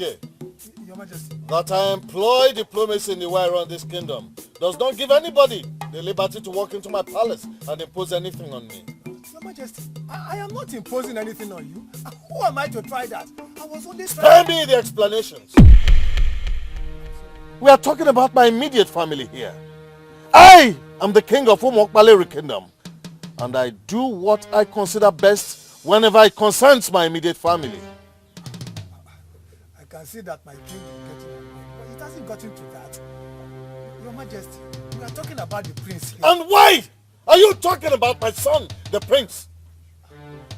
Ichie, Your Majesty. that I employ diplomacy in the way around this kingdom does not give anybody the liberty to walk into my palace and impose anything on me. Your Majesty, I am not imposing anything on you. Who am I to try that? I was only Spare me the explanations. We are talking about my immediate family here. I am the king of Umokbalere Kingdom, and I do what I consider best whenever it concerns my immediate family. I can see that my king is getting annoyed, but it hasn't gotten to that. Your Majesty, we are talking about the prince here. And why are you talking about my son, the prince?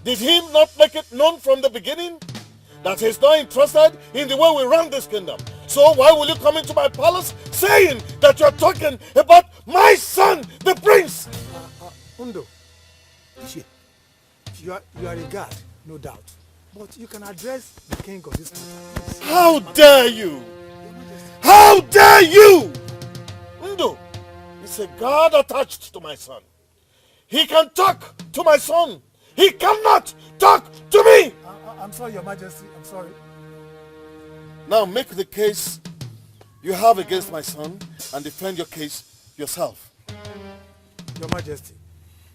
Did he not make it known from the beginning that he's not interested in the way we run this kingdom? So why will you come into my palace saying that you're talking about my son, the prince? Undo, you are a guard, no doubt. But you can address the king of this country. How dare you? How dare you? Undo is a guard attached to my son. He can talk to my son. He cannot talk to me. I'm sorry, Your Majesty. I'm sorry. Now make the case you have against my son and defend your case yourself. Your Majesty,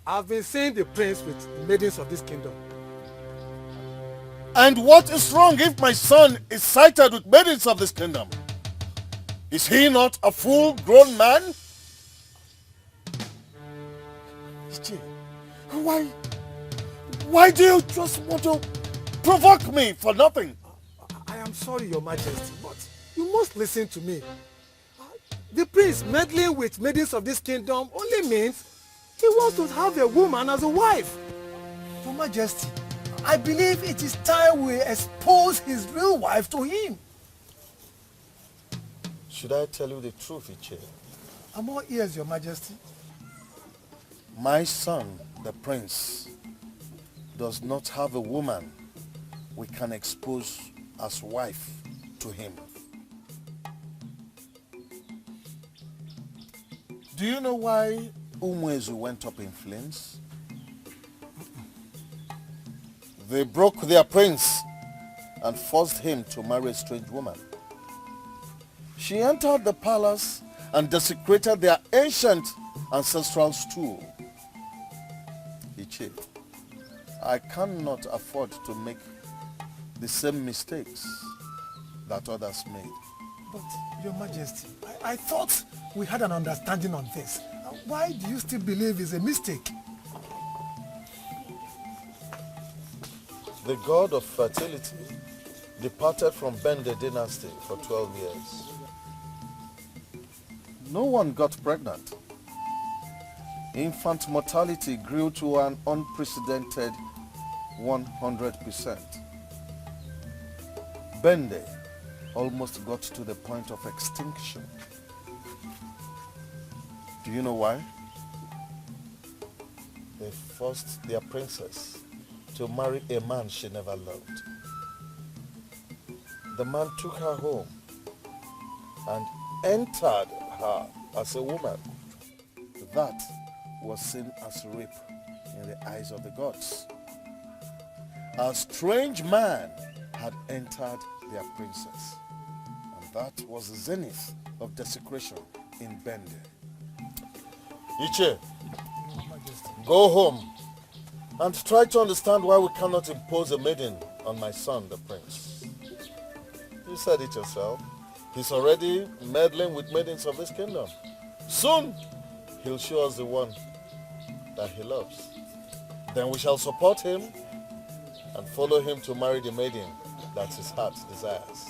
I've been seeing the prince with the maidens of this kingdom. And what is wrong if my son is sighted with maidens of this kingdom? Is he not a full-grown man? Why do you just want to provoke me for nothing? I am sorry, Your Majesty, but you must listen to me. The prince meddling with maidens of this kingdom only means he wants to have a woman as a wife. Your Majesty, I believe it is time we expose his real wife to him. Should I tell you the truth, Ichie? I'm all ears, Your Majesty. My son, the prince, does not have a woman we can expose as wife to him. Do you know why Umwezu went up in flames? They broke their prince and forced him to marry a strange woman. She entered the palace and desecrated their ancient ancestral stool. Ichie, I cannot afford to make the same mistakes that others made. But, Your Majesty, I thought we had an understanding on this. Why do you still believe it's a mistake? The god of fertility departed from Bende dynasty for 12 years. No one got pregnant. Infant mortality grew to an unprecedented 100%. Bende almost got to the point of extinction. Do you know why? They forced their princess to marry a man she never loved. The man took her home and entered her as a woman. That was seen as rape in the eyes of the gods. A strange man had entered their princess, and that was the zenith of desecration in Bende. Ichie, go home and try to understand why we cannot impose a maiden on my son, the prince. You said it yourself. He's already meddling with maidens of this kingdom. Soon, he'll show us the one that he loves. Then we shall support him and follow him to marry the maiden that his heart desires.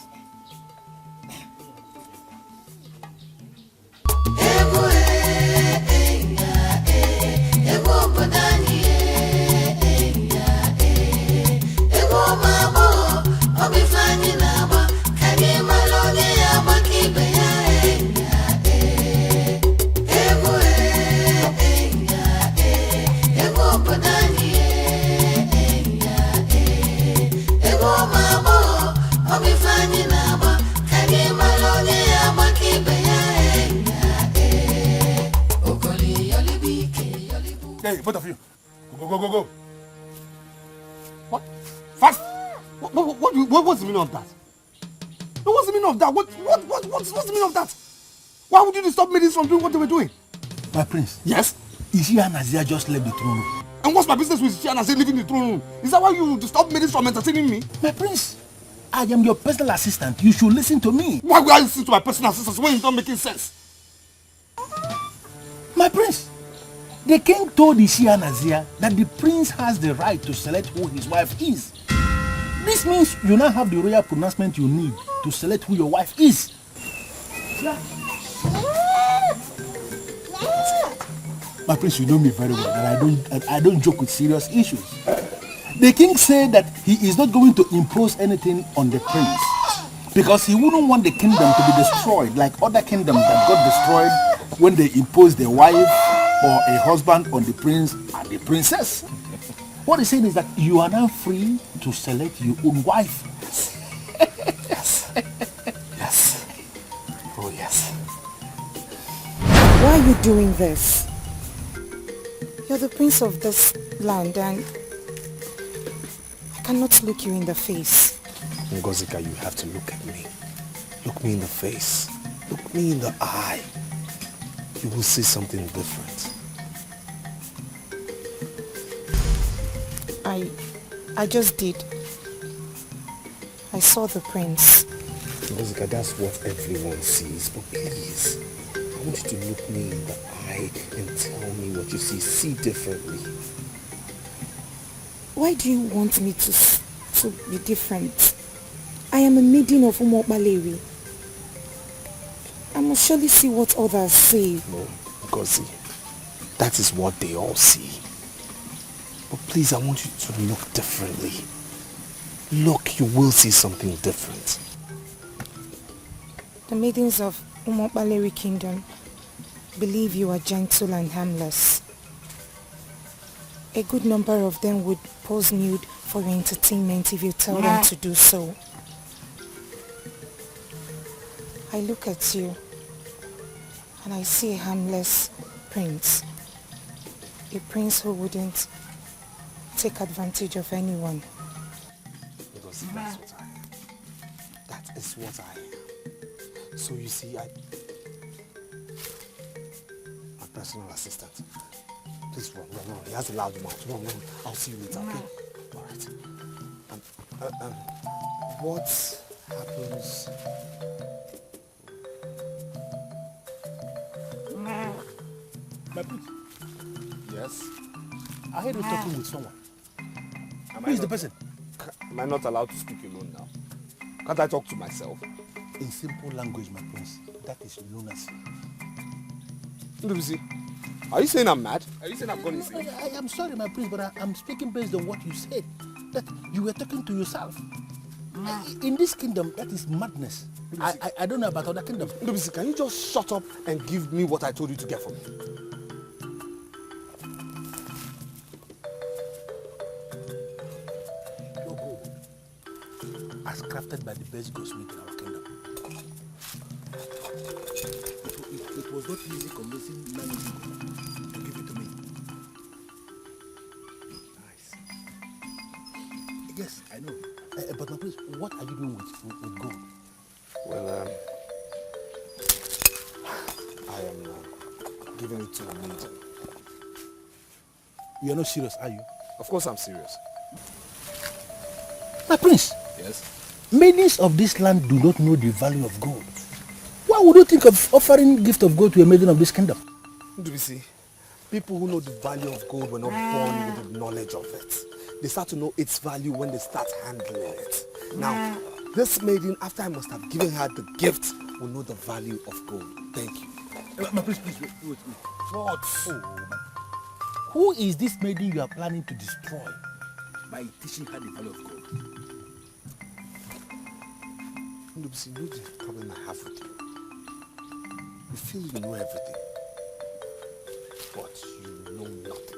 Hey, both of you. Go. What? Fast! What's the meaning of that? what's the meaning of that? What's the meaning of that? Why would you stop maidens from doing what they were doing? My prince. Yes? Isi and Azia just left the throne room. And what's my business with Isi and Azia leaving the throne room? Is that why you stop maidens from entertaining me? My prince, I am your personal assistant. You should listen to me. Why would I listen to my personal assistant when it's not making sense? My prince, the king told Isi and Azia that the prince has the right to select who his wife is. This means you now have the royal pronouncement you need to select who your wife is. Yeah. My prince, you know me very well, and I don't joke with serious issues. The king said that he is not going to impose anything on the prince because he wouldn't want the kingdom to be destroyed like other kingdoms that got destroyed when they imposed their wife or a husband on the prince and the princess. What he's saying is that you are now free to select your own wife. Yes. Yes. Oh, yes. Why are you doing this? You're the prince of this land and I cannot look you in the face. Ngozika, you have to look at me. Look me in the face. Look me in the eye. You will see something different. I just did. I saw the prince. Ngozika, that's what everyone sees, but please, I want you to look me in the eye and tell me what you see. See differently. Why do you want me to be different? I am a maiden of Umokbalewi. I must surely see what others see. No, Ngozi, that is what they all see. But please, I want you to look differently. Look, you will see something different. The maidens of Umokbalewi kingdom believe you are gentle and harmless. A good number of them would pose nude for your entertainment if you tell them to do so. I look at you and I see a harmless prince. A prince who wouldn't take advantage of anyone. Because that's what I am. That is what I am. So you see, my personal assistant. Please run. He has a loud mouth. Run. I'll see you later, okay? Alright. What happens? My prince, Yes? I heard you talking with someone. Who is the person? Am I not allowed to speak alone now? Can't I talk to myself? In simple language, my prince, that is lunacy. Lucy, are you saying I'm mad? Are you saying I've gone insane? I am sorry, my prince, but I'm speaking based on what you said. That you were talking to yourself. In this kingdom, that is madness. I don't know about other kingdoms. Lucy, can you just shut up and give me what I told you to get from me? Your gold, as crafted by the best goldsmith in our kingdom. It was not easy convincing man to give it to me. Nice. Yes, I know. But my prince, what are you doing with gold? Well, I am giving it to a maiden. You are not serious, are you? Of course I'm serious. My prince, Yes? maidens of this land do not know the value of gold. Why would you think of offering gift of gold to a maiden of this kingdom? Lucy, people who know the value of gold were not born with the knowledge of it. They start to know its value when they start handling it. Now, this maiden, after I must have given her the gift, will know the value of gold. Thank you. My prince, please, wait. What? Oh, who is this maiden you are planning to destroy by teaching her the value of gold? Lucy, you know the problem I have with you. You feel you know everything, but you know nothing.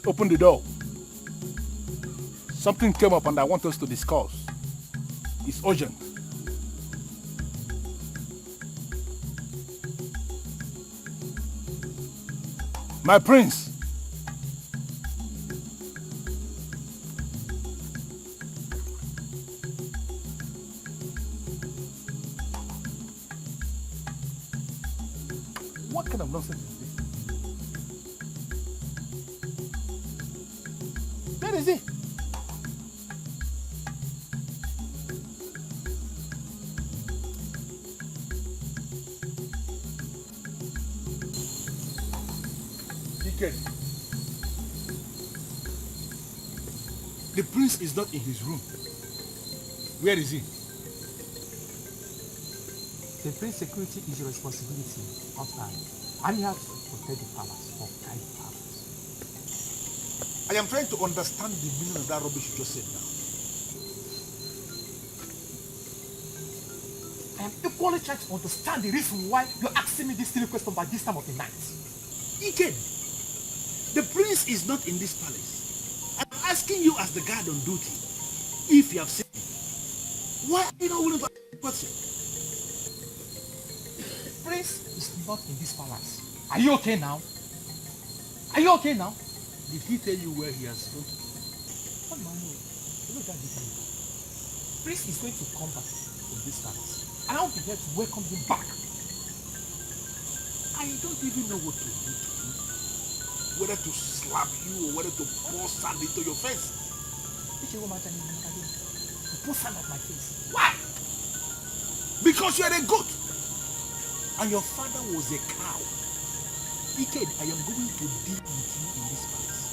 open the door. Something came up and I want us to discuss. It's urgent. My prince. What kind of nonsense is this? Where is he? Dikeh. The prince is not in his room. Where is he? The prince's security is your responsibility outside. And you have to protect the palace or guide the palace. I am trying to understand the meaning of that rubbish you just said now. I am equally trying to understand the reason why you're asking me this silly question by this time of the night. Dikeh, the prince is not in this palace. I'm asking you as the guard on duty if you have seen him. Why are you not willing to answer the question? Prince is not in this palace. Are you okay now? Are you okay now? Did he tell you where he has gone? What do I know? Look at this. Prince is going to come back in this palace. And I will be here to welcome him back. I don't even know what to do to you. Whether to slap you or whether to pour sand into your face. You pour sand at my face. Why? Because you are a goat. And your father was a cow. Dikeh, I am going to deal with you in this palace.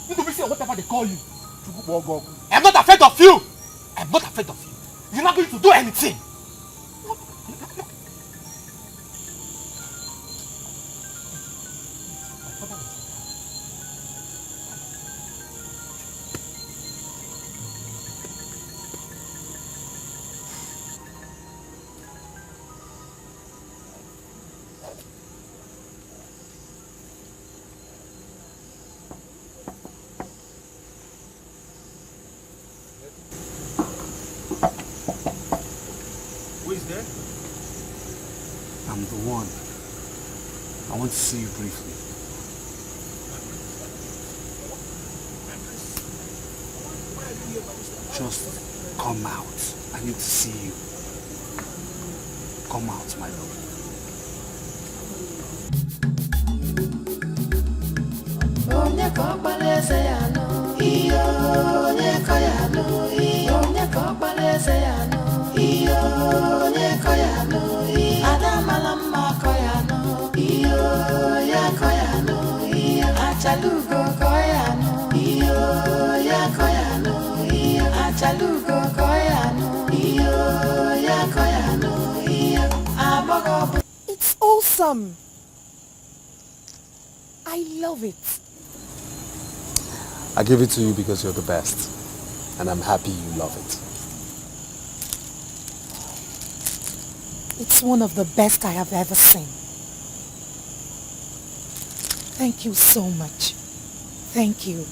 You do say whatever they call you. I'm not afraid of you. I'm not afraid of you. You're not going to do anything. Who is there? I'm the one. I want to see you briefly. Just come out. I need to see you. Come out, my love. It's awesome. I love it. I give it to you because you're the best. And I'm happy you love it. It's one of the best I have ever seen. Thank you so much. Thank you.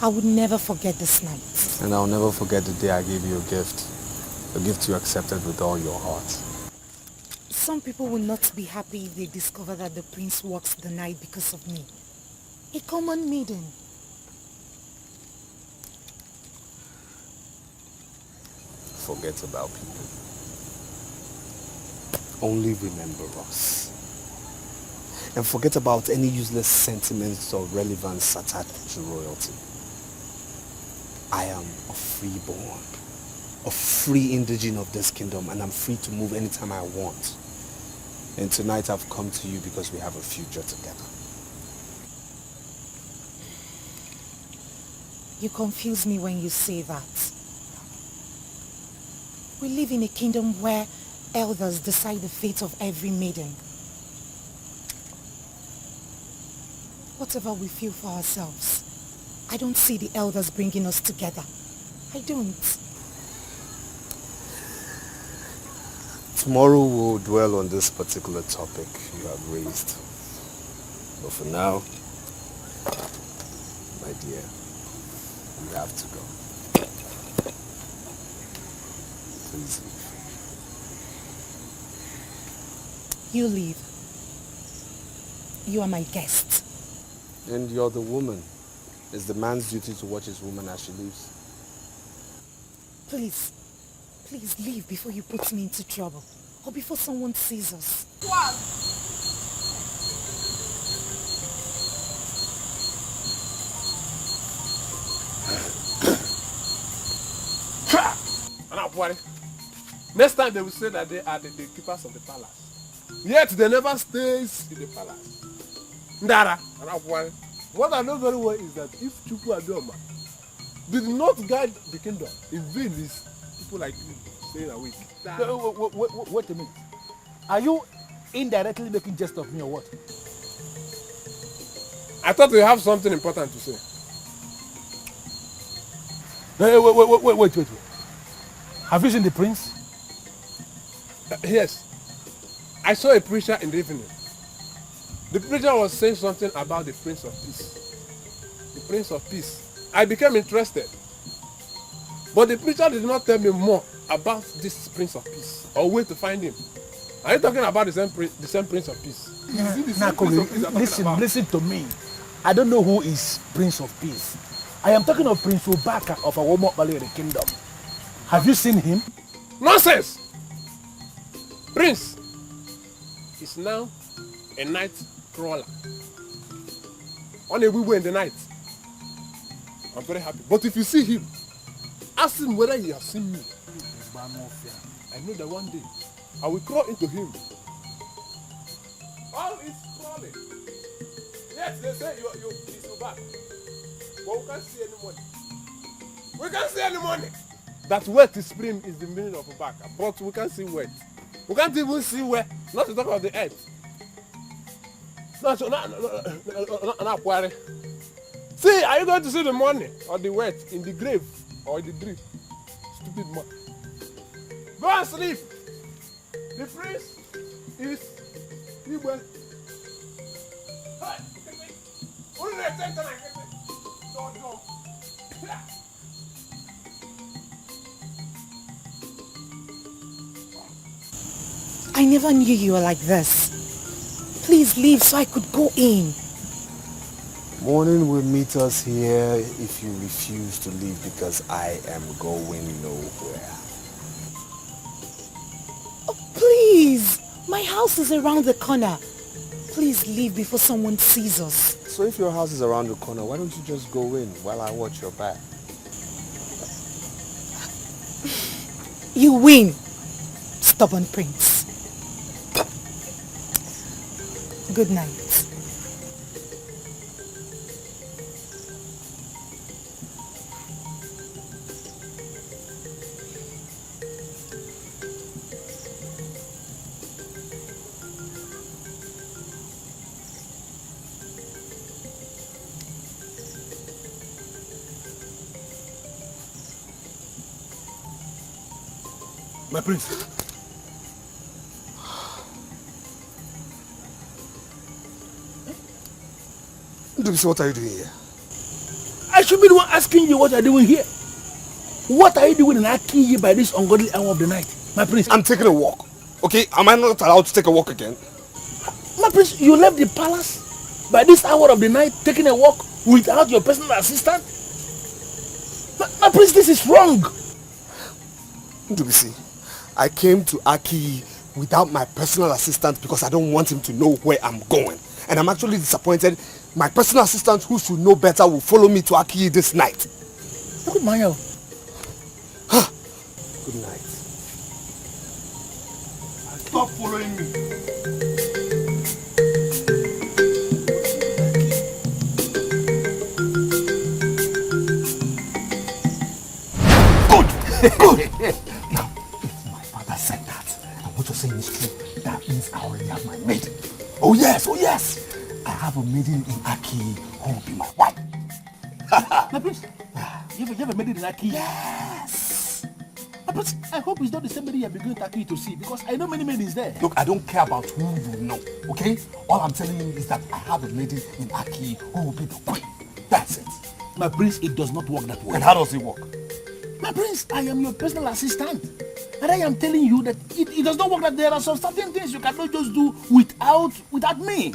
I would never forget this night. And I'll never forget the day I gave you a gift. A gift you accepted with all your heart. Some people will not be happy if they discover that the prince walks the night because of me. A common maiden. Forget about people. Only remember us. And forget about any useless sentiments or relevance attached to royalty. I am a freeborn, a free indigene of this kingdom, and I'm free to move anytime I want. And tonight I've come to you because we have a future together. You confuse me when you say that. We live in a kingdom where elders decide the fate of every maiden. Whatever we feel for ourselves, I don't see the elders bringing us together. I don't. Tomorrow we'll dwell on this particular topic you have raised. But for now, My dear, you have to go. Please leave. You leave. You are my guest. And you're the woman. It's the man's duty to watch his woman as she leaves. Please leave before you put me into trouble. Or before someone sees us. Next time they will say that they are the keepers of the palace. Yet they never stays in the palace. Ndara, what I know very well is that if Chukwu Adoma did not guide the kingdom, in vain is people like you staying awake. Wait a minute. Are you indirectly making jest of me or what? I thought you have something important to say. Wait. Have you seen the prince? Yes. I saw a preacher in the evening. The preacher was saying something about the Prince of Peace. The Prince of Peace. I became interested. But the preacher did not tell me more about this Prince of Peace or where to find him. Are you talking about the same Prince of Peace? Listen to me. I don't know who is Prince of Peace. I am talking of Prince Obaka of Awomokbale Kingdom. Have you seen him? Nonsense! Prince is now a night crawler. On a wee in the night. I'm very happy. But if you see him, ask him whether he has seen me. I know that one day I will crawl into him. All is crawling. Yes, they say he's your back. But we can't see any money. We can't see any money. That wet is spring is the meaning of a back. But we can't see wet. We can't even see where, not to talk about the earth. See, are you going to see the money or the wet in the grave or in the drip? Stupid man. Go and sleep. The prince is Igwe. Hey, I never knew you were like this. Please leave so I could go in. Morning will meet us here if you refuse to leave because I am going nowhere. Oh, please. My house is around the corner. Please leave before someone sees us. So if your house is around the corner, why don't you just go in while I watch your back? You win, stubborn prince. Good night. My prince. What are you doing here? I should be the one asking you what you're doing here. What are you doing in Aki by this ungodly hour of the night, my prince? I'm taking a walk. Okay, am I not allowed to take a walk again? My prince, you left the palace by this hour of the night taking a walk without your personal assistant? My prince, this is wrong. Ndubisi, I came to Aki without my personal assistant because I don't want him to know where I'm going. And I'm actually disappointed. My personal assistant, who should know better, will follow me to Aki this night. Good night. Good night. Stop following me. Good. Now, if my father said that, and what you're saying is true, that means I already have my maiden. Oh yes. I have a maiden in Aki who will be my wife. My prince, you have a maiden in Aki? Yes. My prince, I hope it's not the same maiden you're going to Aki to see because I know many maidens there. Look, I don't care about who you know, okay? All I'm telling you is that I have a maiden in Aki who will be the queen. That's it. My prince, it does not work that way. And how does it work? My prince, I am your personal assistant. And I am telling you that it does not work, that there are some certain things you cannot just do without me.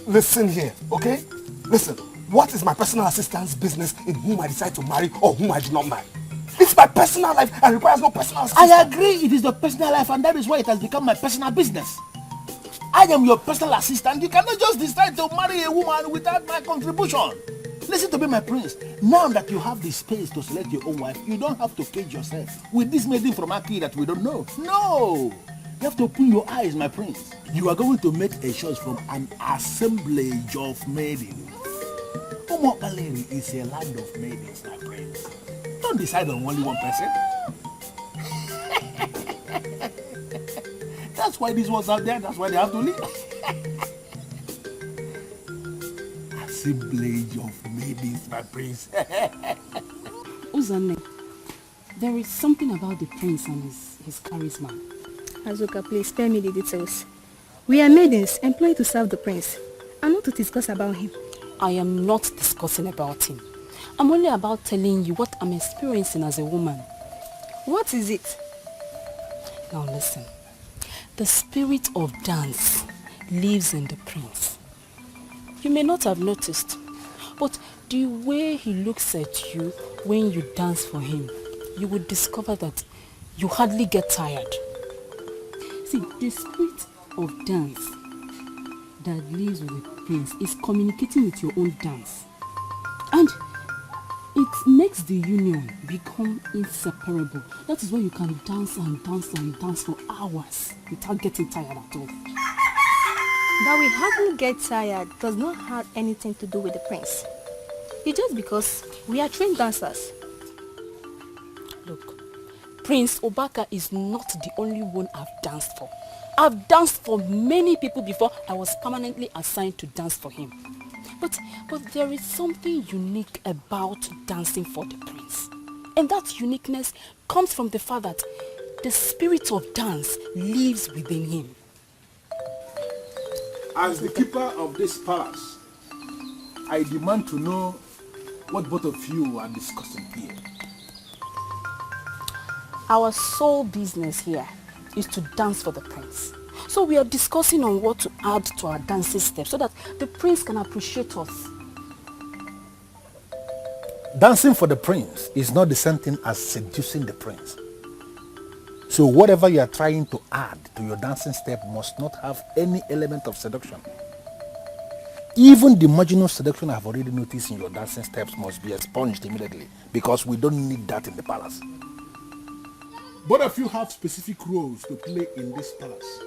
Listen here, okay? Listen, what is my personal assistant's business in whom I decide to marry or whom I do not marry? It's my personal life and requires no personal assistance. I agree it is the personal life, and that is why it has become my personal business. I am your personal assistant. You cannot just decide to marry a woman without my contribution. Listen to me, my prince. Now that you have the space to select your own wife, you don't have to cage yourself with this maiden from Aki that we don't know. No! You have to open your eyes, my prince. You are going to make a choice from an assemblage of maidens. Omokaleri is a land of maidens, my prince. Don't decide on only one person. That's why this was out there. That's why they have to leave. Assemblage of maidens, my prince. Uzane, there is something about the prince and his charisma. Azuka, please spare me the details. We are maidens employed to serve the prince, and not to discuss about him. I am not discussing about him. I'm only about telling you what I'm experiencing as a woman. What is it? Now listen. The spirit of dance lives in the prince. You may not have noticed, but the way he looks at you when you dance for him, you will discover that you hardly get tired. See, the spirit of dance that lives with the prince is communicating with your own dance. And it makes the union become inseparable. That is why you can dance and dance and dance for hours without getting tired at all. That we hardly get tired does not have anything to do with the prince. It's just because we are trained dancers. Look, Prince Obaka is not the only one I've danced for. I've danced for many people before I was permanently assigned to dance for him. But there is something unique about dancing for the prince. And that uniqueness comes from the fact that the spirit of dance lives within him. As the keeper of this palace, I demand to know what both of you are discussing here. Our sole business here is to dance for the prince. So we are discussing on what to add to our dancing steps so that the prince can appreciate us. Dancing for the prince is not the same thing as seducing the prince. So whatever you are trying to add to your dancing step must not have any element of seduction. Even the marginal seduction I've already noticed in your dancing steps must be expunged immediately, because we don't need that in the palace. Both of you have specific roles to play in this palace,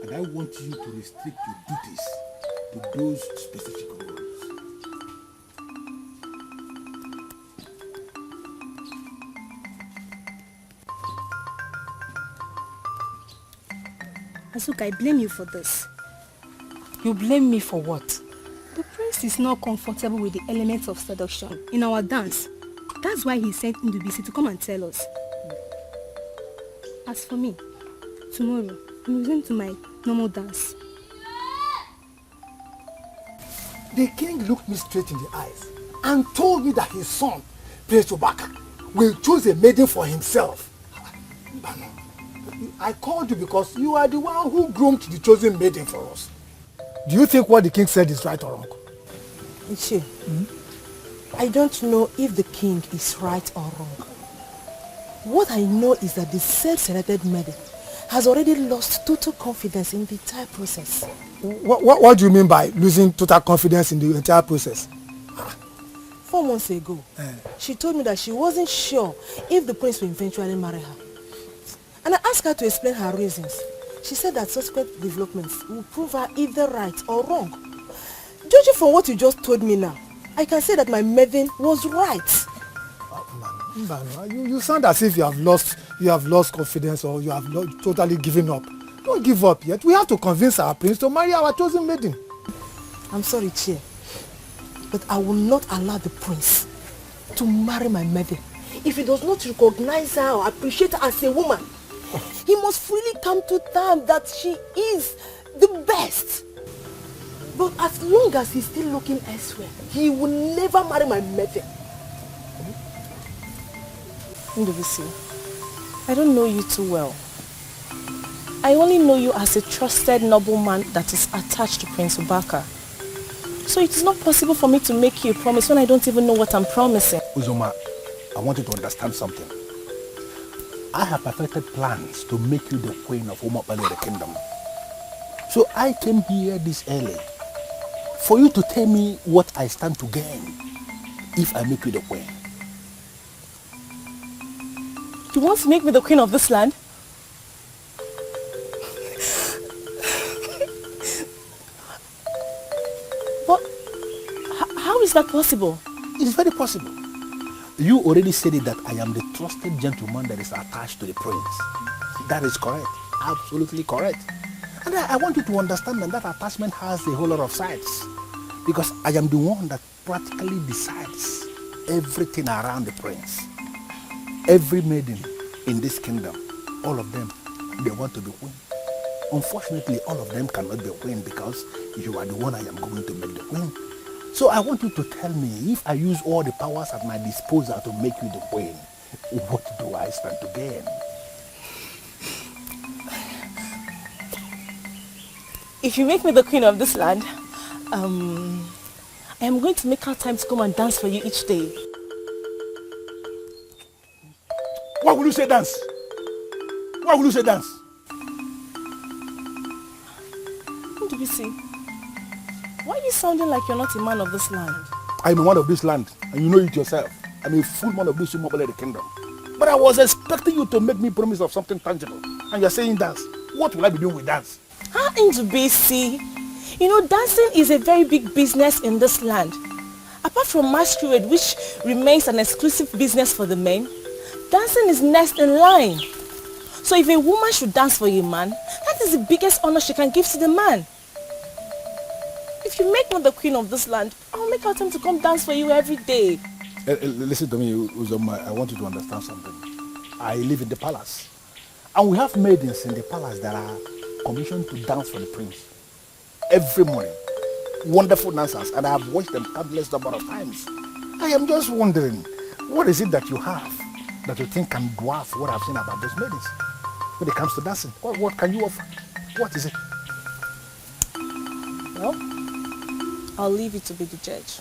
and I want you to restrict your duties to those specific roles. Asuka, I blame you for this. You blame me for what? The prince is not comfortable with the elements of seduction in our dance. That's why he sent Ndubisi to come and tell us. As for me, tomorrow, I'm returning to my normal dance. The king looked me straight in the eyes and told me that his son, Prince Obaka, will choose a maiden for himself. Bano, I called you because you are the one who groomed the chosen maiden for us. Do you think what the king said is right or wrong? Ichi, I don't know if the king is right or wrong. What I know is that the self-selected maiden has already lost total confidence in the entire process. What do you mean by losing total confidence in the entire process? 4 months ago, she told me that she wasn't sure if the prince will eventually marry her. And I asked her to explain her reasons. She said that subsequent developments will prove her either right or wrong. Judging from what you just told me now, I can say that my maiden was right. You sound as if you have lost confidence, or you have totally given up. Don't give up yet. We have to convince our prince to marry our chosen maiden. I'm sorry, Chie, but I will not allow the prince to marry my maiden if he does not recognize her or appreciate her as a woman. He must freely come to terms that she is the best. But as long as he's still looking elsewhere, he will never marry my maiden. Ndubisi, I don't know you too well. I only know you as a trusted nobleman that is attached to Prince Ubaka. So it is not possible for me to make you a promise when I don't even know what I'm promising. Uzoma, I want you to understand something. I have perfected plans to make you the queen of Umopale the kingdom. So I came here this early for you to tell me what I stand to gain if I make you the queen. You want to make me the queen of this land? But how is that possible? It is very possible. You already said it that I am the trusted gentleman that is attached to the prince. That is correct. Absolutely correct. And I want you to understand that attachment has a whole lot of sides. Because I am the one that practically decides everything around the prince. Every maiden in this kingdom, all of them, they want to be queen. Unfortunately, all of them cannot be queen because you are the one I am going to make the queen. So I want you to tell me, if I use all the powers at my disposal to make you the queen, what do I stand to gain? If you make me the queen of this land, I am going to make out time to come and dance for you each day. Why will you say dance? Why will you say dance? Ndubisi, why are you sounding like you're not a man of this land? I'm a man of this land, and you know it yourself. I'm a full man of this Umopale kingdom. But I was expecting you to make me promise of something tangible, and you're saying dance. What will I be doing with dance? Ndubisi, you know, dancing is a very big business in this land. Apart from masquerade, which remains an exclusive business for the men, dancing is next in line. So if a woman should dance for a man, that is the biggest honor she can give to the man. If you make me the queen of this land, I'll make out time to come dance for you every day. Listen to me, Uzoma, I want you to understand something. I live in the palace. And we have maidens in the palace that are commissioned to dance for the prince. Every morning. Wonderful dancers. And I have watched them countless number of times. I am just wondering, what is it that you have that you think can dwarf what I've seen about those maidens when it comes to dancing? What can you offer? What is it? Well, I'll leave you to be the judge.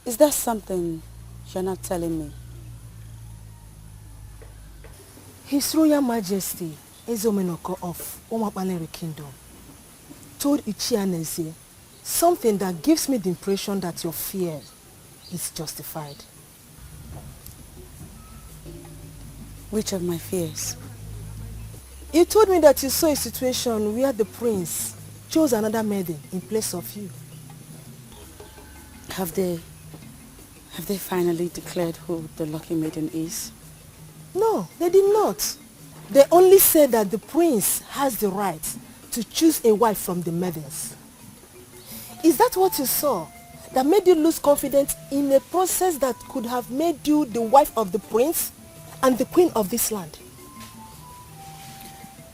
Is there something you're not telling me? His Royal Majesty Ezomenoko of Umopale Kingdom told Ichianese something that gives me the impression that your fear is justified. Which of my fears? He told me that you saw a situation where the prince chose another maiden in place of you. Have they finally declared who the lucky maiden is? No, they did not. They only said that the prince has the right to choose a wife from the maidens. Is that what you saw that made you lose confidence in a process that could have made you the wife of the prince and the queen of this land?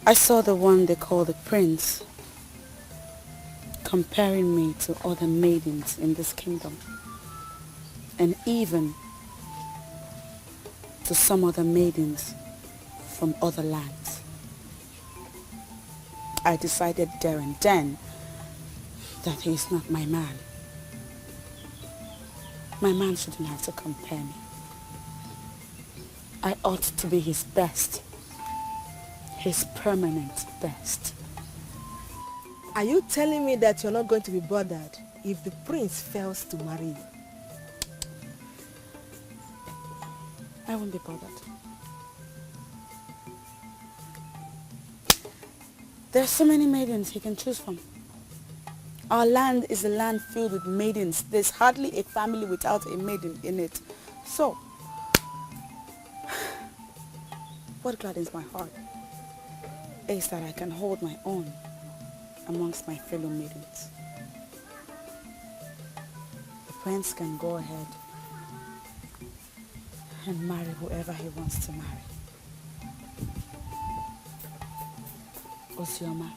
I saw the one they call the prince comparing me to other maidens in this kingdom, and even to some other maidens from other lands. I decided there and then that he is not my man. My man shouldn't have to compare me. I ought to be his best, his permanent best. Are you telling me that you're not going to be bothered if the prince fails to marry you? I won't be bothered. There are so many maidens he can choose from. Our land is a land filled with maidens. There's hardly a family without a maiden in it. So, what gladdens my heart is that I can hold my own amongst my fellow maidens. The prince can go ahead and marry whoever he wants to marry. Osioma,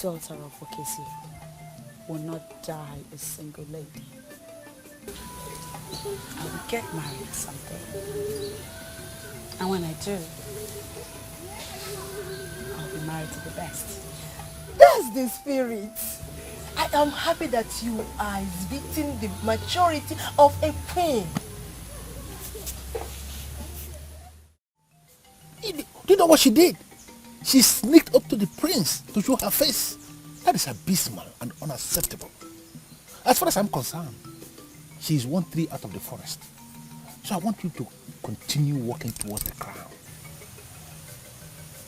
daughter of Okesi, will not die a single lady. I will get married someday. And when I do, I'll be married to the best. That's the spirit. I am happy that you are exhibiting the maturity of a queen. Do you know what she did? She sneaked up to the prince to show her face. That is abysmal and unacceptable. As far as I'm concerned, she is 1 tree out of the forest. So I want you to continue walking towards the crown.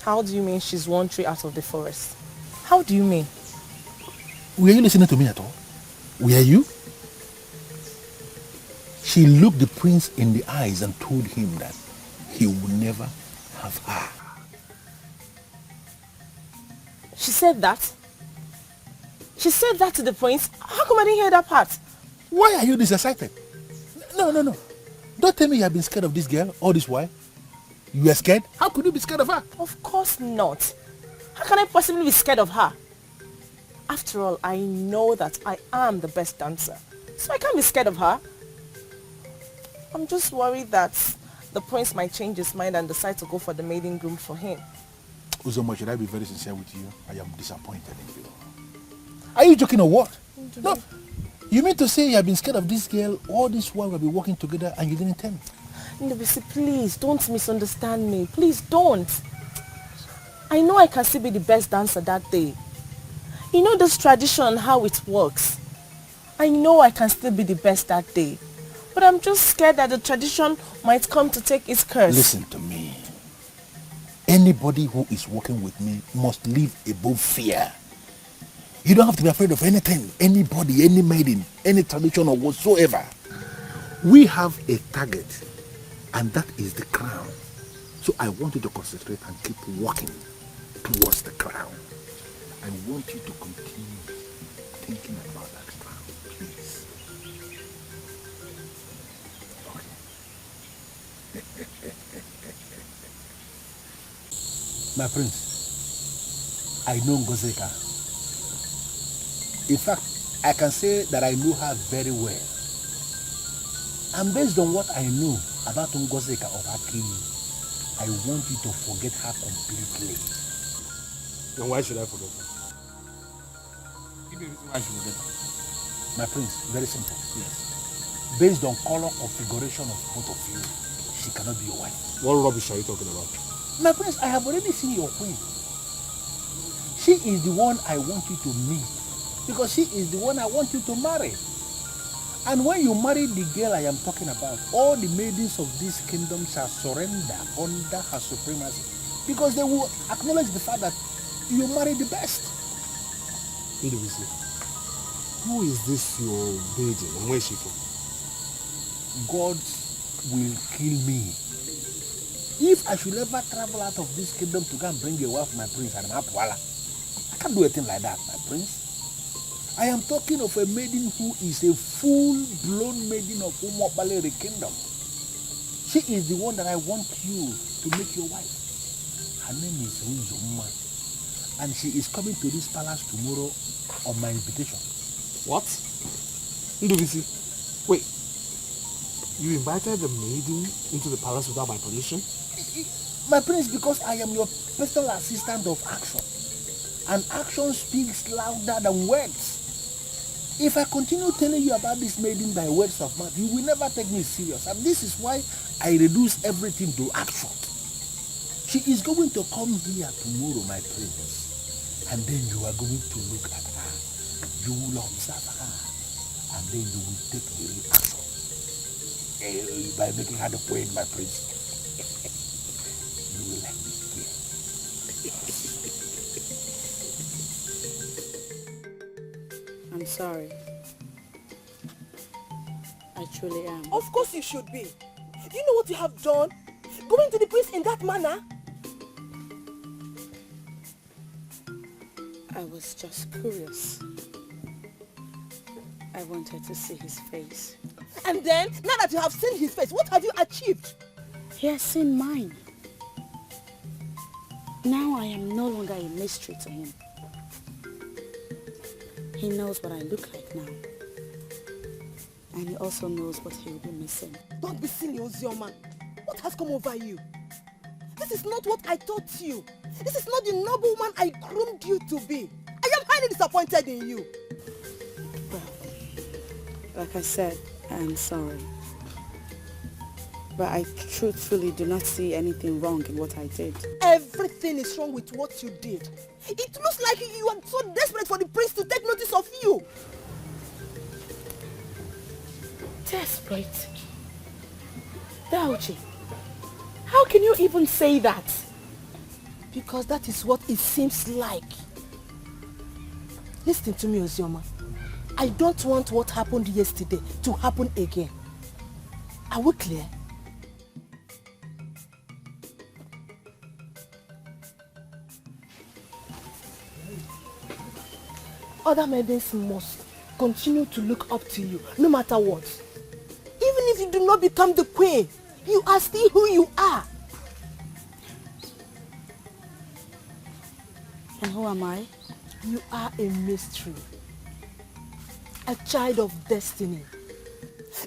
How do you mean she's 1 tree out of the forest? How do you mean? Were you listening to me at all? Were you? She looked the prince in the eyes and told him that he would never have her. She said that? She said that to the prince? How come I didn't hear that part? Why are you this excited? No. Don't tell me you have been scared of this girl all this while. You are scared? How could you be scared of her? Of course not. How can I possibly be scared of her? After all, I know that I am the best dancer. So I can't be scared of her. I'm just worried that the prince might change his mind and decide to go for the maiden groom for him. Uzoma, should I be very sincere with you? I am disappointed in you. Are you joking or what? No. You mean to say you have been scared of this girl all this while we've been working together and you didn't tell me? Ndubisi, please don't misunderstand me. Please don't. I know I can still be the best dancer that day. You know this tradition, how it works. I know I can still be the best that day. But I'm just scared that the tradition might come to take its curse. Listen to me. Anybody who is working with me must live above fear. You don't have to be afraid of anything, anybody, any maiden, any tradition or whatsoever. We have a target, and that is the crown. So I want you to concentrate and keep walking towards the crown. I want you to continue thinking about that crown, please. My prince, I know Ngozeka. In fact, I can say that I know her very well. And based on what I know about Ngozeka of Aki, I want you to forget her completely. Then why should I forget her? Give me a reason why I should forget her. My prince, very simple. Yes. Based on color configuration of both of you, she cannot be your wife. What rubbish are you talking about? My prince, I have already seen your queen. She is the one I want you to meet. Because she is the one I want you to marry. And when you marry the girl I am talking about, all the maidens of this kingdom shall surrender under her supremacy. Because they will acknowledge the fact that you marry the best. Ndubisi, who is this your maiden and where is she from? God will kill me. If I should ever travel out of this kingdom to go and bring a wife for my prince and Apwala, I can't do a thing like that, my prince. I am talking of a maiden who is a full-blown maiden of Umobale kingdom. She is the one that I want you to make your wife. Her name is Rizoma, and she is coming to this palace tomorrow on my invitation. What? Ndubisi, wait. You invited the maiden into the palace without my permission? My prince, because I am your personal assistant of action. And action speaks louder than words. If I continue telling you about this maiden by words of mouth, you will never take me serious. And this is why I reduce everything to action. She is going to come here tomorrow, my prince. and then you are going to look at her. You will observe her, and then you will take the reaction by making her the queen, my prince. You will like this girl. I'm sorry. I truly am. Of course you should be. Do you know what you have done? Going to the prince in that manner? I was just curious. I wanted to see his face. And then, now that you have seen his face, what have you achieved? He has seen mine. Now I am no longer a mystery to him. He knows what I look like now. And he also knows what he will be missing. Don't be silly, Ozioma. What has come over you? This is not what I taught you. This is not the noble woman I groomed you to be. I am highly disappointed in you. Well, like I said, I am sorry. But I truthfully do not see anything wrong in what I did. Everything is wrong with what you did. It looks like you are so desperate for the prince to take notice of you. Desperate? Dauji, how can you even say that? Because that is what it seems like. Listen to me, Ozioma. I don't want what happened yesterday to happen again. Are we clear? Other maidens must continue to look up to you, no matter what. Even if you do not become the queen, you are still who you are. And who am I? You are a mystery. A child of destiny.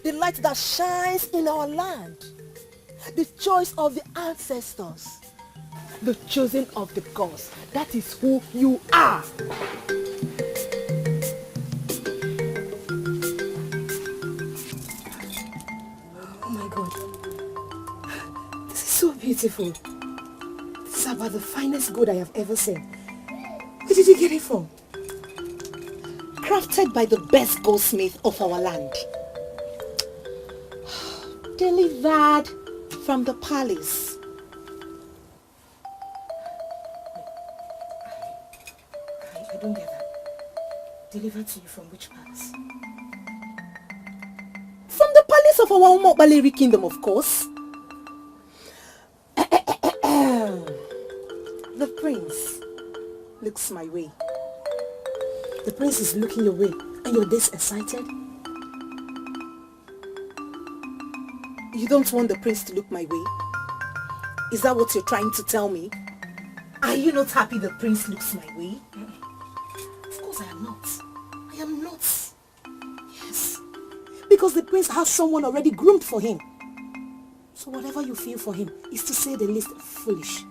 The light that shines in our land. The choice of the ancestors. The chosen of the gods. That is who you are. Oh my God. This is so beautiful. This is about the finest gold I have ever seen. Where did you get it from? Crafted by the best goldsmith of our land. Delivered from the palace. I don't get that. Delivered to you from which palace? From the palace of our Umobaleri kingdom, of course. The prince looks my way. The prince is looking your way and you're this excited. You don't want the prince to look my way? Is that what you're trying to tell me? Are you not happy the prince looks my way? Of course I am not. I am not. Yes. Because the prince has someone already groomed for him. So whatever you feel for him is, to say the least, foolish.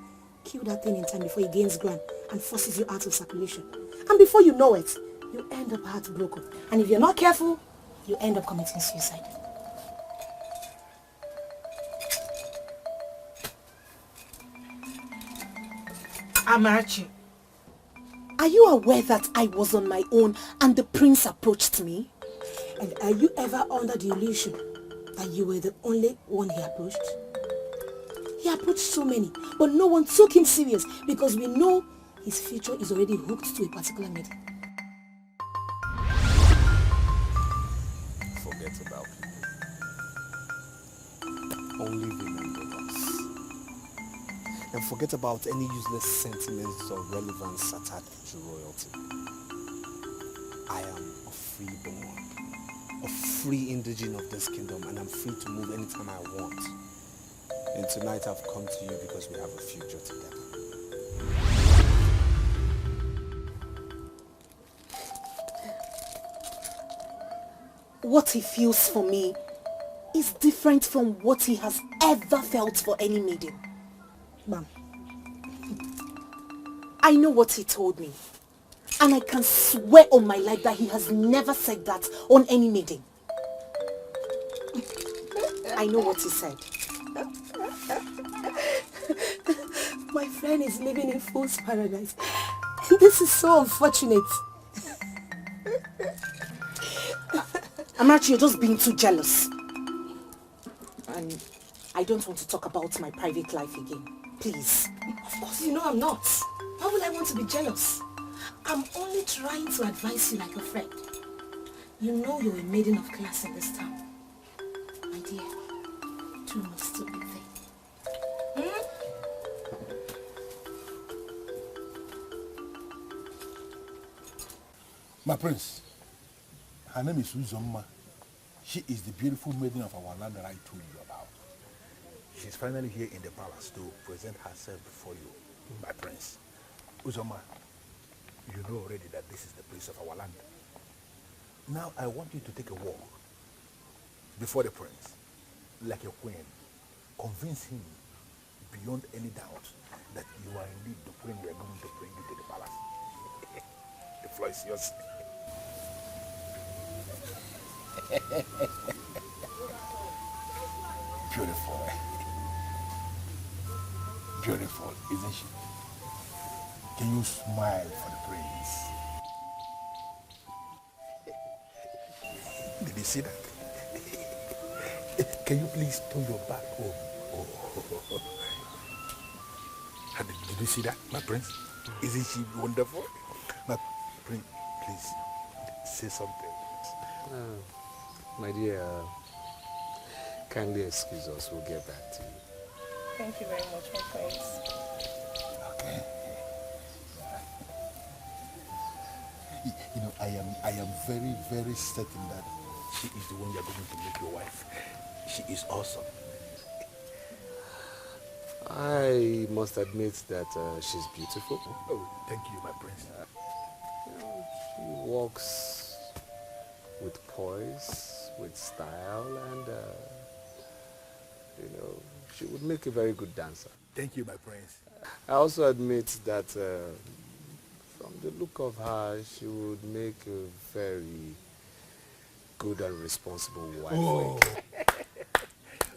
Kill that thing in time before he gains ground and forces you out of circulation. And before you know it, you end up heartbroken. And if you're not careful, you end up committing suicide. Amarachi, are you aware that I was on my own and the prince approached me? And are you ever under the illusion that you were the only one he approached? He approached so many, but no one took him serious because we know his future is already hooked to a particular maiden. Forget about people. Only remember us. And forget about any useless sentiments or relevance attached to royalty. I am a freeborn, a free indigene of this kingdom, and I'm free to move anytime I want. And tonight I've come to you because we have a future together. What he feels for me is different from what he has ever felt for any maiden. Ma'am, I know what he told me, and I can swear on my life that he has never said that on any maiden. I know what he said. My friend is living in fool's paradise. This is so unfortunate. Amarachi, you're just being too jealous. And I don't want to talk about my private life again. Please. Of course you know I'm not. Why would I want to be jealous? I'm only trying to advise you like a friend. You know you're a maiden of class in this town. My dear, do no stupid thing. My prince, her name is Uzoma. She is the beautiful maiden of our land that I told you about. She's finally here in the palace to present herself before you, my prince. Uzoma, you know already that this is the place of our land. Now I want you to take a walk before the prince, like a queen. Convince him beyond any doubt that you are indeed the queen we are going to bring you to the palace. The floor is yours. Beautiful. Beautiful, isn't she? Can you smile for the prince? Did you see that? Can you please turn your back? Oh. Did you see that, my prince? Isn't she wonderful? My prince, please say something. My dear, kindly excuse us. We'll get back to you. Thank you very much, my prince. Okay. You know, I am very, very certain that she is the one you're going to make your wife. She is awesome. I must admit that she's beautiful. Oh, thank you, my prince. She walks with poise, with style, and she would make a very good dancer. Thank you, my prince. I also admit that from the look of her, she would make a very good and responsible wife. Oh.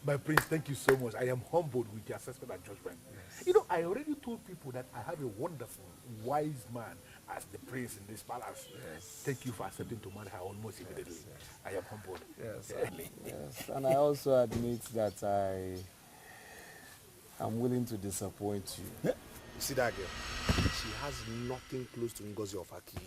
My prince, thank you so much. I am humbled with your assessment and judgment. Yes. You know, I already told people that I have a wonderful, wise man as the prince in this palace. Yes. Thank you for accepting to marry her almost immediately. Yes. I am humbled. Yes. Yes. And I also admit that I'm willing to disappoint you. Yeah. You see that girl? She has nothing close to Ngozi of Aki.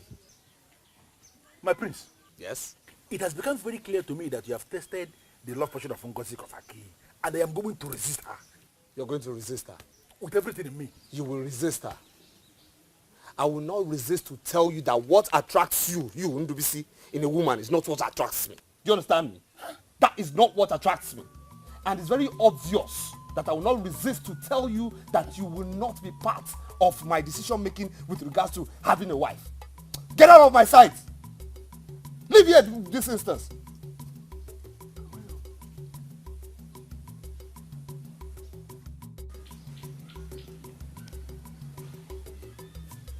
My prince. Yes? It has become very clear to me that you have tested the love portion of Ngozi of Aki, and I am going to resist her. You're going to resist her? With everything in me. You will resist her. I will not resist to tell you that what attracts you, Ndubisi, in a woman is not what attracts me. Do you understand me? That is not what attracts me. And it's very obvious that I will not resist to tell you that you will not be part of my decision making with regards to having a wife. Get out of my sight! Leave here in this instance.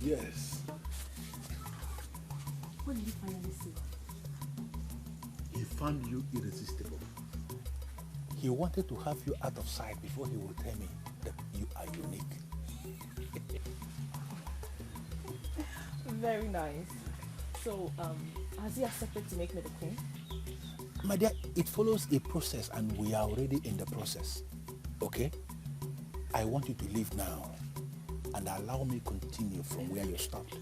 Yes. What did you finally see? He found you irresistible. He wanted to have you out of sight before he would tell me that you are unique. Very nice. So, has he accepted to make me the queen? My dear, it follows a process and we are already in the process. Okay? I want you to leave now and allow me continue from where you stopped.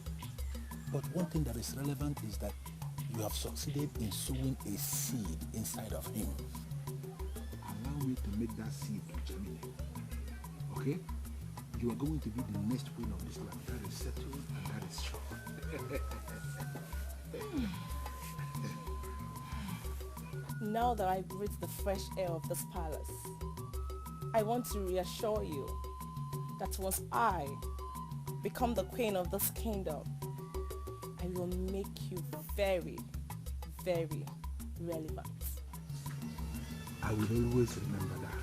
But one thing that is relevant is that you have succeeded in sowing a seed inside of him. Allow me to make that seed to germinate. Okay? You are going to be the next queen of this land. That is settled and that is sure. Now that I've breathed the fresh air of this palace, I want to reassure you that once I become the queen of this kingdom, I will make you very, very relevant. I will always remember that.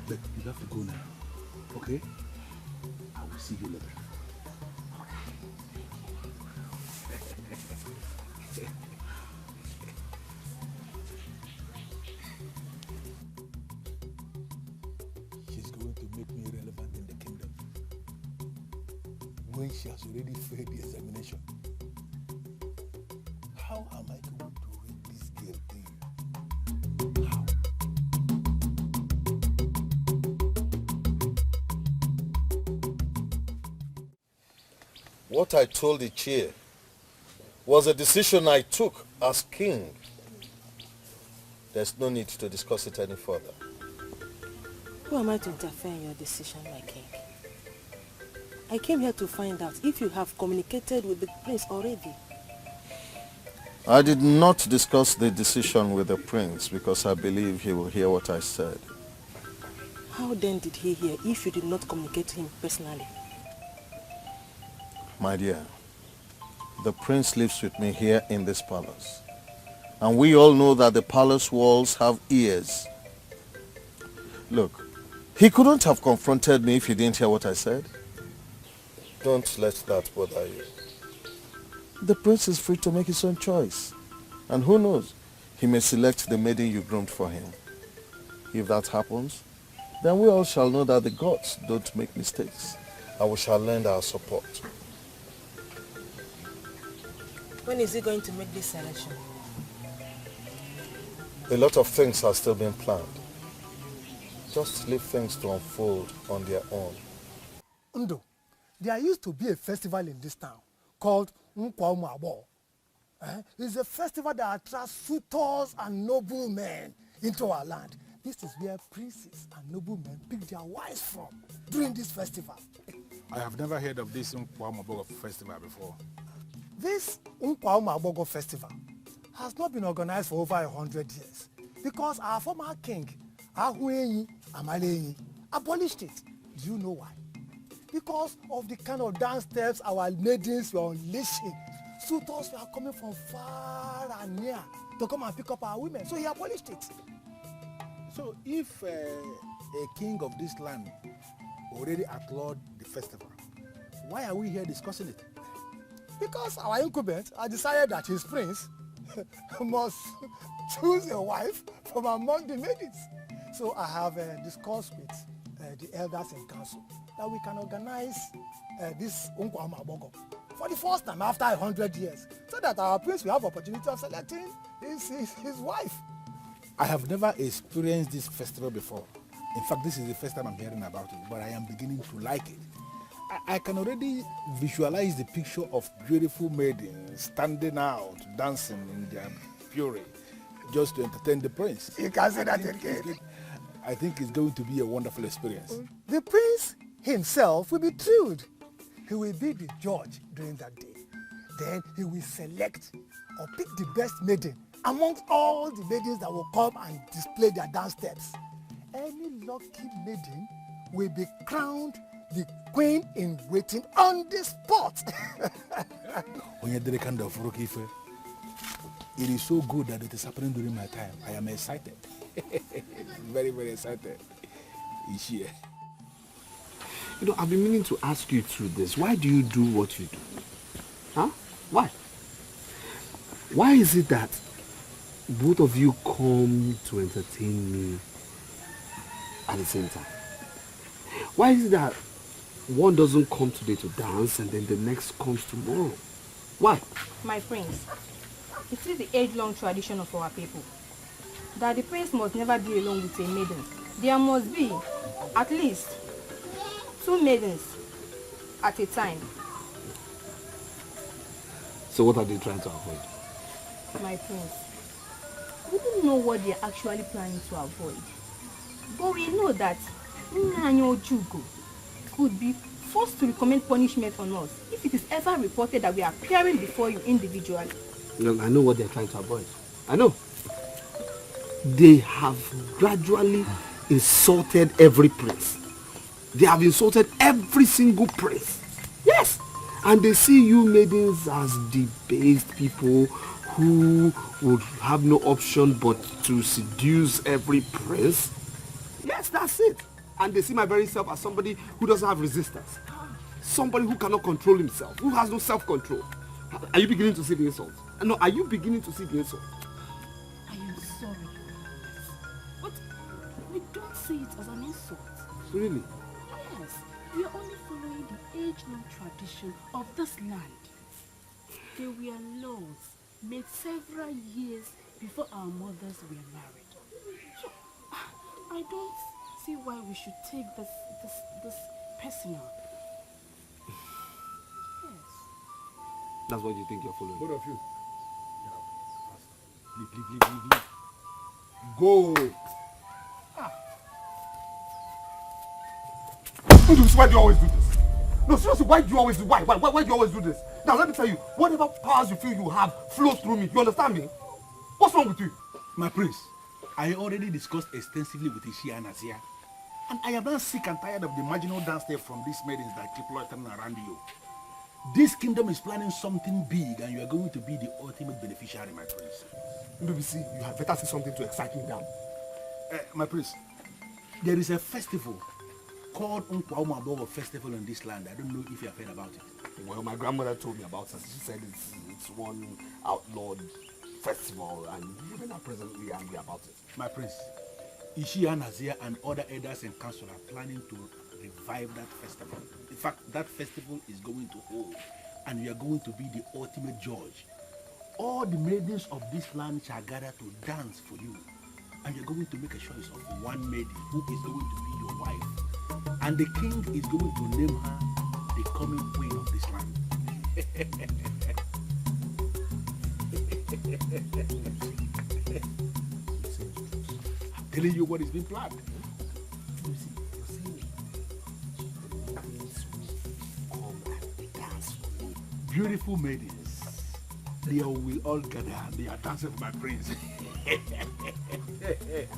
But you have to go now. Okay? I will see you later. She's going to make me relevant in the kingdom. when she has already failed the examination? How am I going to read this girl thing? How? What I told Ichie was a decision I took as king. There's no need to discuss it any further. Who am I to interfere in your decision, my king? I came here to find out if you have communicated with the prince already. I did not discuss the decision with the prince because I believe he will hear what I said. How then did he hear if you did not communicate to him personally? My dear, the prince lives with me here in this palace. And we all know that the palace walls have ears. Look, he couldn't have confronted me if he didn't hear what I said. Don't let that bother you. The prince is free to make his own choice. And who knows, he may select the maiden you groomed for him. If that happens, then we all shall know that the gods don't make mistakes. And we shall lend our support. When is he going to make this selection? A lot of things are still being planned. Just leave things to unfold on their own. Ndo, there used to be a festival in this town called Nkwaumabo. It's a festival that attracts suitors and noblemen into our land. This is where princes and noblemen pick their wives from during this festival. I have never heard of this Nkwaumabo festival before. This Nkwaumabo festival has not been organized for over 100 years because our former king, Ahuenyi Amalenyi, abolished it. Do you know why? Because of the kind of dance steps our maidens were unleashing. Suitors were coming from far and near to come and pick up our women. So he abolished it. So if a king of this land already outlawed the festival, why are we here discussing it? Because our incumbent has decided that his prince must choose a wife from among the maidens. So I have discussed with the elders in council that we can organize this Nkwaumabo for the first time after 100 years, so that our prince will have opportunity of selecting his wife. I have never experienced this festival before. In fact, this is the first time I'm hearing about it, but I am beginning to like it. I can already visualize the picture of beautiful maidens standing out, dancing in their fury, just to entertain the prince. You can say that again. I think it's going to be a wonderful experience. The prince himself will be thrilled. He will be the judge during that day. Then he will select or pick the best maiden amongst all the maidens that will come and display their dance steps. Any lucky maiden will be crowned the queen in waiting on the spot. It is so good that it is happening during my time. I am excited. Very, very excited. It's here. You know, I've been meaning to ask you through this. Why do you do what you do? Huh? Why? Why is it that both of you come to entertain me at the same time? Why is it that one doesn't come today to dance and then the next comes tomorrow? Why? My prince, it is the age-long tradition of our people that the prince must never be alone with a maiden. There must be at least 2 maidens at a time. So what are they trying to avoid? My prince, we don't know what they're actually planning to avoid. But we know that Nyanyo Jugo could be forced to recommend punishment on us if it is ever reported that we are appearing before you individually. Look, I know what they're trying to avoid. I know. They have gradually insulted every prince. They have insulted every single prince. Yes! And they see you maidens as debased people who would have no option but to seduce every prince. Yes, that's it. And they see my very self as somebody who doesn't have resistance. Somebody who cannot control himself, who has no self-control. Are you beginning to see the insult? No, are you beginning to see the insult? I am sorry. But we don't see it as an insult. Really? Yes. We are only following the age-long tradition of this land. There were laws made several years before our mothers were married. So, I don't see why we should take this personal. Yes. That's what you think you're following. Both of you. Leave. Go. Why do you always do this? No, seriously, why do you always do why do you always do this? Now let me tell you, whatever powers you feel you have flows through me. You understand me? What's wrong with you? My prince, I already discussed extensively with Ishia and Azia. And I am now sick and tired of the marginal dance step from these maidens that keep loitering around you. This kingdom is planning something big and you are going to be the ultimate beneficiary, my prince. BBC, you have better say something to excite me down. My prince, there is a festival called Nkwaumaboro Festival in this land. I don't know if you have heard about it. Well, my grandmother told me about it. She said it's one outlawed festival and even are presently angry about it. My prince, Ishia, Nazia and other elders and council are planning to revive that festival. In fact, that festival is going to hold and we are going to be the ultimate judge. All the maidens of this land shall gather to dance for you. And you're going to make a choice of one maiden who is going to be your wife. And the king is going to name her the coming queen of this land. I'm telling you what is being planned. You're saying the maidens will come and dance for me. Beautiful maidens. They will all gather and they are dancing for my prince. And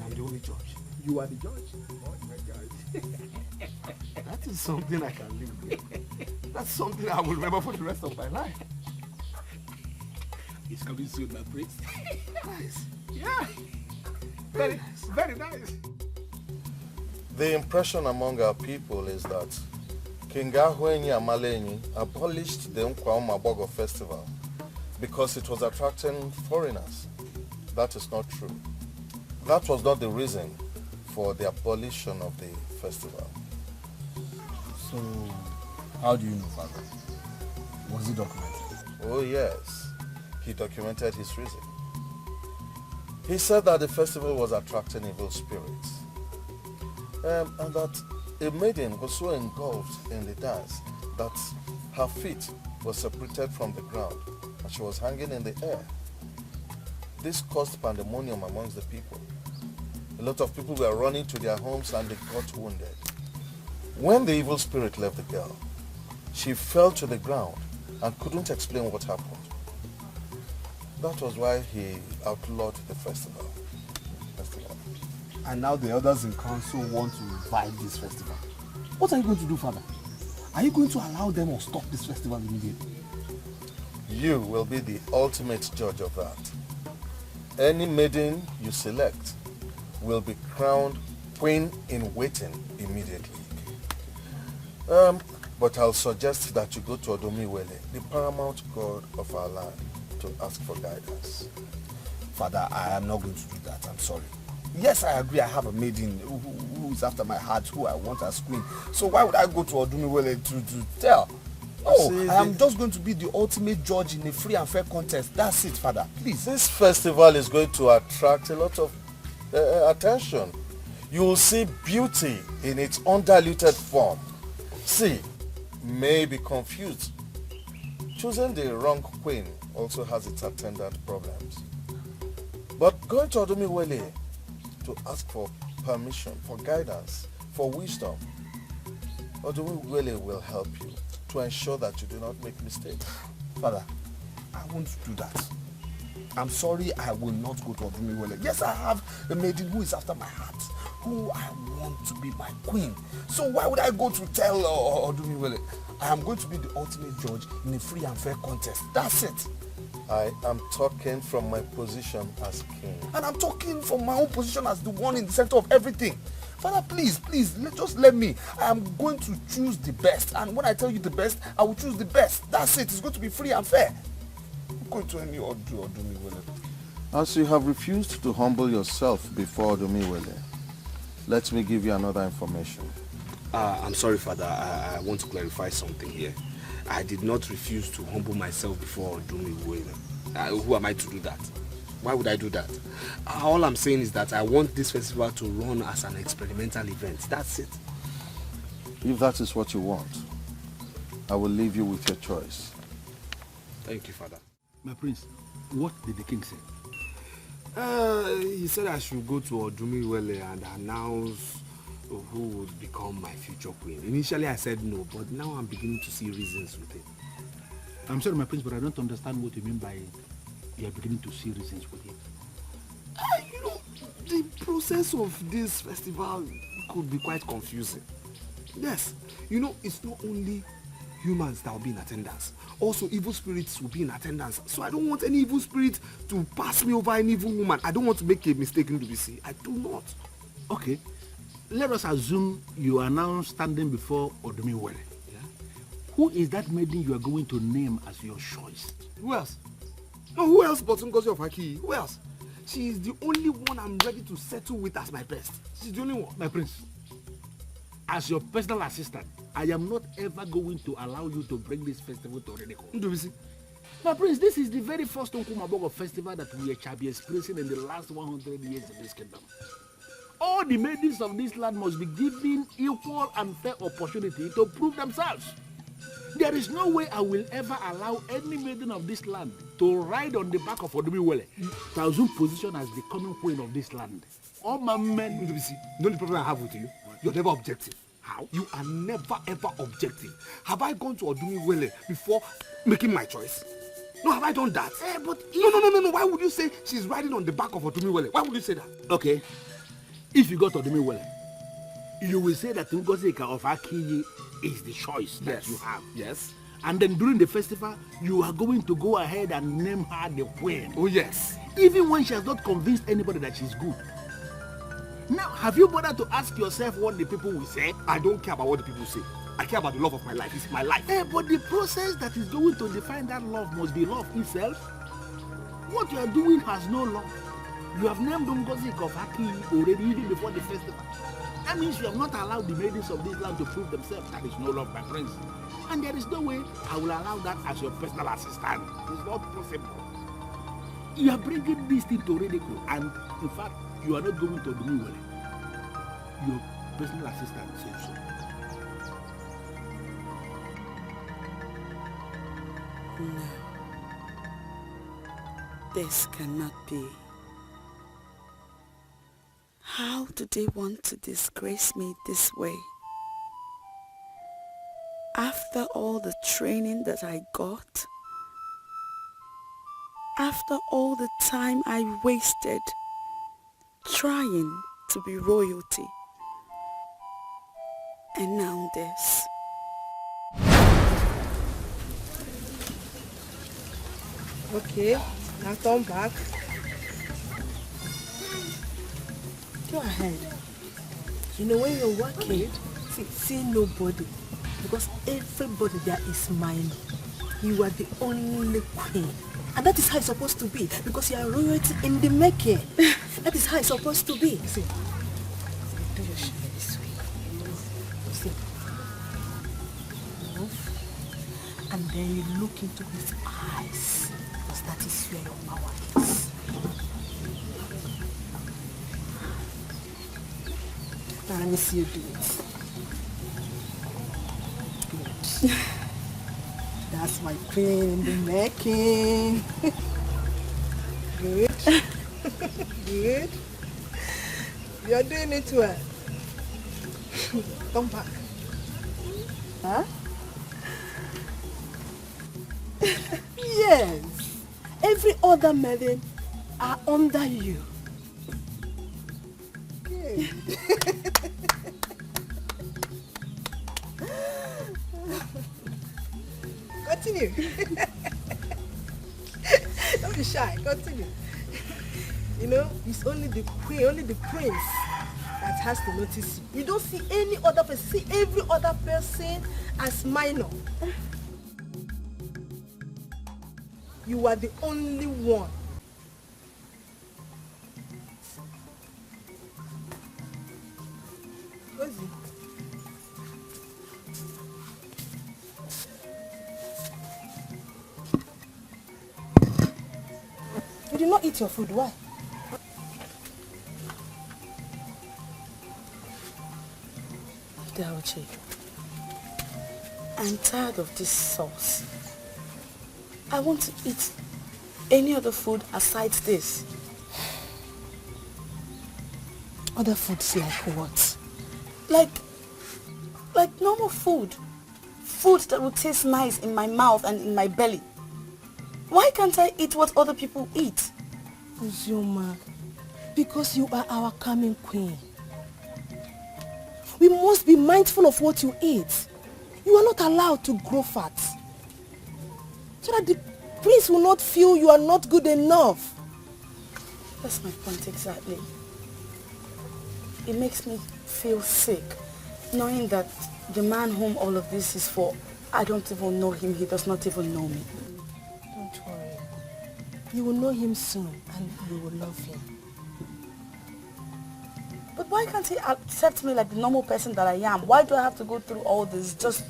I'm the only judge. You are the judge. Oh my God. That is something I can live with. That's something I will remember for the rest of my life. It's coming soon, my prince. Nice. Yeah. Very nice. Very nice. The impression among our people is that King Ahwenyi Amalenyi abolished the Nkwaumaboro festival because it was attracting foreigners. That is not true. That was not the reason for the abolition of the festival. So, how do you know, Father? Was it documented? Oh yes, he documented his reason. He said that the festival was attracting evil spirits. And that a maiden was so engulfed in the dance that her feet were separated from the ground and she was hanging in the air. This caused pandemonium amongst the people. A lot of people were running to their homes and they got wounded. When the evil spirit left the girl, she fell to the ground and couldn't explain what happened. That was why he outlawed the festival. And now the elders in council want to revive this festival. What are you going to do, Father? Are you going to allow them or stop this festival immediately? You will be the ultimate judge of that. Any maiden you select will be crowned queen in waiting immediately. But I'll suggest that you go to Odomiwele, the paramount god of our land, to ask for guidance. Father, I am not going to do that. I'm sorry. Yes, I agree. I have a maiden who is after my heart, who I want as queen. So why would I go to Odomiwele to tell? Oh, I am just going to be the ultimate judge in a free and fair contest. That's it, Father. Please. This festival is going to attract a lot of attention. You will see beauty in its undiluted form. See, may be confused. Choosing the wrong queen also has its attendant problems. But going to Odomiwele to ask for permission, for guidance, for wisdom, Odomiwele will help you to ensure that you do not make mistakes. Father, I won't do that. I'm sorry, I will not go to Odomiwele. Yes, I have a maiden who is after my heart, who I want to be my queen. So why would I go to tell Odomiwele? I am going to be the ultimate judge in a free and fair contest. That's it. I am talking from my position as king. And I'm talking from my own position as the one in the center of everything. Father, please, just let me. I am going to choose the best. And when I tell you the best, I will choose the best. That's it. It's going to be free and fair. I'm going to any Odomiwele. As you have refused to humble yourself before Odomiwele, let me give you another information. I'm sorry, Father. I want to clarify something here. I did not refuse to humble myself before Odumi. Who am I to do that? Why would I do that? All I'm saying is that I want this festival to run as an experimental event. That's it. If that is what you want, I will leave you with your choice. Thank you, Father. My prince, what did the king say? He said I should go to Odumiwele and announce who would become my future queen. Initially I said no, but now I'm beginning to see reasons with it. I'm sorry, my prince, but I don't understand what you mean by you are beginning to see reasons with it. You know, the process of this festival could be quite confusing. Yes, you know, it's not only humans that will be in attendance. Also, evil spirits will be in attendance. So I don't want any evil spirit to pass me over an evil woman. I don't want to make a mistake in WC. I do not. Okay. Let us assume you are now standing before Odumiwele. Yeah? Who is that maiden you are going to name as your choice? Who else? No, who else but Ngozi of Aki? Who else? She is the only one I'm ready to settle with as my best. She's the only one. My prince, as your personal assistant, I am not ever going to allow you to bring this festival to Redeko. My prince, this is the very first Nkumabogo festival that we shall be experiencing in the last 100 years in this kingdom. All the maidens of this land must be given equal and fair opportunity to prove themselves. There is no way I will ever allow any maiden of this land to ride on the back of Odumiwele to assume position as the coming queen of this land. All my men... The only problem I have with you, you're never objective. How? You are never ever objective. Have I gone to Odumiwele before making my choice? No, have I done that? But No. Why would you say she's riding on the back of Odumiwele? Why would you say that? Okay. If you go to Odumiwele, you will say that Ngozi of Akiyi is the choice that you have. Yes. And then during the festival, you are going to go ahead and name her the queen. Oh, yes. Even when she has not convinced anybody that she's good. Now, have you bothered to ask yourself what the people will say? I don't care about what the people say. I care about the love of my life. It's my life. But the process that is going to define that love must be love itself. What you are doing has no love. You have named Ngozi of Aki already even before the festival. That means you have not allowed the maidens of this land to prove themselves. That is no love, my friends. And there is no way I will allow that as your personal assistant. It's not possible. You are bringing this thing to ridicule, and in fact, you are not going to do me well. Your personal assistant says so. No. This cannot be. How do they want to disgrace me this way? After all the training that I got, after all the time I wasted trying to be royalty, and now this. Okay, now come back. Go ahead. You know, when you're working, see nobody, because everybody there is mine. You are the only queen, and that is how it's supposed to be, because you are royalty in the making. That is how it's supposed to be. See, do your shit this way. See, move, and then you look into his eyes, because that is where your power is. Now let me see you do it. Good. That's my queen in the making. Good. Good. You're doing it well. Come back. Huh? Yes. Every other maiden are under you. Good. Continue. Don't be shy. Continue. You know, it's only the queen, only the prince that has to notice you. You don't see any other person. See every other person as minor. You are the only one. What's it? You did not eat your food. Why? Dauchi, I'm tired of this sauce. I want to eat any other food aside this. Other foods like what? Like normal food. Food that will taste nice in my mouth and in my belly. Why can't I eat what other people eat? Uzioma, because you are our coming queen. We must be mindful of what you eat. You are not allowed to grow fat. So that the prince will not feel you are not good enough. That's my point exactly. It makes me feel sick, knowing that the man whom all of this is for, I don't even know him, he does not even know me. Don't worry. You will know him soon and you will love him. But why can't he accept me like the normal person that I am? Why do I have to go through all this just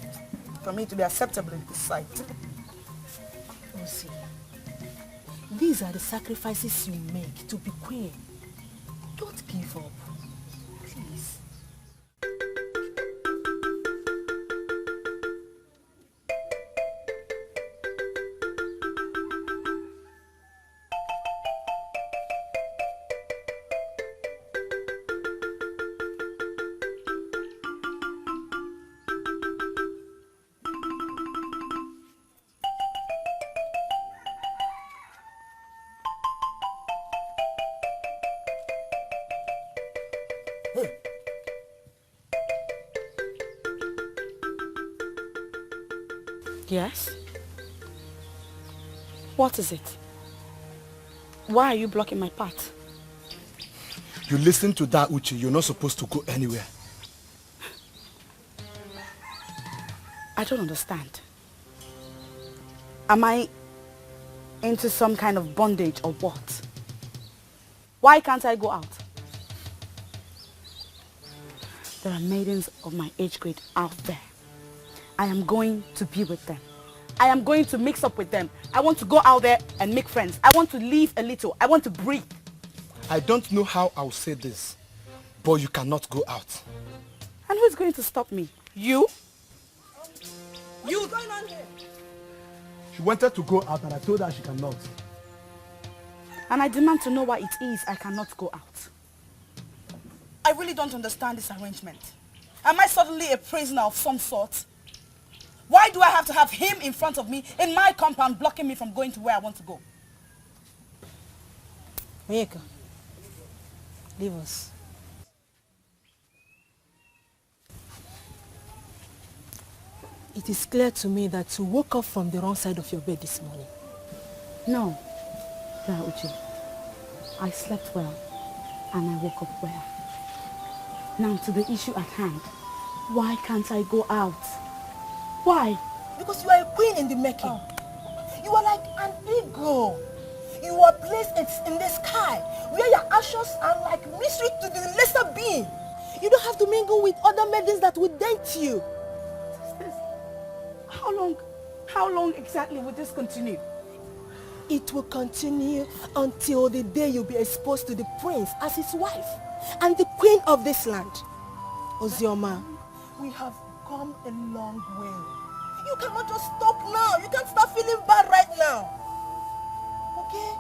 for me to be acceptable in his sight? See, these are the sacrifices you make to be queen. Don't give up. Please. Yes? What is it? Why are you blocking my path? You listen to that, Uchi. You're not supposed to go anywhere. I don't understand. Am I into some kind of bondage or what? Why can't I go out? There are maidens of my age grade out there. I am going to be with them. I am going to mix up with them. I want to go out there and make friends. I want to live a little. I want to breathe. I don't know how I'll say this, but you cannot go out. And who's going to stop me? You? What's going on here? She wanted to go out and I told her she cannot. And I demand to know why it is I cannot go out. I really don't understand this arrangement. Am I suddenly a prisoner of some sort? Why do I have to have him in front of me in my compound blocking me from going to where I want to go? Onyeka, leave us. It is clear to me that you woke up from the wrong side of your bed this morning. No, Uchi. I slept well and I woke up well. Now to the issue at hand. Why can't I go out? Why? Because you are a queen in the making. You are like an eagle. You are placed in the sky where your ashes are like mystery to the lesser being. You don't have to mingle with other maidens that will date you. How long exactly will this continue? It will continue until the day you'll be exposed to the prince as his wife and the queen of this land. Ozioma, we have come a long way. You cannot just stop now. You can't start feeling bad right now. Okay?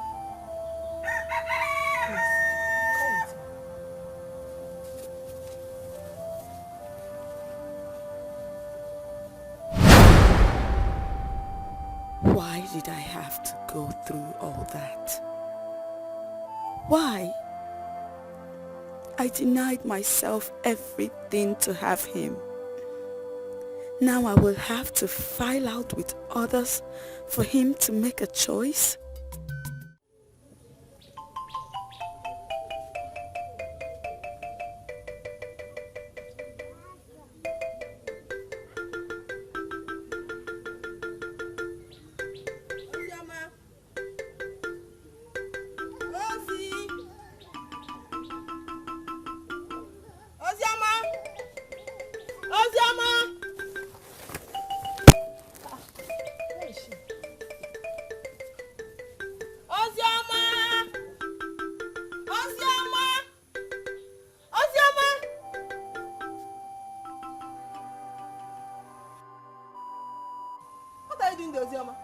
Please, come with me. Why did I have to go through all that? Why? I denied myself everything to have him. Now I will have to file out with others for him to make a choice? Ozioma?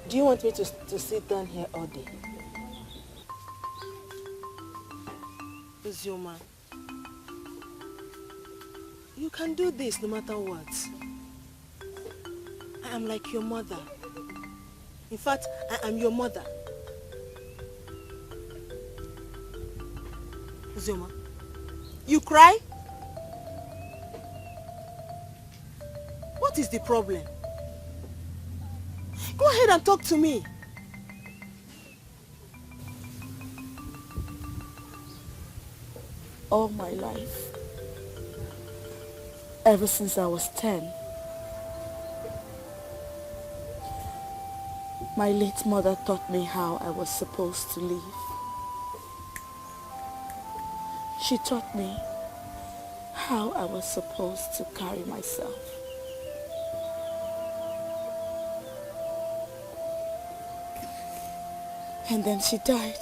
Do you want me to sit down here all day? Ozioma, you can do this no matter what. I am like your mother. In fact, I am your mother. Ozioma, you cry? What is the problem? Go ahead and talk to me. All my life, ever since I was 10, my late mother taught me how I was supposed to live. She taught me how I was supposed to carry myself. And then she died.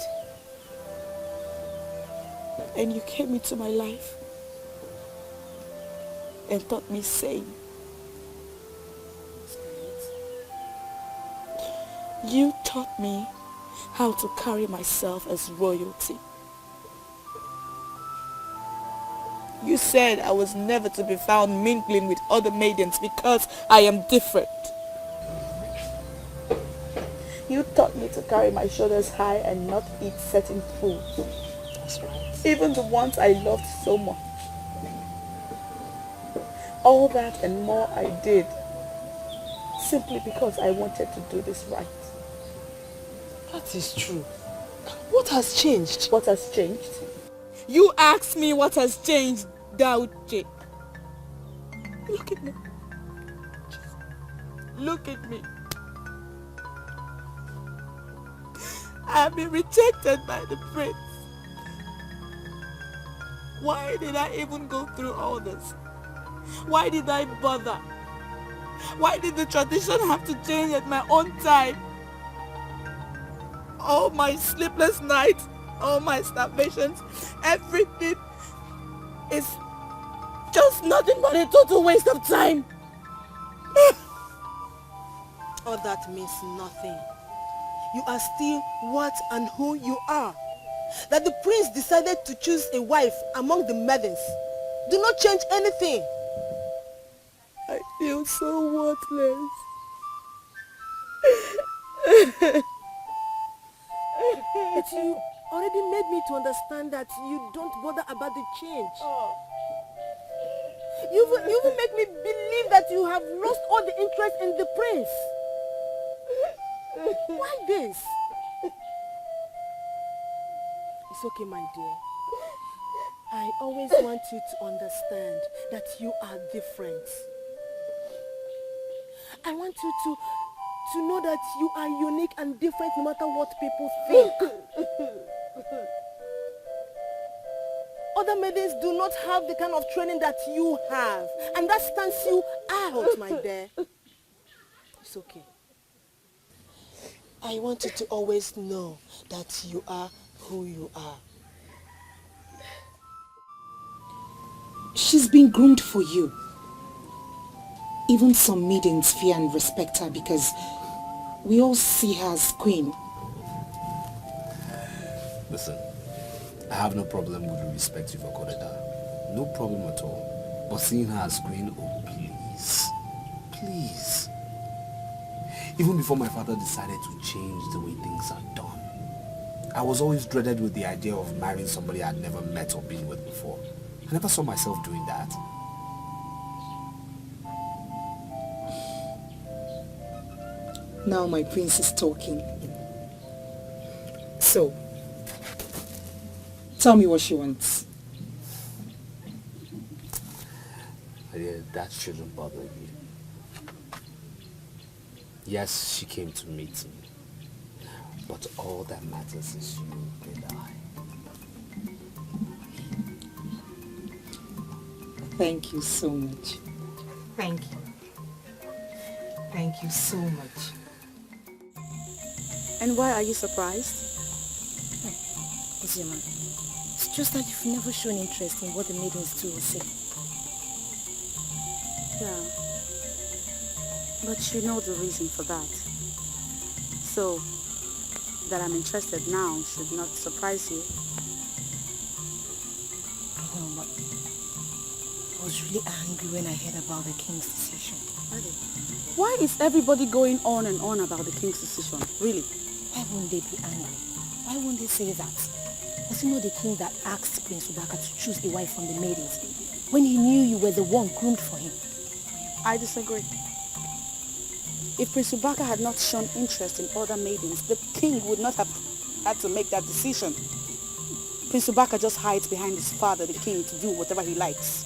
And you came into my life and taught me same. You taught me how to carry myself as royalty. You said I was never to be found mingling with other maidens because I am different. You taught me to carry my shoulders high and not eat certain foods. That's right. Even the ones I loved so much. All that and more I did simply because I wanted to do this right. That is true. What has changed? What has changed? You asked me what has changed, Dauche. Look at me. Look at me. I have been rejected by the prince. Why did I even go through all this? Why did I bother? Why did the tradition have to change at my own time? All my sleepless nights, all my starvations, everything is just nothing but a total waste of time. All that means nothing. You are still what and who you are. That the prince decided to choose a wife among the maidens do not change anything. I feel so worthless. But you already made me to understand that you don't bother about the change. You even make me believe that you have lost all the interest in the prince. Why this? It's okay, my dear. I always want you to understand that you are different. I want you to know that you are unique and different no matter what people think. Other maidens do not have the kind of training that you have, and that stands you out, my dear. It's okay. I want you to always know that you are who you are. She's been groomed for you. Even some maidens fear and respect her because we all see her as queen. Listen, I have no problem with the respect you've accorded her. No problem at all. But seeing her as queen, oh please. Please. Even before my father decided to change the way things are done, I was always dreaded with the idea of marrying somebody I'd never met or been with before. I never saw myself doing that. Now my prince is talking. So, tell me what she wants. My dear, that shouldn't bother you. Yes, she came to meet me. But all that matters is you and I. Thank you so much. Thank you. Thank you so much. And why are you surprised? Ozima, it's just that you've never shown interest in what the maidens do or say. Yeah. But you know the reason for that. So, that I'm interested now should not surprise you. I know, but I was really angry when I heard about the king's decision. Why is everybody going on and on about the king's decision? Really? Why won't they be angry? Why won't they say that? Was it not the king that asked Prince Ubaka to choose a wife from the maidens when he knew you were the one groomed for him? I disagree. If Prince Ubaka had not shown interest in other maidens, the king would not have had to make that decision. Prince Ubaka just hides behind his father, the king, to do whatever he likes.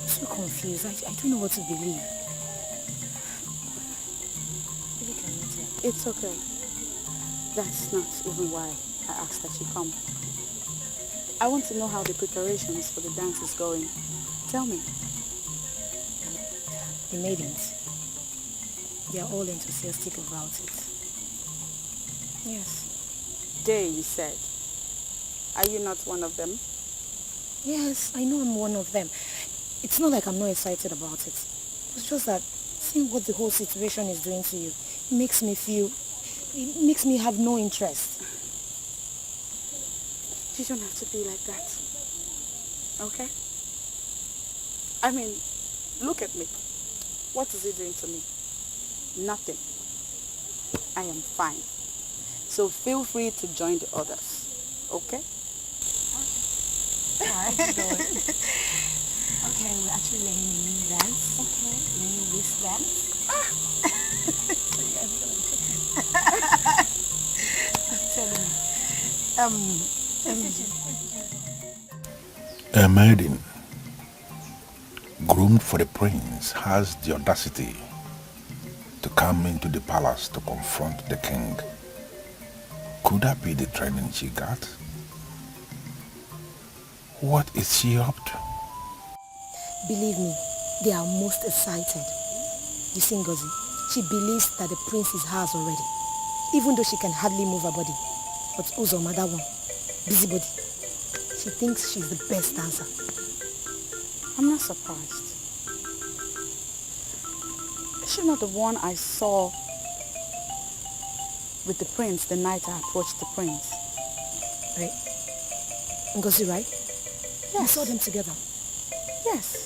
I'm so confused. I don't know what to believe. It's okay. That's not even why I asked that you come. I want to know how the preparations for the dance is going. Tell me. The maidens, they are all enthusiastic about it. Yes. They, you said. Are you not one of them? Yes, I know I'm one of them. It's not like I'm not excited about it. It's just that seeing what the whole situation is doing to you, it makes me have no interest. You don't have to be like that. Okay? I mean, look at me. What is it doing to me? Nothing. I am fine. So feel free to join the others. Okay? Okay, we're actually learning a new dance. Okay. Learning this dance. I'm telling you. A maiden groomed for the prince has the audacity to come into the palace to confront the king. Could that be the training she got? What is she up to? Believe me, they are most excited. You see, Ngozi, she believes that the prince is hers already, even though she can hardly move her body. But Uzoma, that one, busybody, she thinks she's the best dancer. I'm not surprised. Is she not the one I saw with the prince the night I approached the prince? Right? Ngozi, right? Yes. You saw them together? Yes.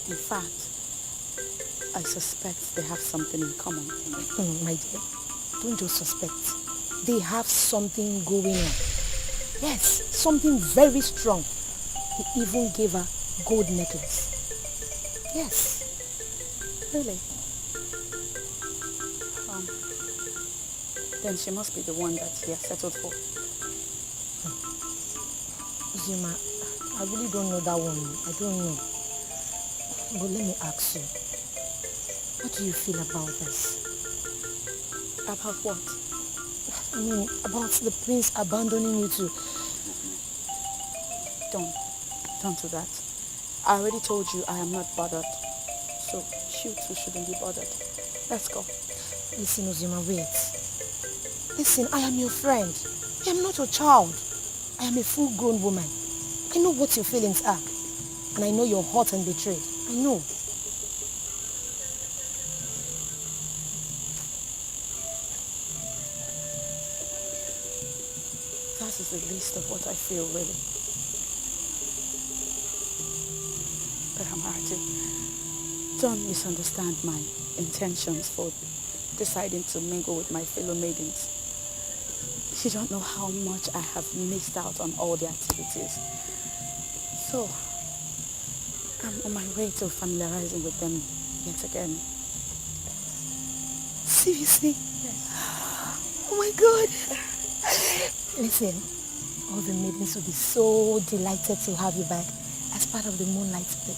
In fact, I suspect they have something in common. My dear, don't just suspect. They have something going on. Yes, something very strong. He even gave her gold necklace. Yes. Really? Then she must be the one that he has settled for. Zima, I really don't know that one. I don't know. But let me ask you. What do you feel about this? About what? I mean, about the prince abandoning you too. Don't do that. I already told you I am not bothered. So you too shouldn't be bothered. Let's go. Listen, Ozima, wait. Listen, I am your friend. I am not your child. I am a full-grown woman. I know what your feelings are. And I know you're hurt and betrayed. I know. That is the least of what I feel, really. But Amarachi, don't misunderstand my intentions for deciding to mingle with my fellow maidens. You don't know how much I have missed out on all the activities. So, I'm on my way to familiarizing with them yet again. Seriously? Yes. Oh my God. Listen, all the maidens will be so delighted to have you back as part of the Moonlight Play.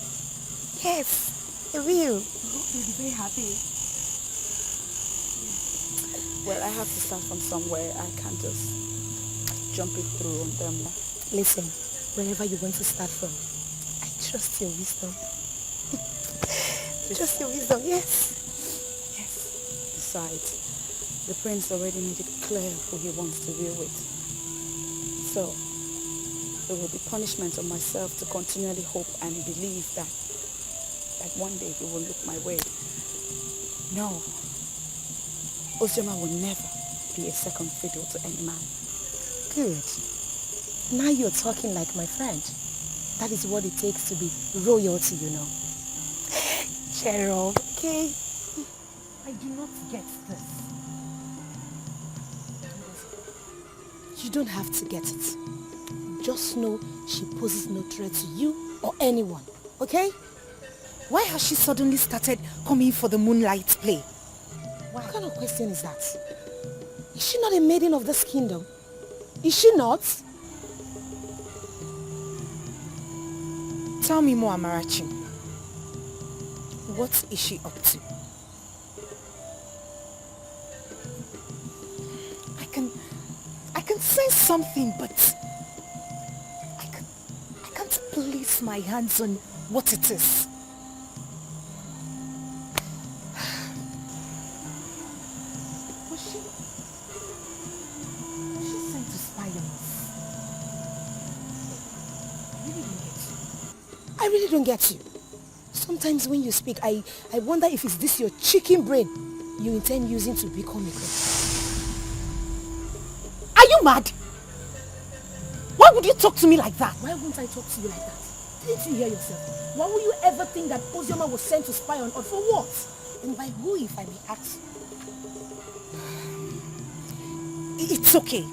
Yes, they will. You'll be very happy. Well, I have to start from somewhere. I can't just jump it through on them. Listen, wherever you want to start from. I trust your wisdom. Trust your wisdom, yes. Yes. Besides, the prince already made it clear who he wants to deal with. So, it will be punishment on myself to continually hope and believe that one day he will look my way. No, Ozioma will never be a second fiddle to any man. Good. Now you're talking like my friend. That is what it takes to be royalty, you know. Cheer up, okay? I do not get this. You don't have to get it. Just know she poses no threat to you or anyone, okay? Why has she suddenly started coming for the moonlight play? What kind of question is that? Is she not a maiden of this kingdom? Is she not? Tell me more, Amarachi. What is she up to? I can sense something, but I can't place my hands on what it is. Was she sent to spy on us? I really don't get you. Sometimes when you speak, I wonder if it's this your chicken brain you intend using to become a queen. Are you mad? Why would you talk to me like that? Why wouldn't I talk to you like that? Didn't you hear yourself? Why would you ever think that Ozioma was sent to spy on us? For what? And by who, if I may ask? It's okay.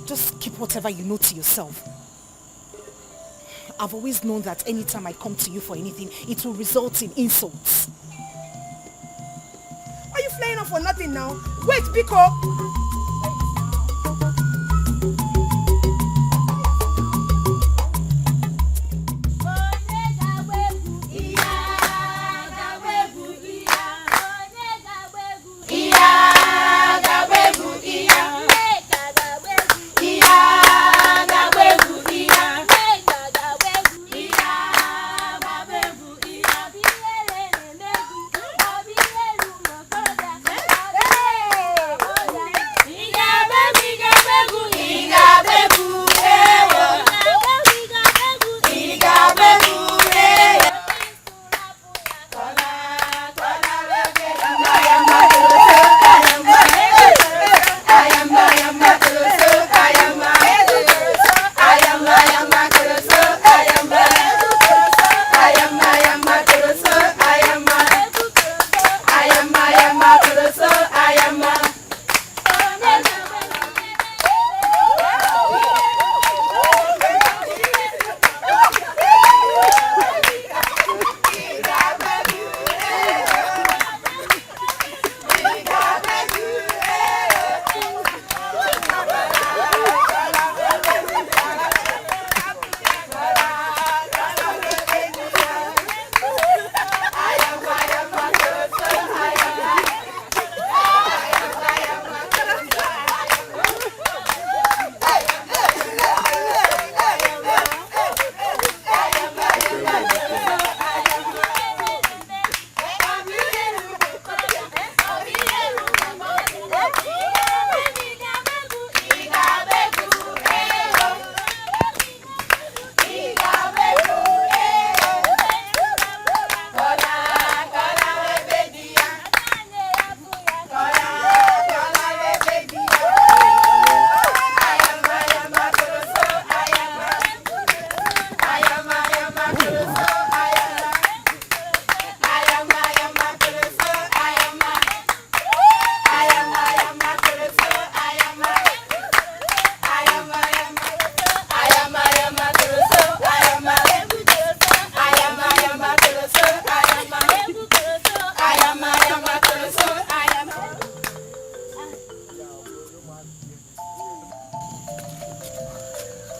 Just keep whatever you know to yourself. I've always known that anytime I come to you for anything, it will result in insults. Are you flying off for nothing now? Wait, Biko!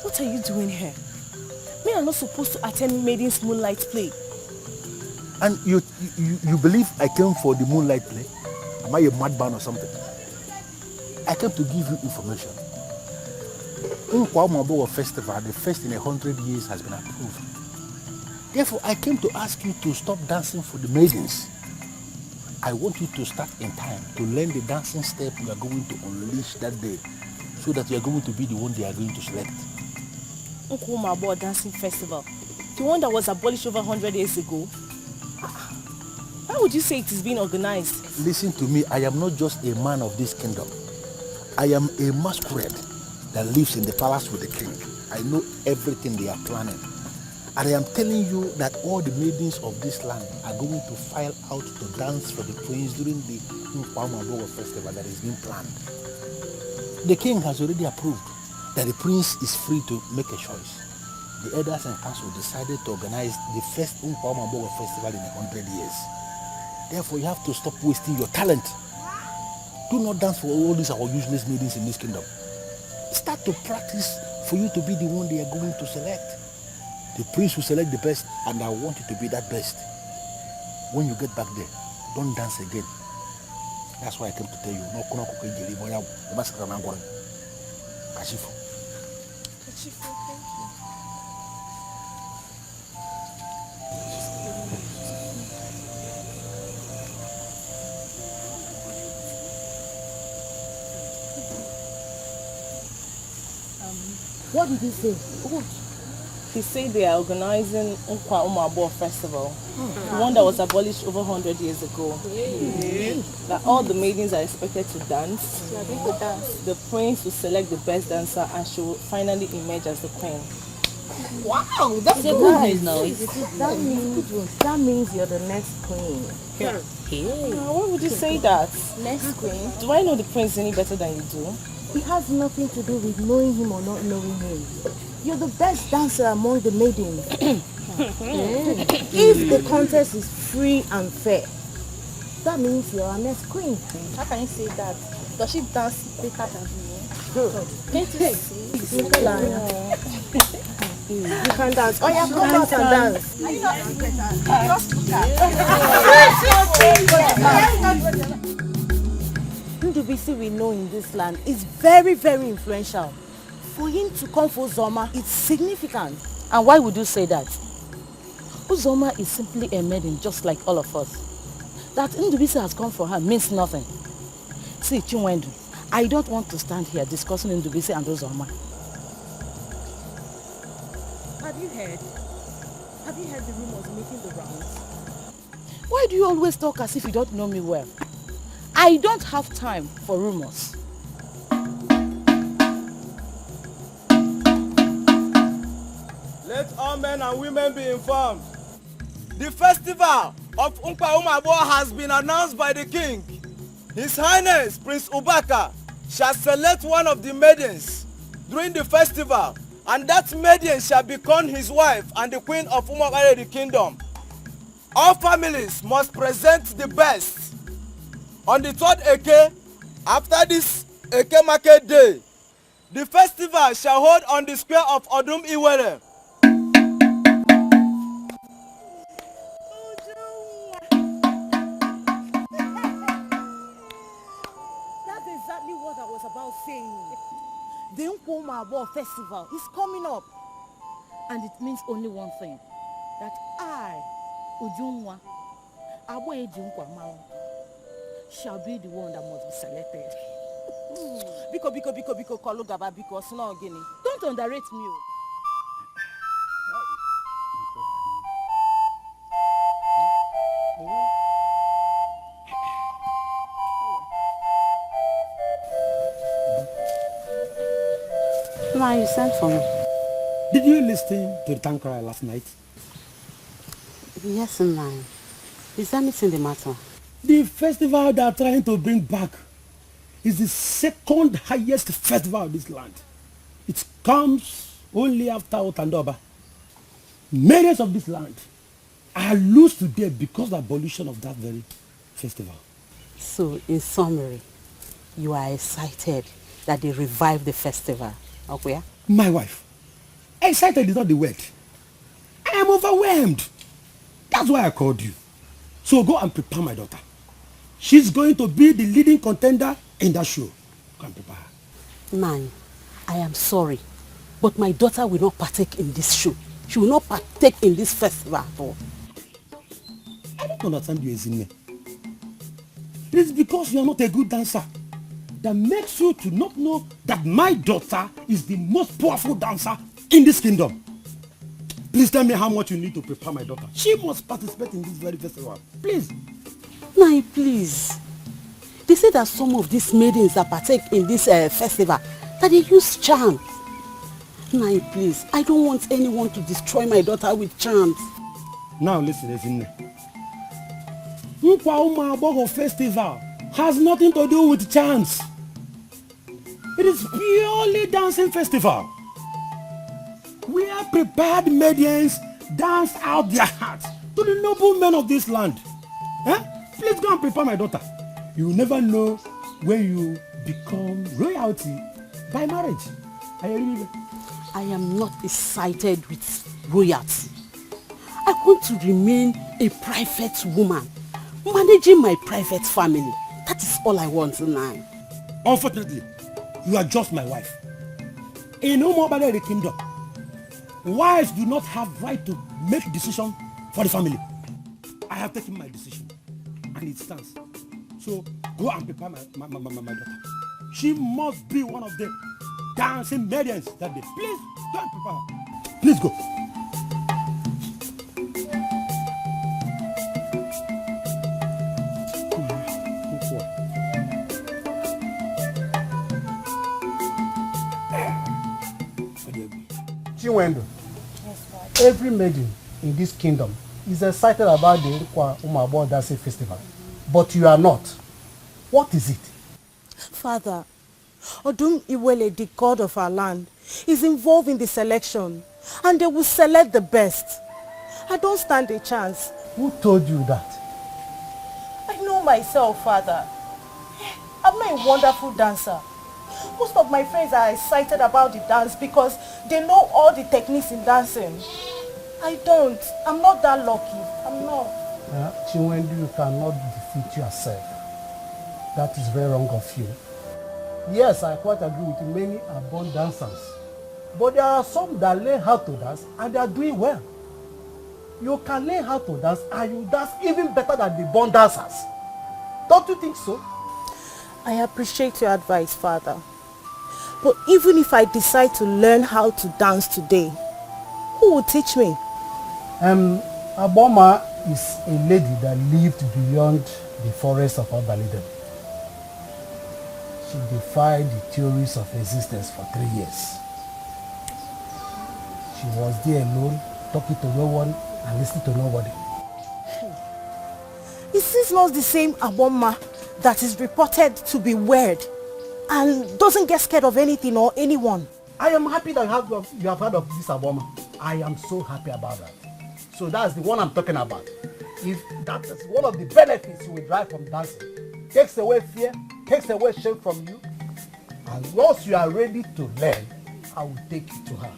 What are you doing here? Me are not supposed to attend Maiden's moonlight play. And you believe I came for the moonlight play? Am I a madman or something? I came to give you information. Unkwa Festival, the first in 100 years, has been approved. Therefore, I came to ask you to stop dancing for the maidens. I want you to start in time to learn the dancing step you are going to unleash that day, so that you are going to be the one they are going to select. Unkwa Dancing Festival, the one that was abolished over 100 years ago. Why would you say it is being organized? Listen to me, I am not just a man of this kingdom. I am a masquerade that lives in the palace with the king. I know everything they are planning. And I am telling you that all the maidens of this land are going to file out to dance for the prince during the Unkwa Festival that is being planned. The king has already approved that the prince is free to make a choice. The elders and council decided to organize the first Unkwa Festival in 100 years. Therefore, you have to stop wasting your talent. Do not dance for all these our useless maidens in this kingdom. Start to practice for you to be the one they are going to select. The prince will select the best, and I want you to be that best. When you get back there, don't dance again. That's why I came to tell you. No, Kashifu. Kashifu, thank you. What did he say? He said they are organizing Unkwa Festival, the one that was abolished over 100 years ago. That all the maidens are expected to dance. The prince will select the best dancer and she will finally emerge as the queen. Wow, that's a good news. That means you're the next queen. Yeah. Why would you say that? Next queen? Do I know the prince any better than you do? It has nothing to do with knowing him or not knowing him. You're the best dancer among the maidens. If the contest is free and fair, that means you're our next queen. How can you say that? Does she dance better than you? Can't you see? You can dance. Oh yeah, come out and dance. Are you not just Ndubisi we know in this land is very, very influential. For him to come for Uzoma, it's significant. And why would you say that? Uzoma is simply a maiden just like all of us. That Ndubisi has come for her means nothing. See, Chinwendu, I don't want to stand here discussing Ndubisi and Uzoma. Have you heard? Have you heard the rumors making the rounds? Why do you always talk as if you don't know me well? I don't have time for rumors. Let all men and women be informed. The festival of Unkwa has been announced by the king. His Highness Prince Ubaka shall select one of the maidens during the festival, and that maiden shall become his wife and the queen of the kingdom. All families must present the best. On the 3rd Eke, after this Eke market day, the festival shall hold on the square of Odum Iwere. That's exactly what I was about saying. The Unkwa Festival is coming up. And it means only one thing. That I, Ujunwa, Abo Ejunkwa Mao, shall be the one that must be selected. Biko, Kolugaba, Biko, Snow Guinea. Don't underrate me. Ma, you sent for me. Did you listen to the town cry last night? Yes, ma. Is anything the matter? The festival they are trying to bring back is the second highest festival of this land. It comes only after Otandoba. Millions of this land are lost today because of the abolition of that very festival. So, in summary, you are excited that they revived the festival. Okay? My wife, excited is not the word. I am overwhelmed. That's why I called you. So go and prepare my daughter. She's going to be the leading contender in that show. Go and prepare her. Man, I am sorry, But my daughter will not partake in this show. She will not partake in this festival at all. I don't understand you, Ezinne. It is because you are not a good dancer that makes you to not know that my daughter is the most powerful dancer in this kingdom. Please tell me how much you need to prepare my daughter. She must participate in this very festival. Please. Nai, please. They say that some of these maidens that partake in this festival, that they use charms. Nai, please. I don't want anyone to destroy my daughter with charms. Now listen, Ezinne. Nkwa Umabogo festival has nothing to do with charms. It is purely dancing festival. Where prepared maidens dance out their hearts to the noble men of this land. Please go and prepare my daughter. You will never know when you become royalty by marriage. I am not excited with royalty. I want to remain a private woman, managing my private family. That is all I want now. Unfortunately, you are just my wife. In the kingdom, wives do not have right to make decisions for the family. I have taken my decision, and it stands. So go and prepare my daughter. She must be one of the dancing maidens that day. Please go and prepare her. Please go. Chiwendo, every maiden in this kingdom is excited about the Nkwa Umabo Dancing Festival, but you are not. What is it? Father, Odum Iwele, the god of our land, is involved in the selection, and they will select the best. I don't stand a chance. Who told you that? I know myself, Father. I'm not a wonderful dancer. Most of my friends are excited about the dance because they know all the techniques in dancing. I don't. I'm not that lucky. I'm not. Chiwendu, you cannot defeat yourself. That is very wrong of you. Yes, I quite agree with many born dancers. But there are some that learn how to dance and they are doing well. You can learn how to dance and you dance even better than the born dancers. Don't you think so? I appreciate your advice, Father. But even if I decide to learn how to dance today, who will teach me? Aboma is a lady that lived beyond the forest of Obaliden. She defied the theories of existence for 3 years. She was there alone, talking to no one and listening to nobody. Is this not the same Aboma that is reported to be weird and doesn't get scared of anything or anyone? I am happy that you have heard of this Aboma. I am so happy about that. So that's the one I'm talking about. If that is one of the benefits you will derive from dancing, takes away fear, takes away shame from you, and once you are ready to learn, I will take you to her.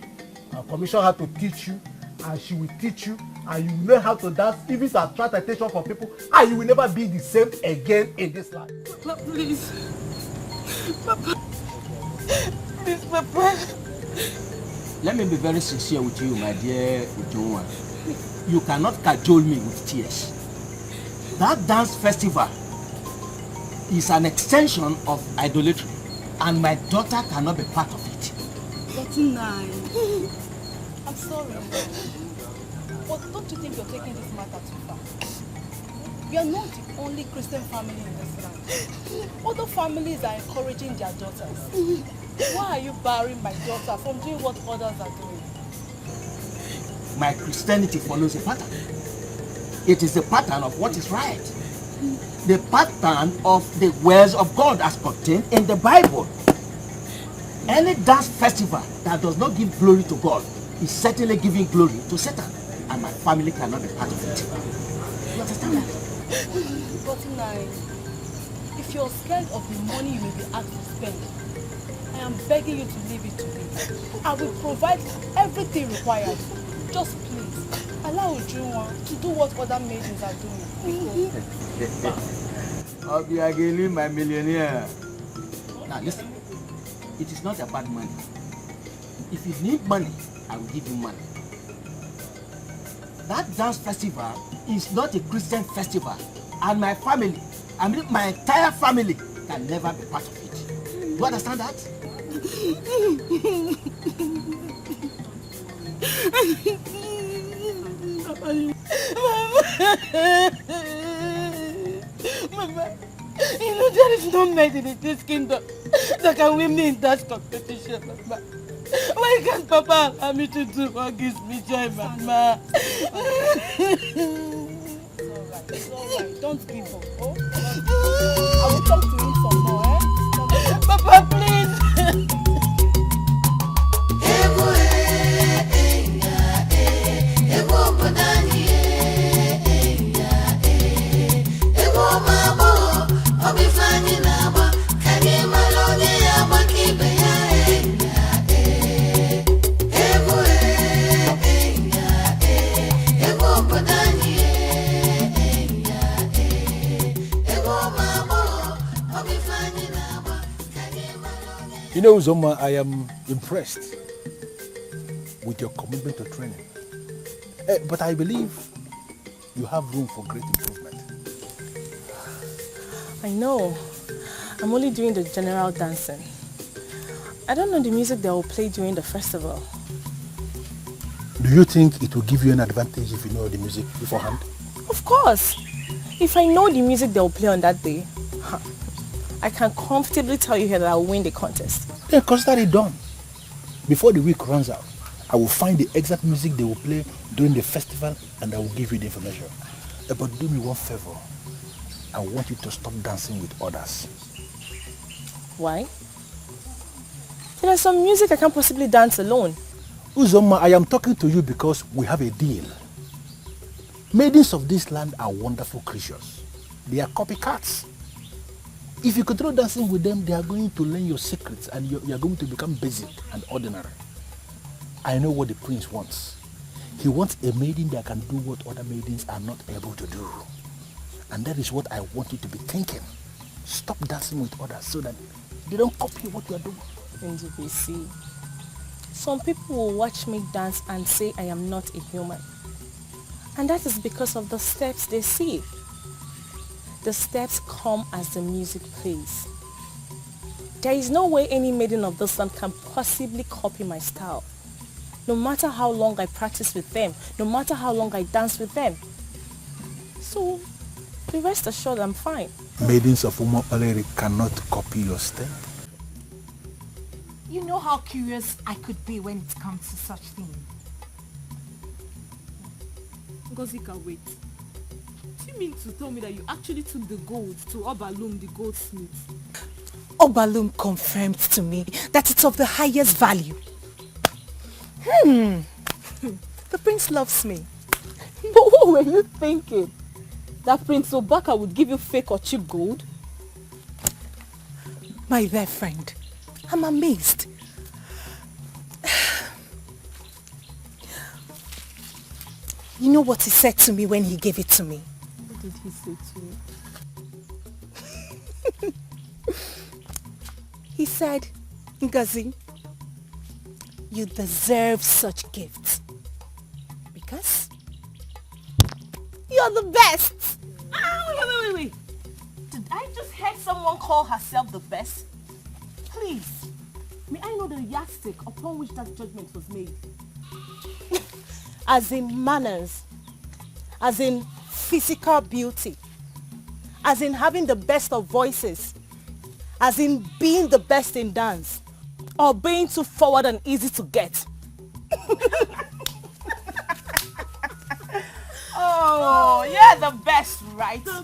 I'll commission her to teach you, and she will teach you, and you will learn how to dance, even to attract attention from people, and you will never be the same again in this life. Papa, please. Papa. Please, Papa. Let me be very sincere with you, my dear Ujunwa. You cannot cajole me with tears. That dance festival is an extension of idolatry, and my daughter cannot be part of it. But Nai, I'm sorry. But don't you think you're taking this matter too far? We are not the only Christian family in this land. Other families are encouraging their daughters. Why are you barring my daughter from doing what others are doing? My Christianity follows a pattern. It is the pattern of what is right. The pattern of the words of God as contained in the Bible. Any dance festival that does not give glory to God is certainly giving glory to Satan, and my family cannot be part of it. You understand that? But Nai, if you're scared of the money you may be asked to spend, I am begging you to leave it to me. I will provide everything required. Just please, allow Ujunwa to do what other maidens are doing. I'll be again my millionaire. Now listen, it is not about money. If you need money, I will give you money. That dance festival is not a Christian festival, and my family, I mean my entire family, can never be part of it. You understand that? Mama, you know there is no maiden in this kingdom that can win me in that competition, Mama. Why can't Papa allow me to do what gives me joy, Mama? It's alright. Don't give up. Oh? I will talk to him some more, eh? Papa, please. You know, Zoma, I am impressed with your commitment to training. But I believe you have room for great improvement. I know. I'm only doing the general dancing. I don't know the music they will play during the festival. Do you think it will give you an advantage if you know the music beforehand? Of course. If I know the music they will play on that day, I can comfortably tell you here that I will win the contest. Then consider it done. Before the week runs out, I will find the exact music they will play during the festival and I will give you the information. But do me one favor. I want you to stop dancing with others. Why? There's some music I can't possibly dance alone. Uzoma, I am talking to you because we have a deal. Maidens of this land are wonderful creatures. They are copycats. If you continue dancing with them, they are going to learn your secrets and you are going to become basic and ordinary. I know what the prince wants. He wants a maiden that can do what other maidens are not able to do. And that is what I want you to be thinking. Stop dancing with others so that they don't copy what you are doing. NGBC. Some people will watch me dance and say I am not a human. And that is because of the steps they see. The steps come as the music plays. There is no way any maiden of this land can possibly copy my style. No matter how long I practice with them, no matter how long I dance with them. So, be rest assured I'm fine. Maidens of Umopaleri cannot copy your step. You know how curious I could be when it comes to such things. Ngozika, wait. Do you mean to tell me that you actually took the gold to Obalum, the goldsmith? Obalum confirmed to me that it's of the highest value. The prince loves me. But what were you thinking? That Prince Obaka would give you fake or cheap gold? My dear friend, I'm amazed. You know what he said to me when he gave it to me? What did he say to you? He said, Ngozi, you deserve such gifts because you're the best. Wait. Did I just hear someone call herself the best? Please, may I know the yardstick upon which that judgment was made? As in manners, as in physical beauty, as in having the best of voices, as in being the best in dance, or being too forward and easy to get. Oh, you're the best, right? The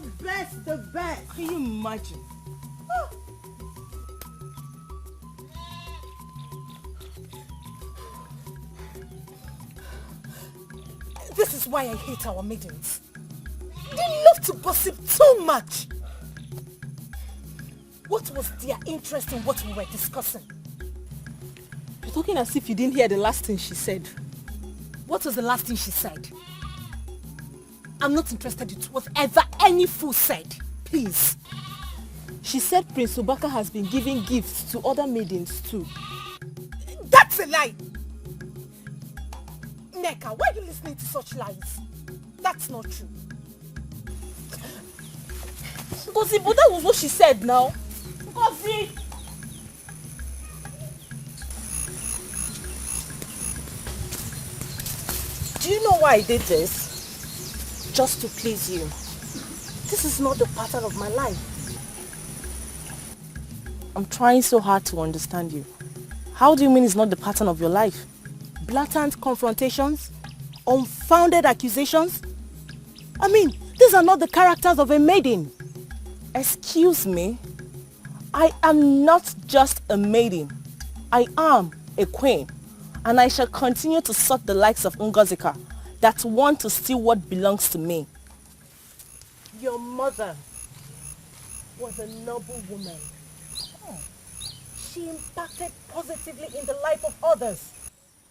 best. Can you imagine? This is why I hate our maidens. They love to gossip too much. What was their interest in what we were discussing? You're talking as if you didn't hear the last thing she said. What was the last thing she said? I'm not interested in whatever any fool said. Please. She said Prince Obaka has been giving gifts to other maidens too. That's a lie. Neka, why are you listening to such lies? That's not true. Ngozi, but that was what she said now. Ngozi! Do you know why I did this? Just to please you. This is not the pattern of my life. I'm trying so hard to understand you. How do you mean it's not the pattern of your life? Blatant confrontations? Unfounded accusations? I mean, these are not the characters of a maiden. Excuse me? I am not just a maiden. I am a queen. And I shall continue to sort the likes of Ngozika that want to steal what belongs to me. Your mother was a noble woman. She impacted positively in the life of others.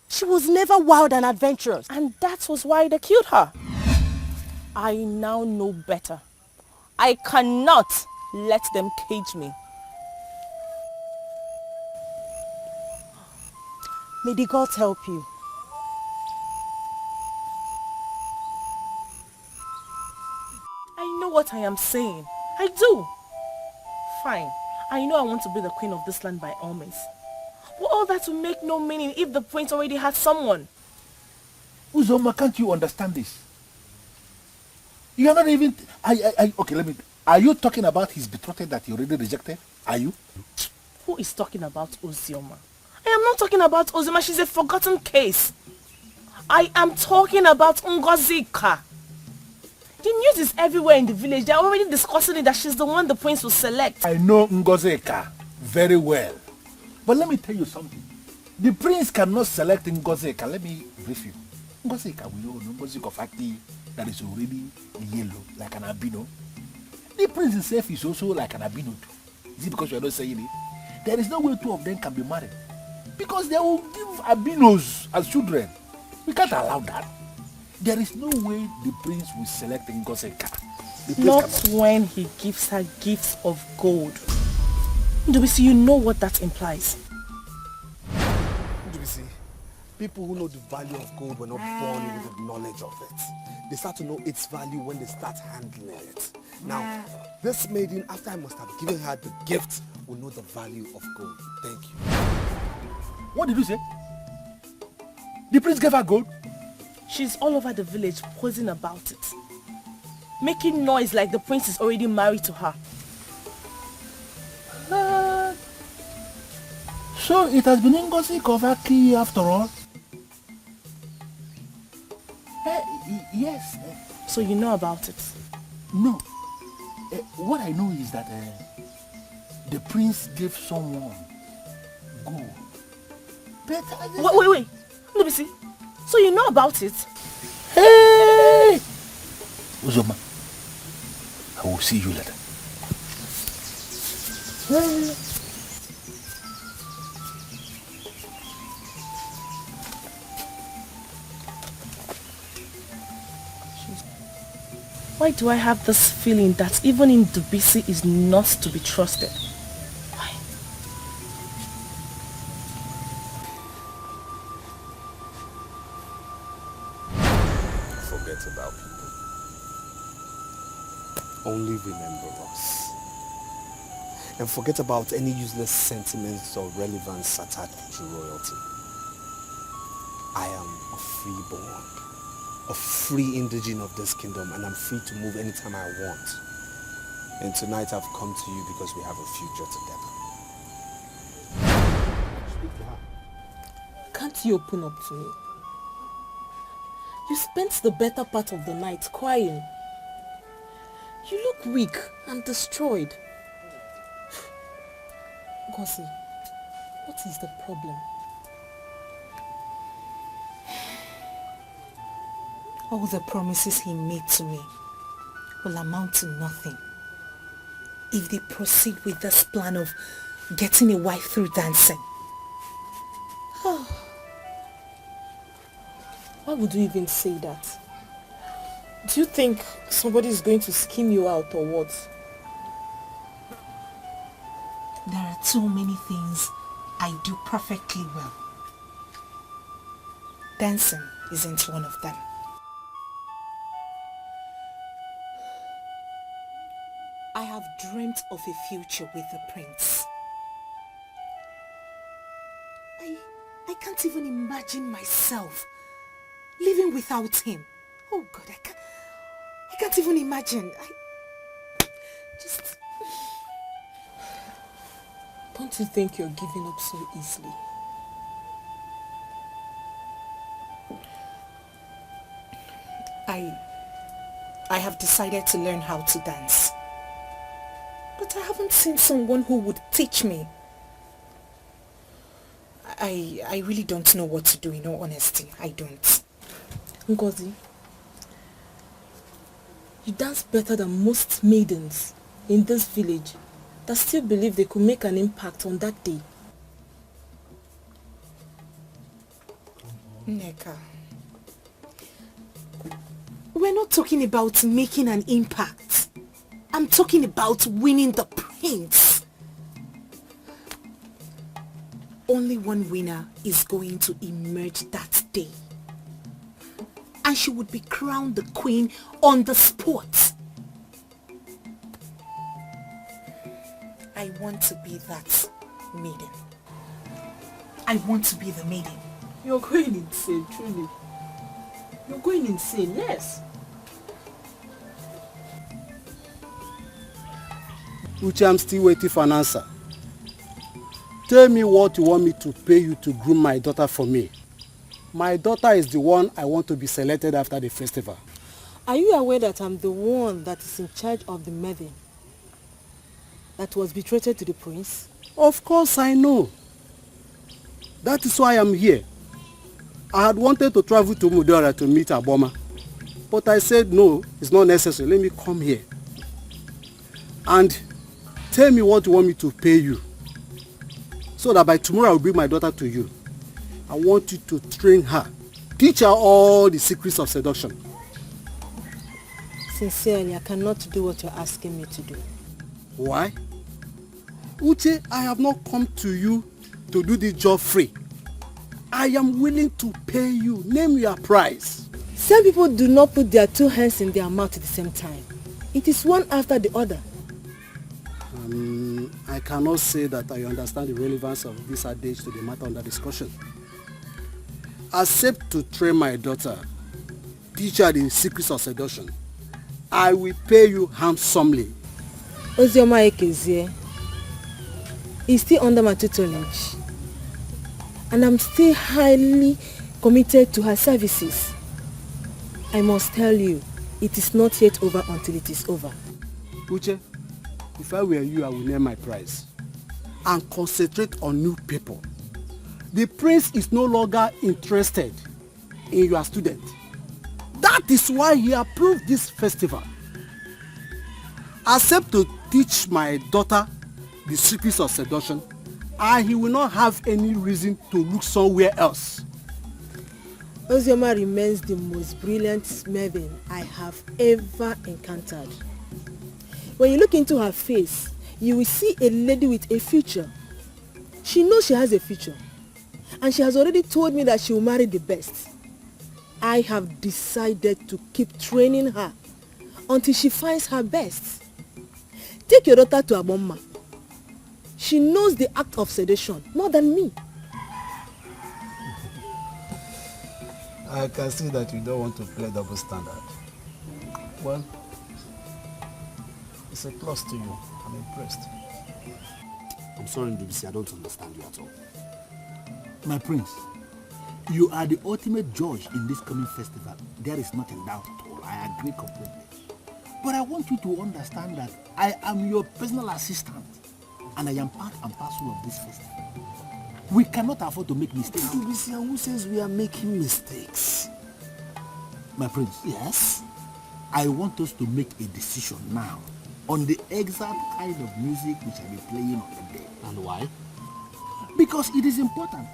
She was never wild and adventurous. And that was why they killed her. I now know better. I cannot let them cage me. May the gods help you. I know what I am saying. I do. Fine. I know I want to be the queen of this land by all means. But all that will make no meaning if the prince already has someone. Uzoma, can't you understand this? You are not even... okay, let me... Are you talking about his betrothed that he already rejected? Are you? Who is talking about Ozioma? I am not talking about Ozioma. She's a forgotten case. I am talking about Ngozika. The news is everywhere in the village. They are already discussing it that she's the one the prince will select. I know Ngozika very well. But let me tell you something. The prince cannot select Ngozika. Let me brief you. Ngozika, we all know Ngozika Fakti that is already yellow, like an albino. The prince himself is also like an albino too. Is it because you are not saying it? There is no way two of them can be married. Because they will give albinos as children. We can't allow that. There is no way the prince will select Ngozika. Not when he gives her gifts of gold. Ndubisi, you know what that implies. Ndubisi, people who know the value of gold were not born with the knowledge of it. They start to know its value when they start handling it. Now, this maiden, after I must have given her the gift, will know the value of gold. Thank you. What did you say? The prince gave her gold? She's all over the village posing about it. Making noise like the prince is already married to her. So it has been Ngozi Kovaki after all? Yes. So you know about it? No. What I know is that the prince gave someone gold. But wait. Ndubisi, so you know about it? Hey! Uzoma, I will see you later. Hey. Why do I have this feeling that even in Ndubisi is not to be trusted? Why? Forget about people. Only remember us. And forget about any useless sentiments or relevance attached to royalty. I am a freeborn, a free indigene of this kingdom, and I'm free to move anytime I want. And tonight I've come to you because we have a future together. Speak to her. Can't you open up to me? You spent the better part of the night crying. You look weak and destroyed. Ngozi, what is the problem? All the promises he made to me will amount to nothing if they proceed with this plan of getting a wife through dancing. Why would you even say that? Do you think somebody is going to scheme you out or what? There are too many things I do perfectly well. dancing isn't one of them. I have dreamt of a future with the prince. I can't even imagine myself living without him. Oh God, I can't even imagine. Don't you think you're giving up so easily? I have decided to learn how to dance. But I haven't seen someone who would teach me. I really don't know what to do, in all honesty. I don't. Ngozi, you dance better than most maidens in this village that still believe they could make an impact on that day. Nneka, we're not talking about making an impact. I'm talking about winning the prince. Only one winner is going to emerge that day. And she would be crowned the queen on the spot. I want to be that maiden. I want to be the maiden. You're going insane, truly. You're going insane, yes. Uche, I'm still waiting for an answer. Tell me what you want me to pay you to groom my daughter for me. My daughter is the one I want to be selected after the festival. Are you aware that I'm the one that is in charge of the maiden that was betrothed to the prince? Of course I know. That is why I'm here. I had wanted to travel to Mudora to meet Aboma. But I said no, it's not necessary. Let me come here. And tell me what you want me to pay you. So that by tomorrow I will bring my daughter to you. I want you to train her. Teach her all the secrets of seduction. Sincerely, I cannot do what you're asking me to do. Why? Uche, I have not come to you to do this job free. I am willing to pay you. Name your price. Some people do not put their two hands in their mouth at the same time. It is one after the other. I cannot say that I understand the relevance of this adage to the matter under discussion. Accept to train my daughter, teach her the secrets of seduction. I will pay you handsomely. Ozioma Ekezie is still under my tutelage. And I'm still highly committed to her services. I must tell you, it is not yet over until it is over. Uche, if I were you, I would name my price and concentrate on new people. The prince is no longer interested in your student. That is why he approved this festival. Accept to teach my daughter the secrets of seduction, and he will not have any reason to look somewhere else. Ozioma remains the most brilliant maiden I have ever encountered. When you look into her face, you will see a lady with a future. She knows she has a future. And she has already told me that she will marry the best. I have decided to keep training her until she finds her best. Take your daughter to Aboma. She knows the act of seduction more than me. I can see that you don't want to play double standard. Well, it's a plus to you. I'm impressed. I'm sorry, Ndubisi, I don't understand you at all. My prince, you are the ultimate judge in this coming festival. There is nothing doubt at all. I agree completely. But I want you to understand that I am your personal assistant and I am part and parcel of this festival. We cannot afford to make mistakes. Ndubisi, who says we are making mistakes? My prince, yes? I want us to make a decision now on the exact kind of music we shall be playing on the day. And why? Because it is important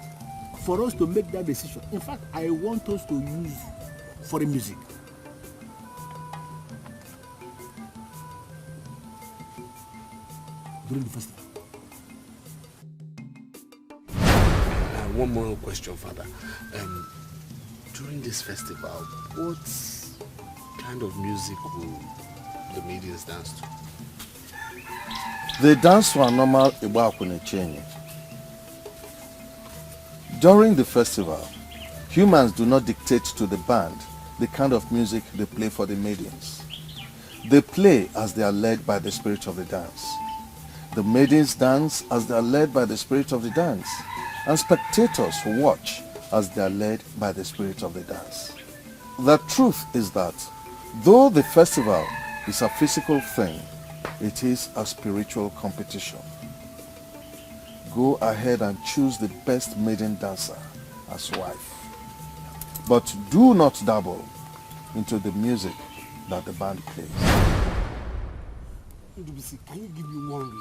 for us to make that decision. In fact, I want us to use foreign music. During the festival. One more question, Father. During this festival, what kind of music will the maidens dance to? They dance to a normal Igbo Akwụna. During the festival, humans do not dictate to the band the kind of music they play for the maidens. They play as they are led by the spirit of the dance. The maidens dance as they are led by the spirit of the dance, and spectators watch as they are led by the spirit of the dance. The truth is that though the festival is a physical thing, it is a spiritual competition. Go ahead and choose the best maiden dancer as wife. But do not dabble into the music that the band plays. Ndubisi, can you give me one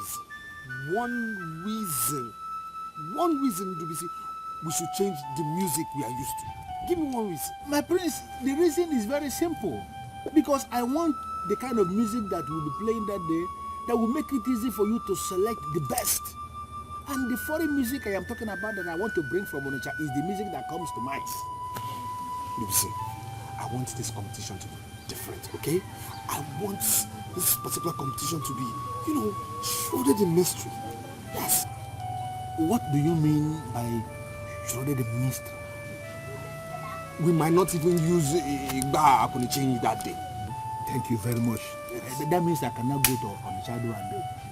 reason? One reason, Ndubisi, we should change the music we are used to. Give me one reason. My prince, the reason is very simple. Because I want the kind of music that we'll be playing that day that will make it easy for you to select the best. And the foreign music I am talking about that I want to bring from Onitsha is the music that comes to mind. Ndubisi, I want this competition to be different, okay? I want this particular competition to be, shrouded in mystery. Yes. What do you mean by shrouded in mystery? We might not even use Igba Akonichi that day. Thank you very much. Yes. That means I cannot go to Onitsha and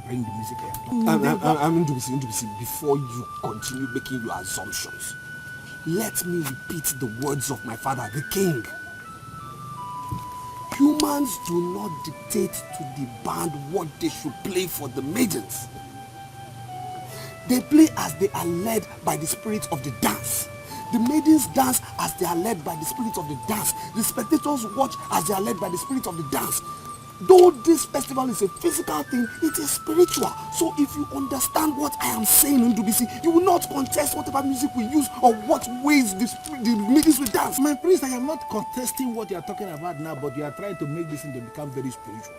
bring the music here. I'm Ndubisi, before you continue making your assumptions, let me repeat the words of my father, the king. Humans do not dictate to the band what they should play for the maidens. They play as they are led by the spirit of the dance. The maidens dance as they are led by the spirit of the dance. The spectators watch as they are led by the spirit of the dance. Though this festival is a physical thing, it is spiritual. So if you understand what I am saying, Ndubisi, you will not contest whatever music we use or what ways the maidens will dance. My prince, I am not contesting what you are talking about now, but you are trying to make this thing to become very spiritual.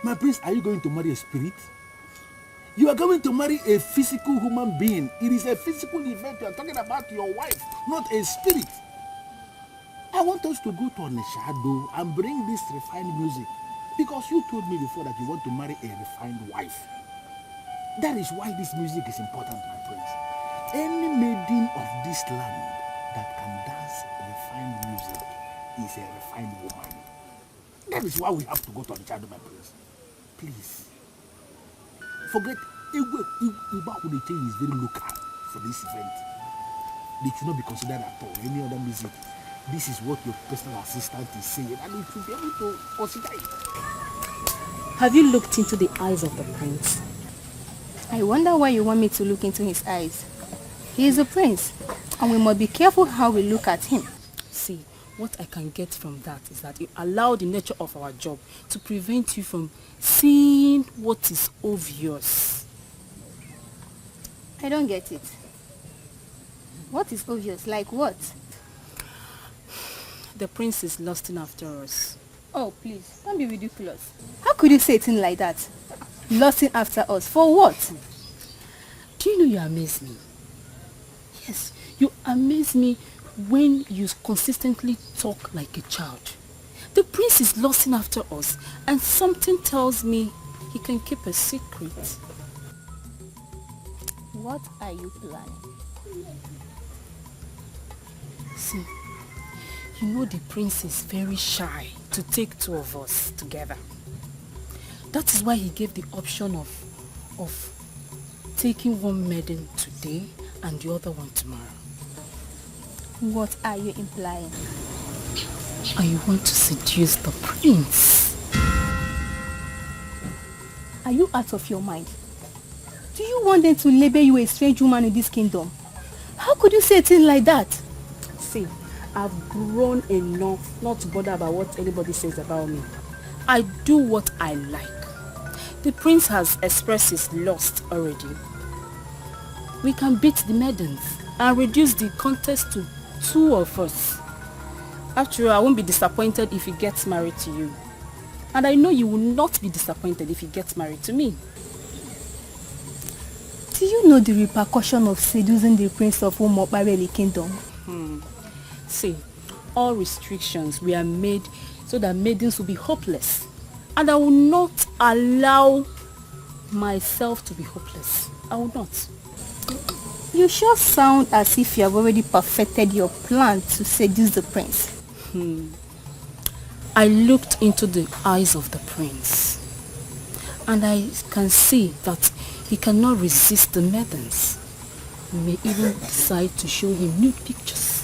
My prince, are you going to marry a spirit? You are going to marry a physical human being. It is a physical event. You are talking about your wife, not a spirit. I want us to go to Onitsha and bring this refined music. Because you told me before that you want to marry a refined wife. That is why this music is important, my prince. Any maiden of this land that can dance refined music is a refined woman. That is why we have to go to Onitsha, my prince. Please. Forget, Igba is very local for this event. They should not be considered at all any other music. This is what your personal assistant is saying, and you should be able to consider it. Have you looked into the eyes of the prince? I wonder why you want me to look into his eyes. He is a prince, and we must be careful how we look at him. See, what I can get from that is that you allow the nature of our job to prevent you from seeing what is obvious. I don't get it. What is obvious? Like what? The prince is lusting after us. Oh, please, don't be ridiculous. How could you say a thing like that? Lusting after us? For what? Do you know you amaze me? Yes, you amaze me when you consistently talk like a child. The prince is lusting after us, and something tells me he can keep a secret. What are you planning? See, you know the prince is very shy to take two of us together. That is why he gave the option of taking one maiden today and the other one tomorrow. What are you implying? I want to seduce the prince. Are you out of your mind? Do you want them to label you a strange woman in this kingdom? How could you say a thing like that? See, I've grown enough not to bother about what anybody says about me. I do what I like. The prince has expressed his lust already. We can beat the maidens and reduce the contest to two of us. After all, I won't be disappointed if he gets married to you. And I know you will not be disappointed if he gets married to me. Do you know the repercussion of seducing the prince of Umokbareli kingdom? See, all restrictions were made so that maidens will be hopeless. And I will not allow myself to be hopeless. I will not. You sure sound as if you have already perfected your plan to seduce the prince. I looked into the eyes of the prince, and I can see that he cannot resist the maidens. We may even decide to show him nude pictures.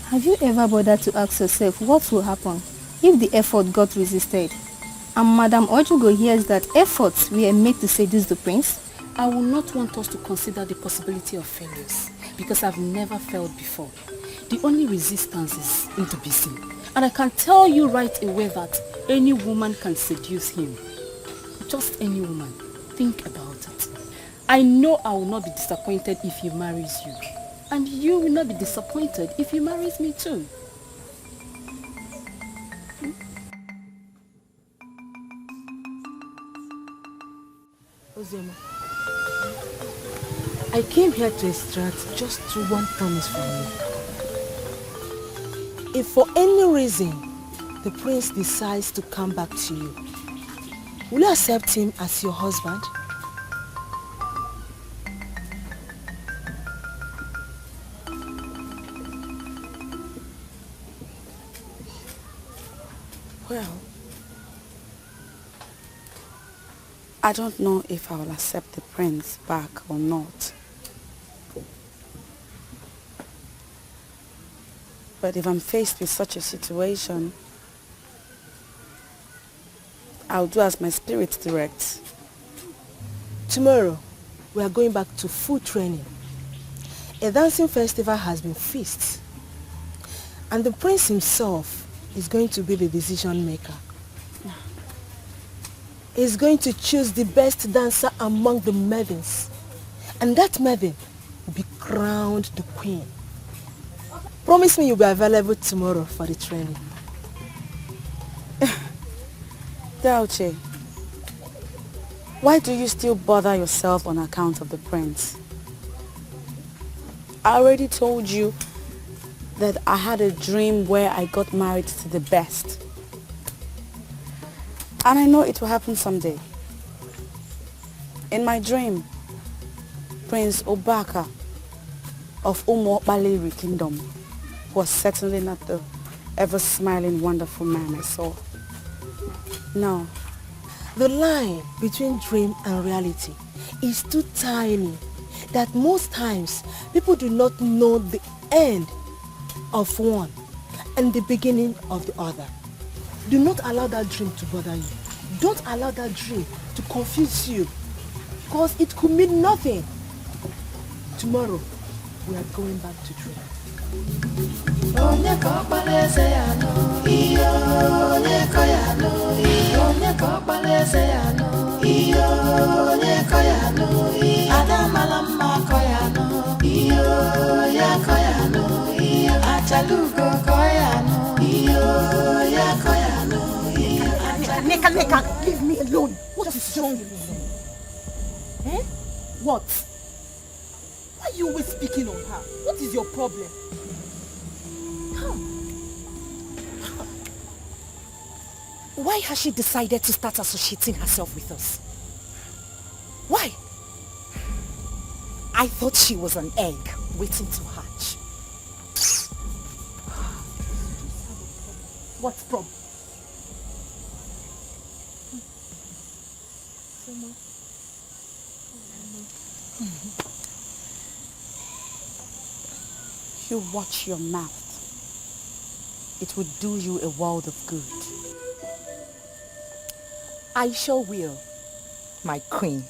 Have you ever bothered to ask yourself what will happen if the effort got resisted? And Madam Ojugo hears that efforts were made to seduce the prince? I will not want us to consider the possibility of failures, because I've never failed before. The only resistance is intimacy. And I can tell you right away that any woman can seduce him. Just any woman. Think about it. I know I will not be disappointed if he marries you. And you will not be disappointed if he marries me too. Ozema, I came here to extract just one promise from you. If for any reason the prince decides to come back to you, will you accept him as your husband? Well, I don't know if I will accept the prince back or not. But if I'm faced with such a situation, I'll do as my spirit directs. Tomorrow, we are going back to full training. A dancing festival has been fixed, and the prince himself is going to be the decision maker. He's going to choose the best dancer among the maidens, and that maiden will be crowned the queen. Promise me you'll be available tomorrow for the training. Dikeh, why do you still bother yourself on account of the prince? I already told you that I had a dream where I got married to the best. And I know it will happen someday. In my dream, Prince Obaka of Umokbaliri Kingdom was certainly not the ever-smiling, wonderful man I saw. No. The line between dream and reality is too tiny that most times people do not know the end of one and the beginning of the other. Do not allow that dream to bother you. Don't allow that dream to confuse you, because it could mean nothing. Tomorrow, we are going back to dream. Neka, leave me alone. What is wrong? Eh? What? Why are you always speaking on her? What is your problem? Why has she decided to start associating herself with us? Why? I thought she was an egg waiting to hatch. What problem? You watch your mouth. It would do you a world of good. I sure will, my queen.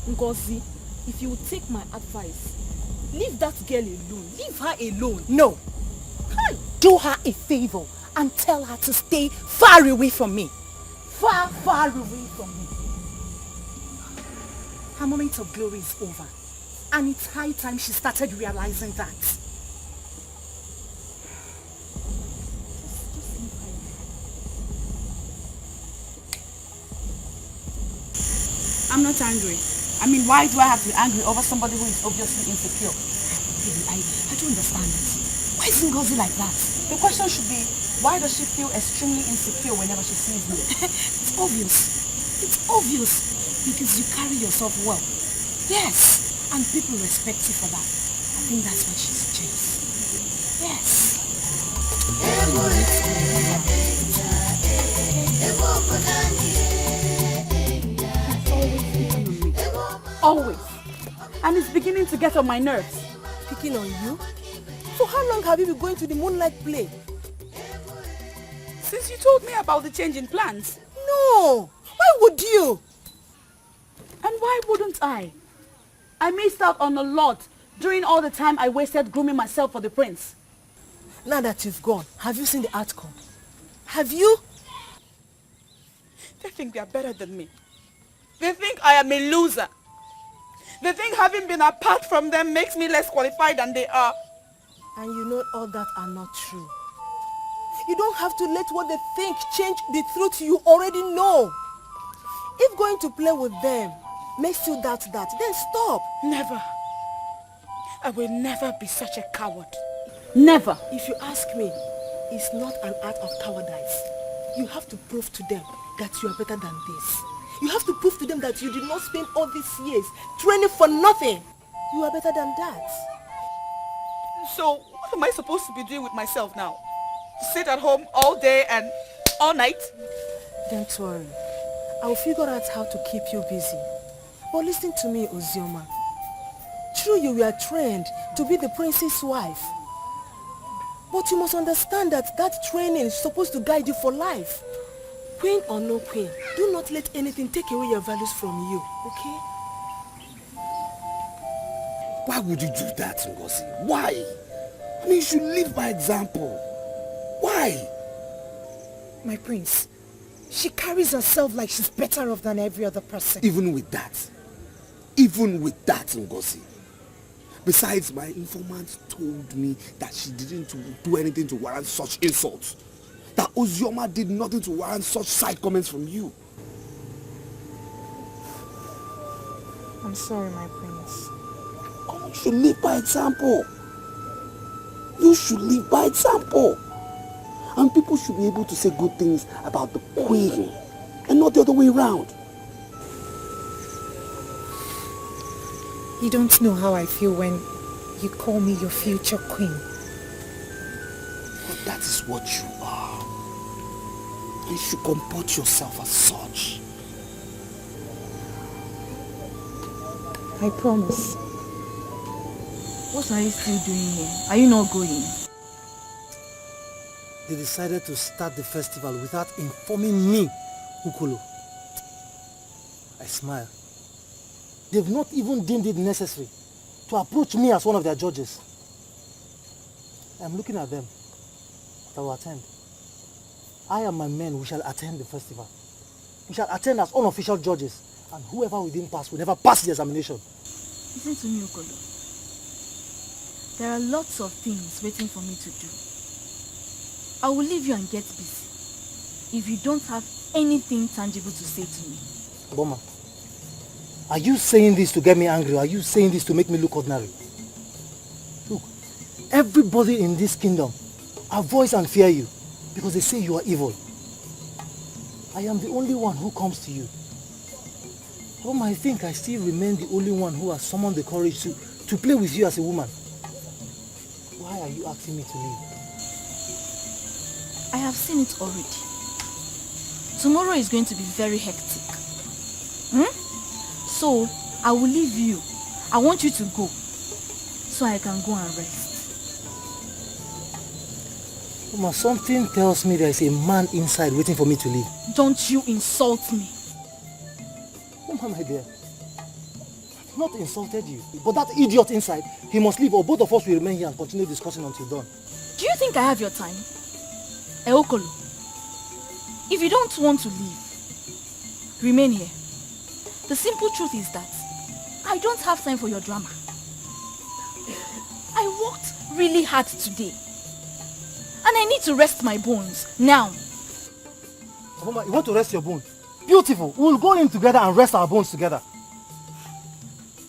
Ngozi, if you would take my advice, leave that girl alone. Leave her alone. No. Do her a favor and tell her to stay far away from me. Far, far away from me. Her moment of glory is over. And it's high time she started realizing that. I'm not angry. I mean, why do I have to be angry over somebody who is obviously insecure? I don't understand it. Why is Ngozi like that? The question should be, why does she feel extremely insecure whenever she sees me? It's obvious. It's obvious. Because you carry yourself well. Yes. And people respect you for that. I think that's why she's jealous. Yes. Always. And it's beginning to get on my nerves. Picking on you? For how long have you been going to the moonlight play? Since you told me about the change in plans. No! Why would you? And why wouldn't I? I missed out on a lot during all the time I wasted grooming myself for the prince. Now that you've gone, have you seen the outcome? Have you? They think they are better than me. They think I am a loser. They think having been apart from them makes me less qualified than they are. And you know all that are not true. You don't have to let what they think change the truth you already know. If going to play with them makes you doubt that, then stop. Never. I will never be such a coward. Never. If you ask me, it's not an act of cowardice. You have to prove to them that you are better than this. You have to prove to them that you did not spend all these years training for nothing. You are better than that. So, what am I supposed to be doing with myself now? Sit at home all day and all night? Don't worry. I'll figure out how to keep you busy. But listen to me, Ozioma. True, you were trained to be the prince's wife. But you must understand that that training is supposed to guide you for life. Queen or no queen, do not let anything take away your values from you, okay? Why would you do that, Ngozi? Why? I mean, you should live by example. Why? My prince, she carries herself like she's better off than every other person. Even with that, Ngozi. Besides, my informant told me that she didn't do anything to warrant such insults. That Ozioma did nothing to warrant such side comments from you. I'm sorry, my prince. You should live by example. You should live by example. And people should be able to say good things about the queen and not the other way around. You don't know how I feel when you call me your future queen. But that is what you are. You should comport yourself as such. I promise. What are you still doing here? Are you not going? They decided to start the festival without informing me, Ukolo. I smile. They've not even deemed it necessary to approach me as one of their judges. I'm looking at them, but I will attend. I and my men, we shall attend the festival. We shall attend as unofficial judges, and whoever we didn't pass will never pass the examination. Listen to me, Ukolo. There are lots of things waiting for me to do. I will leave you and get busy if you don't have anything tangible to say to me. Boma, are you saying this to get me angry, or are you saying this to make me look ordinary? Look, everybody in this kingdom avoids and fear you because they say you are evil. I am the only one who comes to you. Boma, I think I still remain the only one who has summoned the courage to play with you as a woman. Why are you asking me to leave? I have seen it already. Tomorrow is going to be very hectic. So, I will leave you. I want you to go so I can go and rest. Mama, something tells me there is a man inside waiting for me to leave. Don't you insult me. Mama, my dear, I've not insulted you. But that idiot inside, he must leave, or both of us will remain here and continue discussing until dawn. Do you think I have your time? Eokolo, if you don't want to leave, remain here. The simple truth is that I don't have time for your drama. I worked really hard today. And I need to rest my bones now. Mama, you want to rest your bones? Beautiful. We'll go in together and rest our bones together.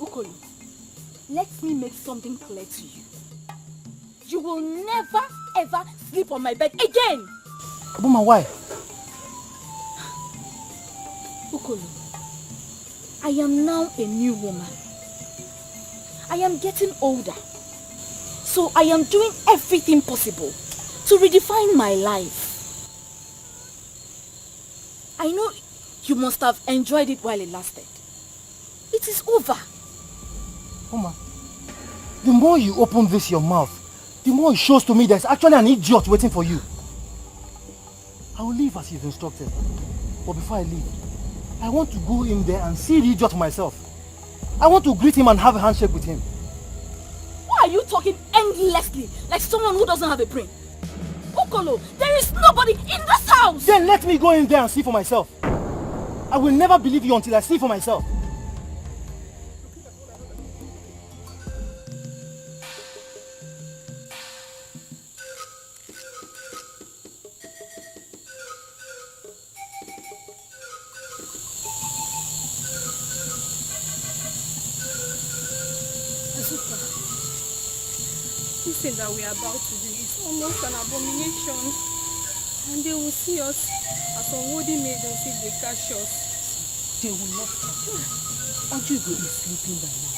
Ukolo, let me make something clear to you. You will never ever sleep on my bed again. Mama, why? Ukolo, I am now a new woman. I am getting older. So I am doing everything possible to redefine my life. I know you must have enjoyed it while it lasted. It is over. Mama, the more you open this your mouth, the more it shows to me there's actually an idiot waiting for you. I will leave as you've instructed. But before I leave, I want to go in there and see the idiot myself. I want to greet him and have a handshake with him. Why are you talking endlessly like someone who doesn't have a brain? Ukolo, there is nobody in this house! Then let me go in there and see for myself. I will never believe you until I see for myself. This thing that we are about to do is almost an abomination. And they will see us as unworthy maidens if they catch us. They will not catch us. Ojugo is sleeping by now.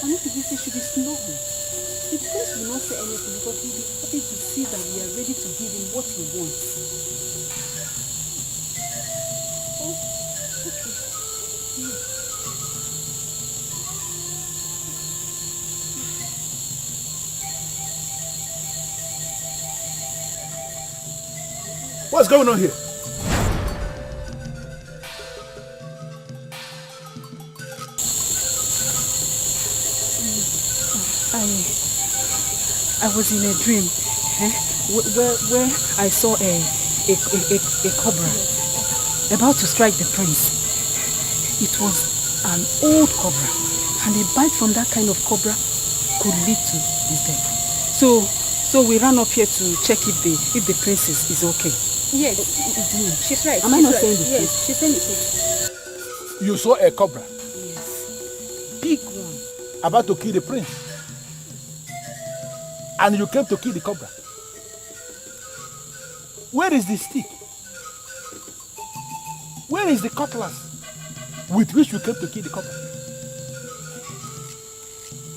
And if the visit should be snoring, the prince will not say anything because he will be happy to see that we are ready to give him what he wants. Oh, okay. What's going on here? I was in a dream where I saw a cobra about to strike the prince. It was an old cobra, and a bite from that kind of cobra could lead to his death. So we ran up here to check if the prince is okay. Yes, she's right. Am I not saying the truth? truth? She's saying the truth. You saw a cobra Yes. Big one. about to kill the prince. And you came to kill the cobra. Where is the stick? Where is the cutlass with which you came to kill the cobra?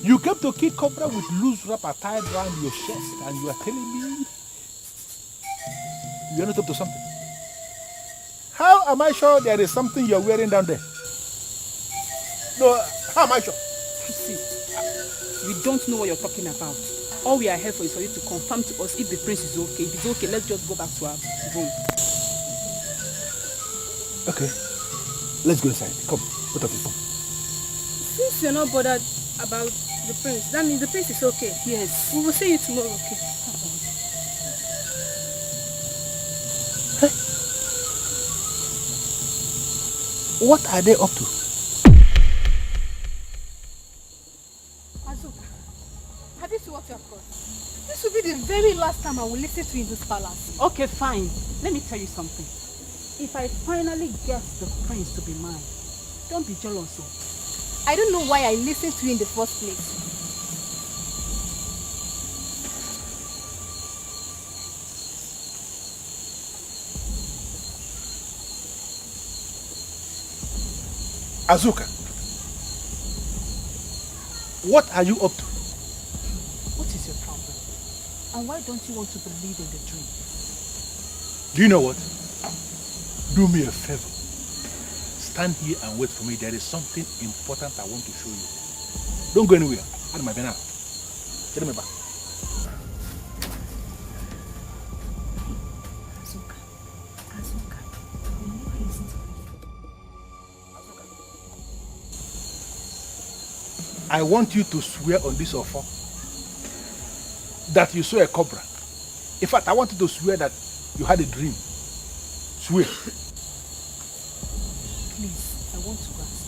You came to kill cobra with loose wrapper tied around your chest, and you are telling me you are not up to something. How am I sure there is something you are wearing down there? No, how am I sure? See, we don't know what you're talking about. All we are here for is for you to confirm to us if the prince is okay. If it's okay, let's just go back to our room. Okay, let's go inside. Come, put up your phone. Since you're not bothered about the prince, that means the prince is okay. Yes. We will see you tomorrow, okay? What are they up to? Azuka, have you seen what you have caused? This will be the very last time I will listen to you in this palace. Okay, fine. Let me tell you something. If I finally get the prince to be mine, don't be jealous. I don't know why I listened to you in the first place. Azuka, what are you up to? What is your problem? And why don't you want to believe in the dream? Do you know what? Do me a favor. Stand here and wait for me. There is something important I want to show you. Don't go anywhere. Out of my banana. Get me back. I want you to swear on this offer that you saw a cobra. In fact, I want you to swear that you had a dream. Swear. Please, I want to ask.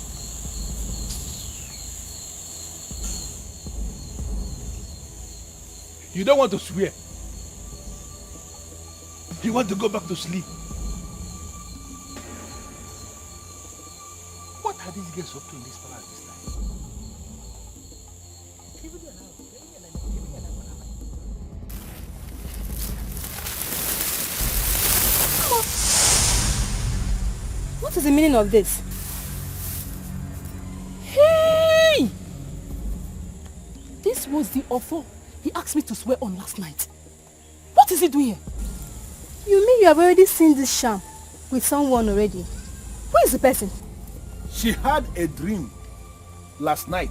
You don't want to swear. You want to go back to sleep. What are these girls up to in this palace this night? What is the meaning of this? Hey! This was the offer he asked me to swear on last night. What is he doing here? You mean you have already seen this sham with someone already? Who is the person? She had a dream last night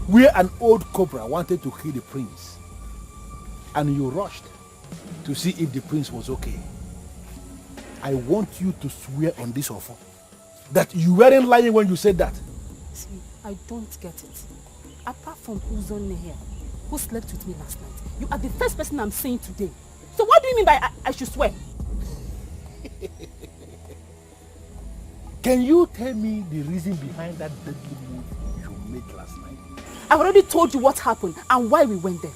where an old cobra wanted to kill the prince. And you rushed to see if the prince was okay. I want you to swear on this offer that you weren't lying when you said that. See, I don't get it. Apart from Uzone here, who slept with me last night, you are the first person I'm seeing today. So what do you mean by I should swear? Can you tell me the reason behind that deadly move you made last night? I've already told you what happened and why we went there.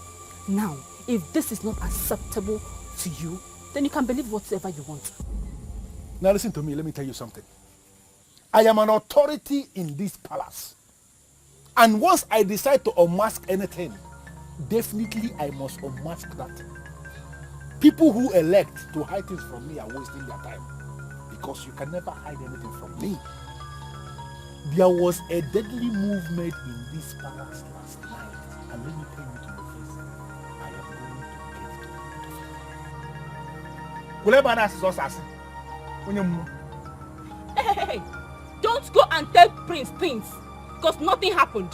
Now, if this is not acceptable to you, then you can believe whatever you want. Now listen to me, let me tell you something. I am an authority in this palace. And once I decide to unmask anything, definitely I must unmask that. People who elect to hide things from me are wasting their time. Because you can never hide anything from me. There was a deadly move made in this palace last night. And let me tell you to your face, I am going to give Hey, don't go and tell Prince things, because nothing happened.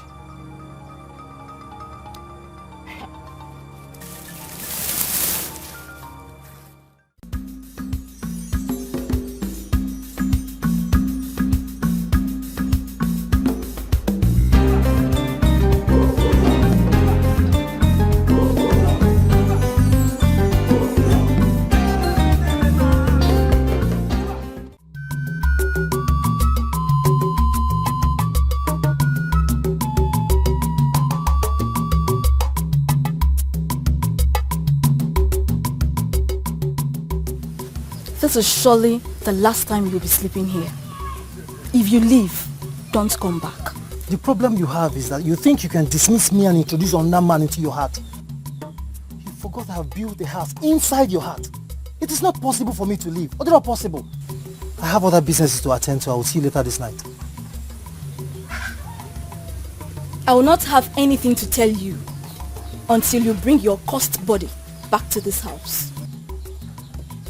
This is surely the last time you'll be sleeping here. If you leave, don't come back. The problem you have is that you think you can dismiss me and introduce another man into your heart. You forgot I've built a house inside your heart. It is not possible for me to leave. Or not possible. I have other businesses to attend to. I will see you later this night. I will not have anything to tell you until you bring your cursed body back to this house.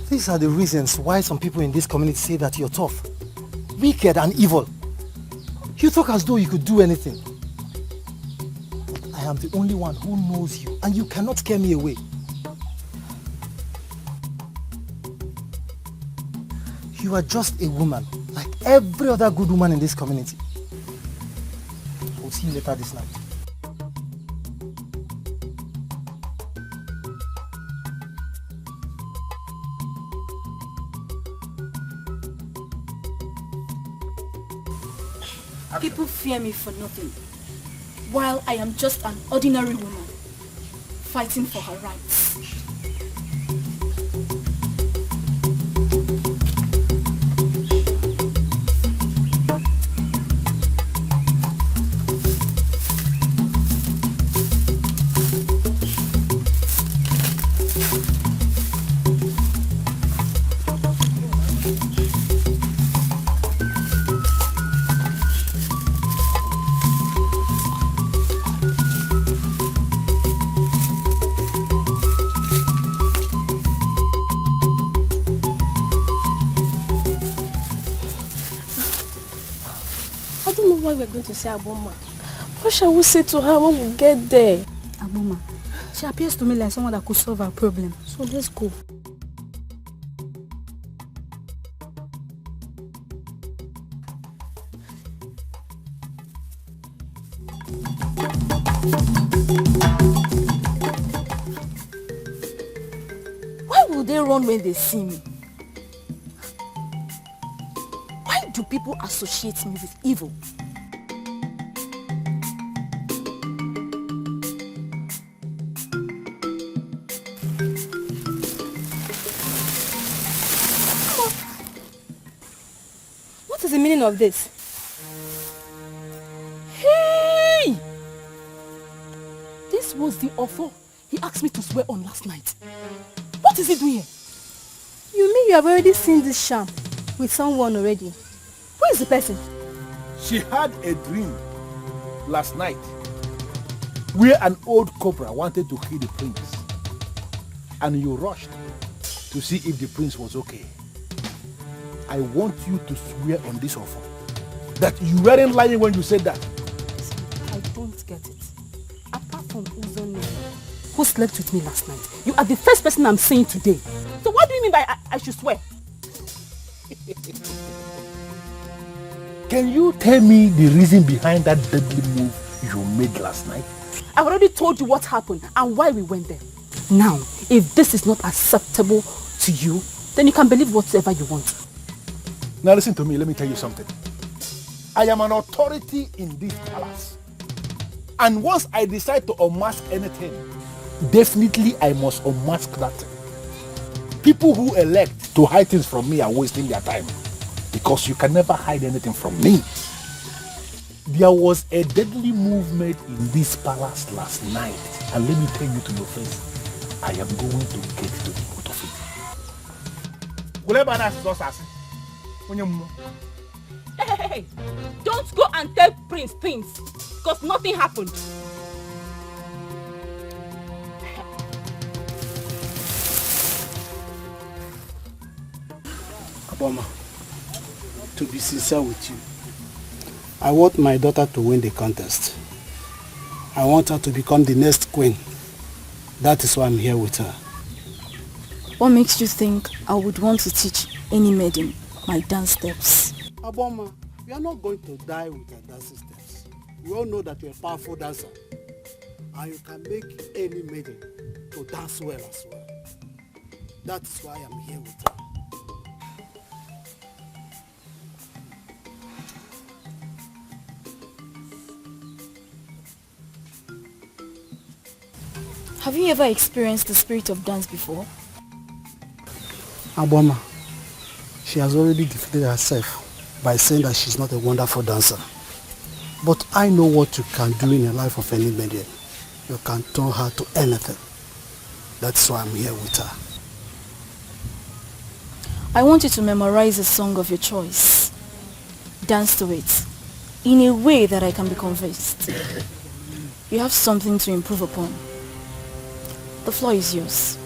These are the reasons why some people in this community say that you're tough, wicked and evil. You talk as though you could do anything. I am the only one who knows you and you cannot scare me away. You are just a woman, like every other good woman in this community. I will see you later this night. People fear me for nothing, while I am just an ordinary woman, fighting for her rights. We're going to say Aboma. What shall we say to her when we get there? Aboma, she appears to me like someone that could solve our problem. So let's go. Why will they run when they see me? Why do people associate me with evil? of this? Hey! This was the offer he asked me to swear on last night. What is he doing here? You mean you have already seen this sham with someone already? Who is the person? She had a dream last night where an old cobra wanted to kill the prince. And you rushed to see if the prince was okay. I want you to swear on this offer that you weren't lying when you said that. I don't get it. Apart from Uzon, who slept with me last night, you are the first person I'm seeing today. So what do you mean by I should swear? Can you tell me the reason behind that deadly move you made last night? I've already told you what happened and why we went there. Now, if this is not acceptable to you, then you can believe whatever you want. Now listen to me, let me tell you something. I am an authority in this palace. And once I decide to unmask anything, definitely I must unmask that thing. People who elect to hide things from me are wasting their time. Because you can never hide anything from me. There was a deadly move made in this palace last night. And let me tell you to your face, I am going to get to the root of it. Hey, don't go and tell Prince things, because nothing happened. Aboma, to be sincere with you, I want my daughter to win the contest. I want her to become the next queen. That is why I'm here with her. What makes you think I would want to teach any maiden my dance steps? Aboma, we are not going to die with your dancing steps. We all know that you're a powerful dancer. And you can make any maiden to dance well as well. That is why I'm here with her. Have you ever experienced the spirit of dance before? Aboma, she has already defeated herself by saying that she's not a wonderful dancer. But I know what you can do in the life of any maiden. You can turn her to anything. That's why I'm here with her. I want you to memorize a song of your choice. Dance to it in a way that I can be convinced. You have something to improve upon. The floor is yours.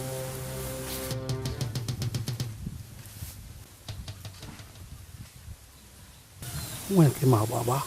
When came out, Baba?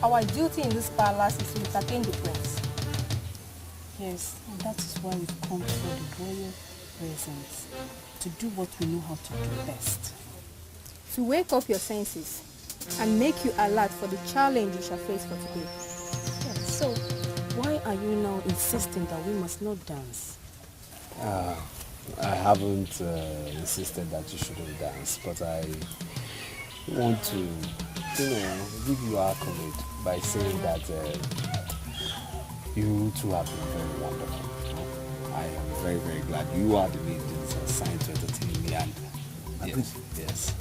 Our duty in this palace is to entertain the prince. Yes, and that is why we've come before the royal presence to do what we know how to do best. To wake up your senses and make you alert for the challenge you shall face for today. Yeah, so, why are you now insisting that we must not dance? I haven't insisted that you shouldn't dance, but I want to, give you accolade by saying that you two have been very wonderful. I am very, very glad you are the maidens assigned to entertain me, and yes.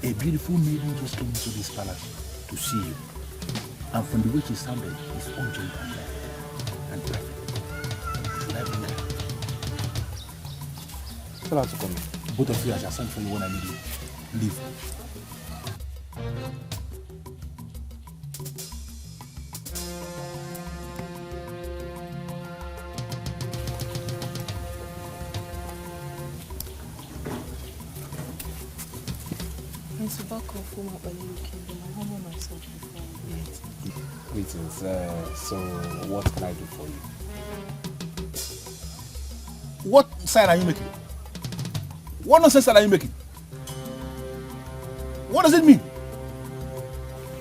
A beautiful maiden just came into this palace to see you. And from the way she sounded, it's urgent and perfect. Should I bring her? Tell her to come. Both of you, I shall send for you when I need you. Leave. Prince Ubaka of Umapalelu Kingdom. I humble myself before you. Greetings. So, what can I do for you? What sign are you making? What nonsense are you making? What does it mean?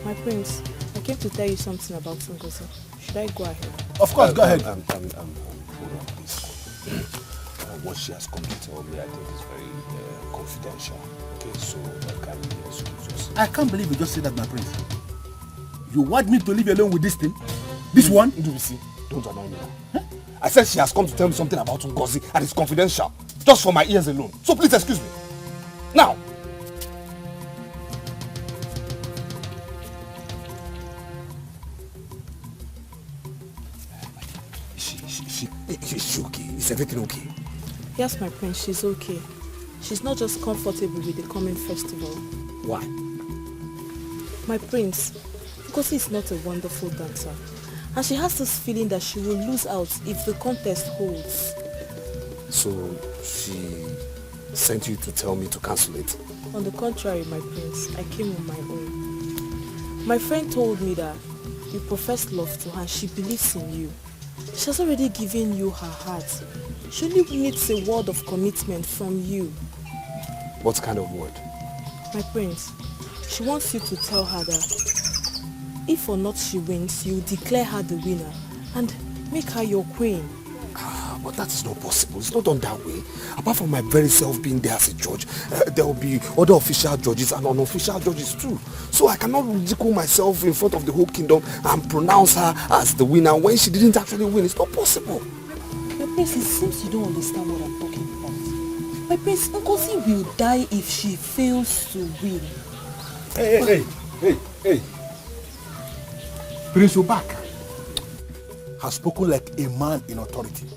My prince, I came to tell you something about Ngozi. Should I go ahead? Of course, go ahead. Hold on, please. What she has come to tell me, I think is very confidential. Okay, so can you excuse us? I can't believe you just said that, my prince. You want me to leave alone with this thing? This one? Don't annoy me now. Huh? I said she has come to tell me something about Ngozi and it's confidential. Just for my ears alone. So please excuse me. Now! She's okay. Is everything okay? Yes, my prince, she's okay. She's not just comfortable with the coming festival. Why? My prince, because he's not a wonderful dancer. And she has this feeling that she will lose out if the contest holds. So she sent you to tell me to cancel it? On the contrary, my prince, I came on my own. My friend told me that you profess love to her and she believes in you. She has already given you her heart. She only needs a word of commitment from you. What kind of word? My prince, she wants you to tell her that if or not she wins, you declare her the winner and make her your queen. But that is not possible. It's not done that way. Apart from my very self being there as a judge, there will be other official judges and unofficial judges too. So I cannot ridicule myself in front of the whole kingdom and pronounce her as the winner when she didn't actually win. It's not possible. My prince, it seems you don't understand what I'm talking about. My prince, Ngozi will die if she fails to win. Hey. Prince Ubaka has spoken like a man in authority,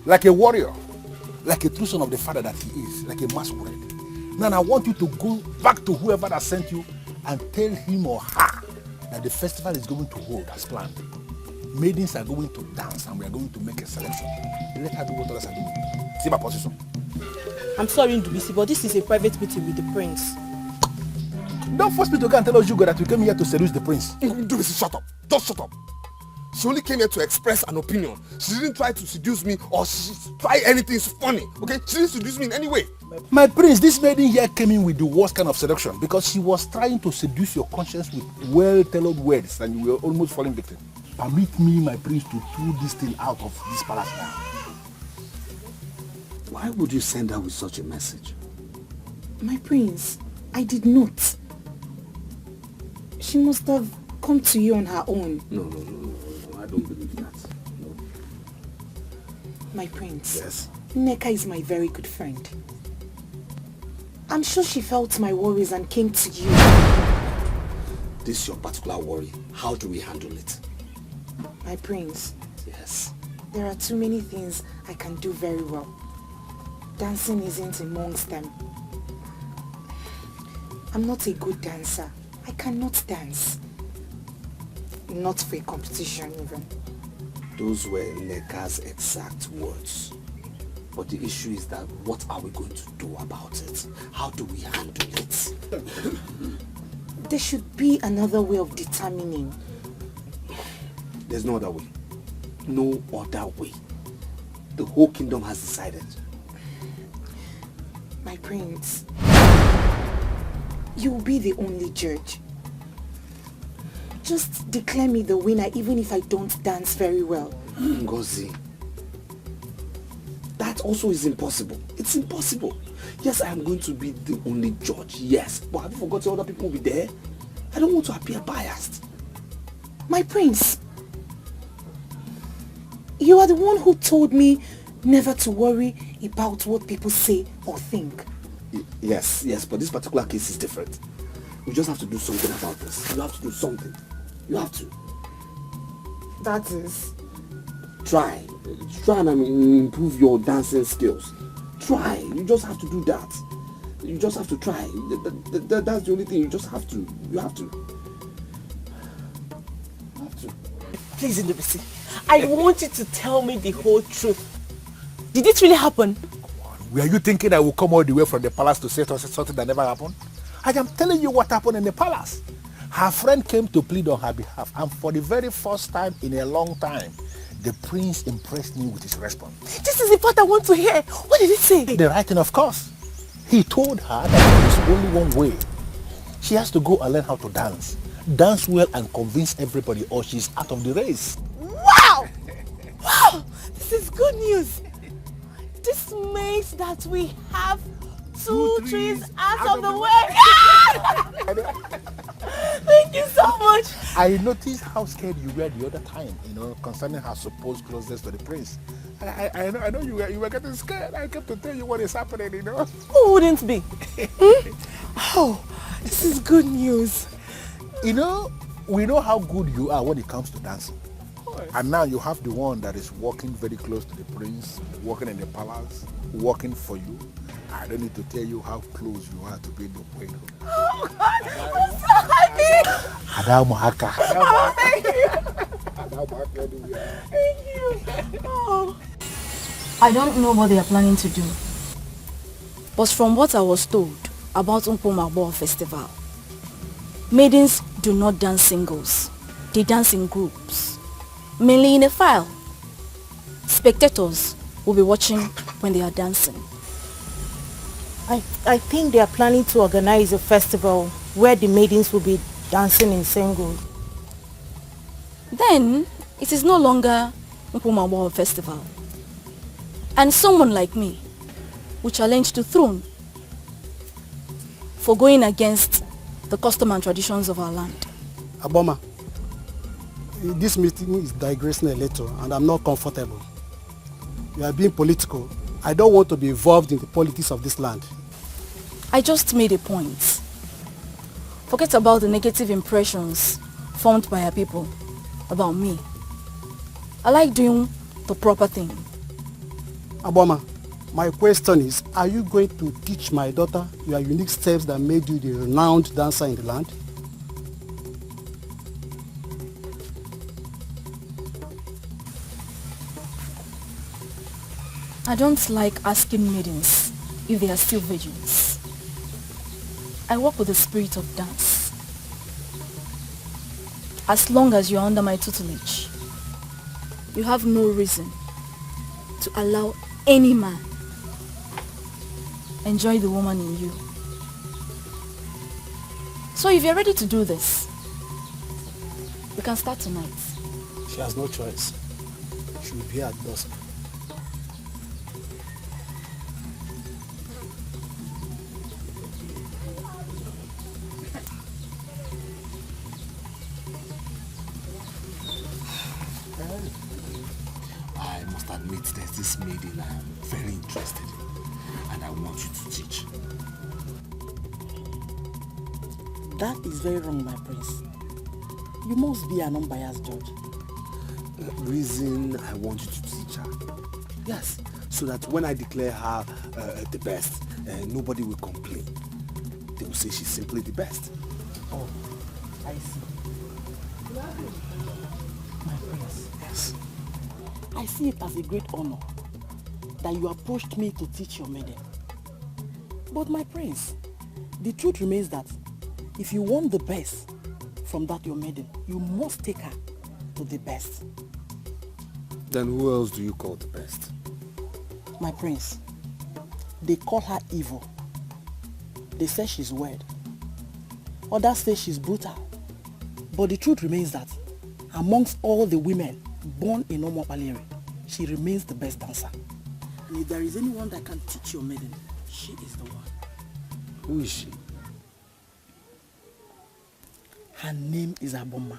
like a warrior, like a true son of the father that he is, like a masquerade. Now I want you to go back to whoever that sent you and tell him or her that the festival is going to hold as planned. Maidens are going to dance and we are going to make a selection. Let her do what others are doing. See my position. I'm sorry, Ndubisi, but this is a private meeting with the prince. Don't force me to go and tell us you that we came here to seduce the prince. Ndubisi, shut up. Just shut up. She only came here to express an opinion. She didn't try to seduce me or try anything funny. Okay? She didn't seduce me in any way. My prince, this maiden here came in with the worst kind of seduction because she was trying to seduce your conscience with well-tailored words and you were almost falling victim. Permit me, my prince, to throw this thing out of this palace now. Why would you send her with such a message? My prince, I did not. She must have come to you on her own. No. I don't believe that. No. My prince. Yes? Nneka is my very good friend. I'm sure she felt my worries and came to you. This is your particular worry. How do we handle it? My prince. Yes? There are too many things I can do very well. Dancing isn't amongst them. I'm not a good dancer. I cannot dance. Not for a competition even. Those were Nneka's exact words. But the issue is that what are we going to do about it? How do we handle it? There should be another way of determining. There's no other way. No other way. The whole kingdom has decided. My prince, you will be the only judge. Just declare me the winner even if I don't dance very well. Ngozi, that also is impossible. It's impossible. Yes, I am going to be the only judge, yes. But have you forgotten other people will be there? I don't want to appear biased. My prince, you are the one who told me never to worry about what people say or think. Yes, but this particular case is different. We just have to do something about this. You have to do something. You have to. That is? Try and improve your dancing skills. Try. You just have to do that. You just have to try. That's the only thing. You just have to. You have to. You have to. Please, Ndubisi, I want you to tell me the whole truth. Did it really happen? Were you thinking I will come all the way from the palace to say something that never happened? I am telling you what happened in the palace. Her friend came to plead on her behalf, and for the very first time in a long time, the prince impressed me with his response. This is the part I want to hear. What did he say? The writing, of course. He told her that there is only one way. She has to go and learn how to dance. Dance well and convince everybody, or she's out of the race. Wow! Wow! This is good news. This means that we have two trees out of the way. Thank you so much. I noticed how scared you were the other time, concerning her supposed closeness to the prince. I know you were getting scared. I kept to tell you what is happening, Who wouldn't be? Oh, this is good news. We know how good you are when it comes to dancing. And now you have the one that is walking very close to the prince, walking in the palace, working for you. I don't need to tell you how close you are to being the queen. Oh God, I'm so happy. Oh, thank you. Thank you. Oh. I don't know what they are planning to do. But from what I was told about Unpomagbo Festival, maidens do not dance singles. They dance in groups, mainly in a file. Spectators will be watching when they are dancing. I think they are planning to organize a festival where the maidens will be dancing in singles. Then it is no longer Unpomagbo Festival. And someone like me will challenge the throne for going against the custom and traditions of our land. Aboma, this meeting is digressing a little and I'm not comfortable. You are being political. I don't want to be involved in the politics of this land. I just made a point. Forget about the negative impressions formed by our people about me. I like doing the proper thing. Aboma, my question is, are you going to teach my daughter your unique steps that made you the renowned dancer in the land? I don't like asking maidens if they are still virgins. I work with the spirit of dance. As long as you are under my tutelage, you have no reason to allow any man enjoy the woman in you. So if you're ready to do this, we can start tonight. She has no choice. She will be here at dusk. I must admit there's this maiden I am very interested in, and I want you to teach. That is very wrong, my prince. You must be an unbiased judge. The reason I want you to teach her, yes, so that when I declare her the best, nobody will complain. They will say she's simply the best. Oh, I see. My prince. Yes. I see it as a great honor that you approached me to teach your maiden. But my prince, the truth remains that if you want the best from that your maiden, you must take her to the best. Then who else do you call the best? My prince, they call her evil. They say she's weird. Others say she's brutal. But the truth remains that amongst all the women born in Omopaleri, she remains the best dancer. And if there is anyone that can teach your maiden, she is the one. Who is she? Her name is Aboma.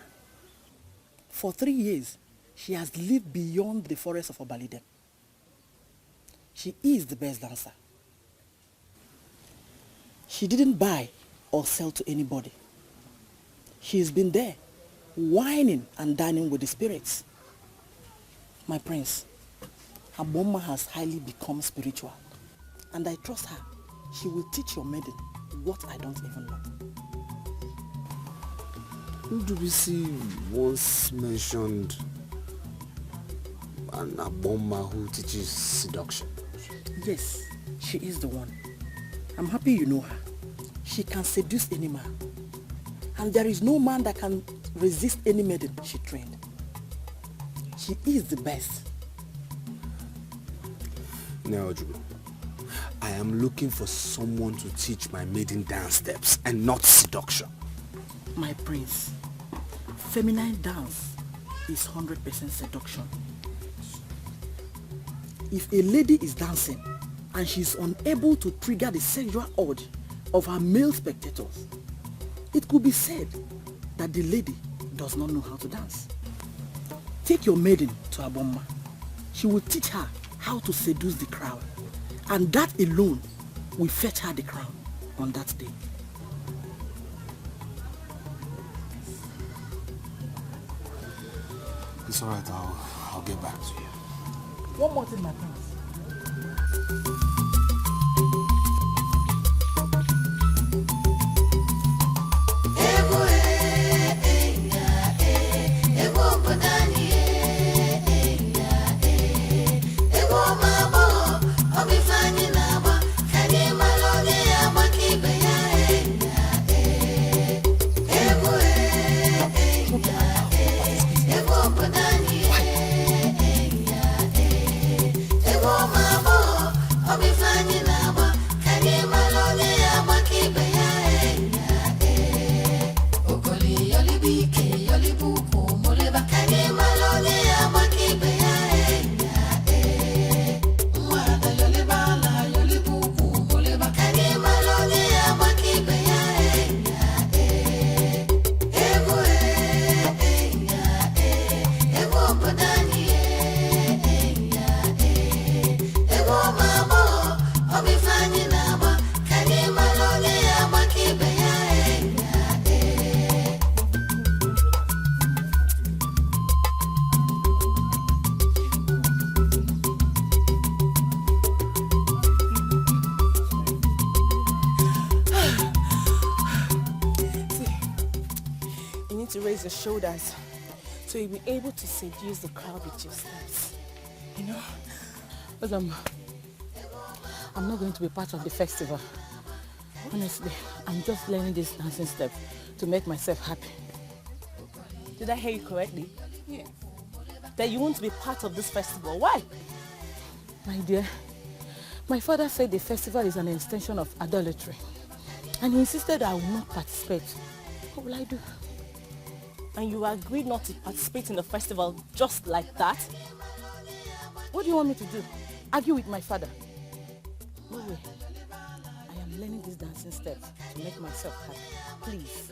For 3 years, she has lived beyond the forest of Obalide. She is the best dancer. She didn't buy or sell to anybody. She's been there, whining and dining with the spirits. My prince, Aboma has highly become spiritual. And I trust her. She will teach your maiden what I don't even know. Ndubisi once mentioned an Aboma who teaches seduction. Yes, she is the one. I'm happy you know her. She can seduce any man. And there is no man that can resist any maiden she trained. She is the best. Neoju, I am looking for someone to teach my maiden dance steps and not seduction. My prince, feminine dance is 100% seduction. If a lady is dancing and she is unable to trigger the sexual urge of her male spectators, it could be said that the lady does not know how to dance. Take your maiden to Abomma. She will teach her how to seduce the crowd, and that alone will fetch her the crown on that day. It's alright, I'll get back to you. One more thing, my prince. Your shoulders so you'll be able to seduce the crowd with your steps. You know? But I'm not going to be part of the festival. Honestly, I'm just learning this dancing step to make myself happy. Did I hear you correctly? Yeah. That you won't be part of this festival. Why? My dear, my father said the festival is an extension of idolatry. And he insisted I will not participate. What will I do? And you agreed not to participate in the festival just like that? What do you want me to do? Argue with my father? No way. I am learning these dancing steps to make myself happy. Please.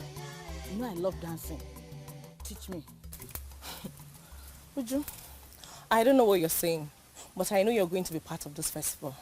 You know I love dancing. Teach me. Would you? I don't know what you're saying, but I know you're going to be part of this festival.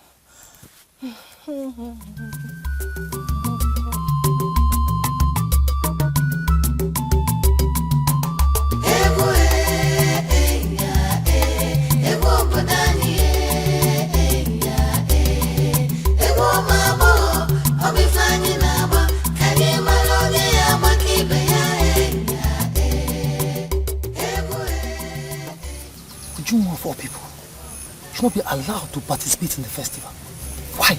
Ujunwa of all people should not be allowed to participate in the festival. Why?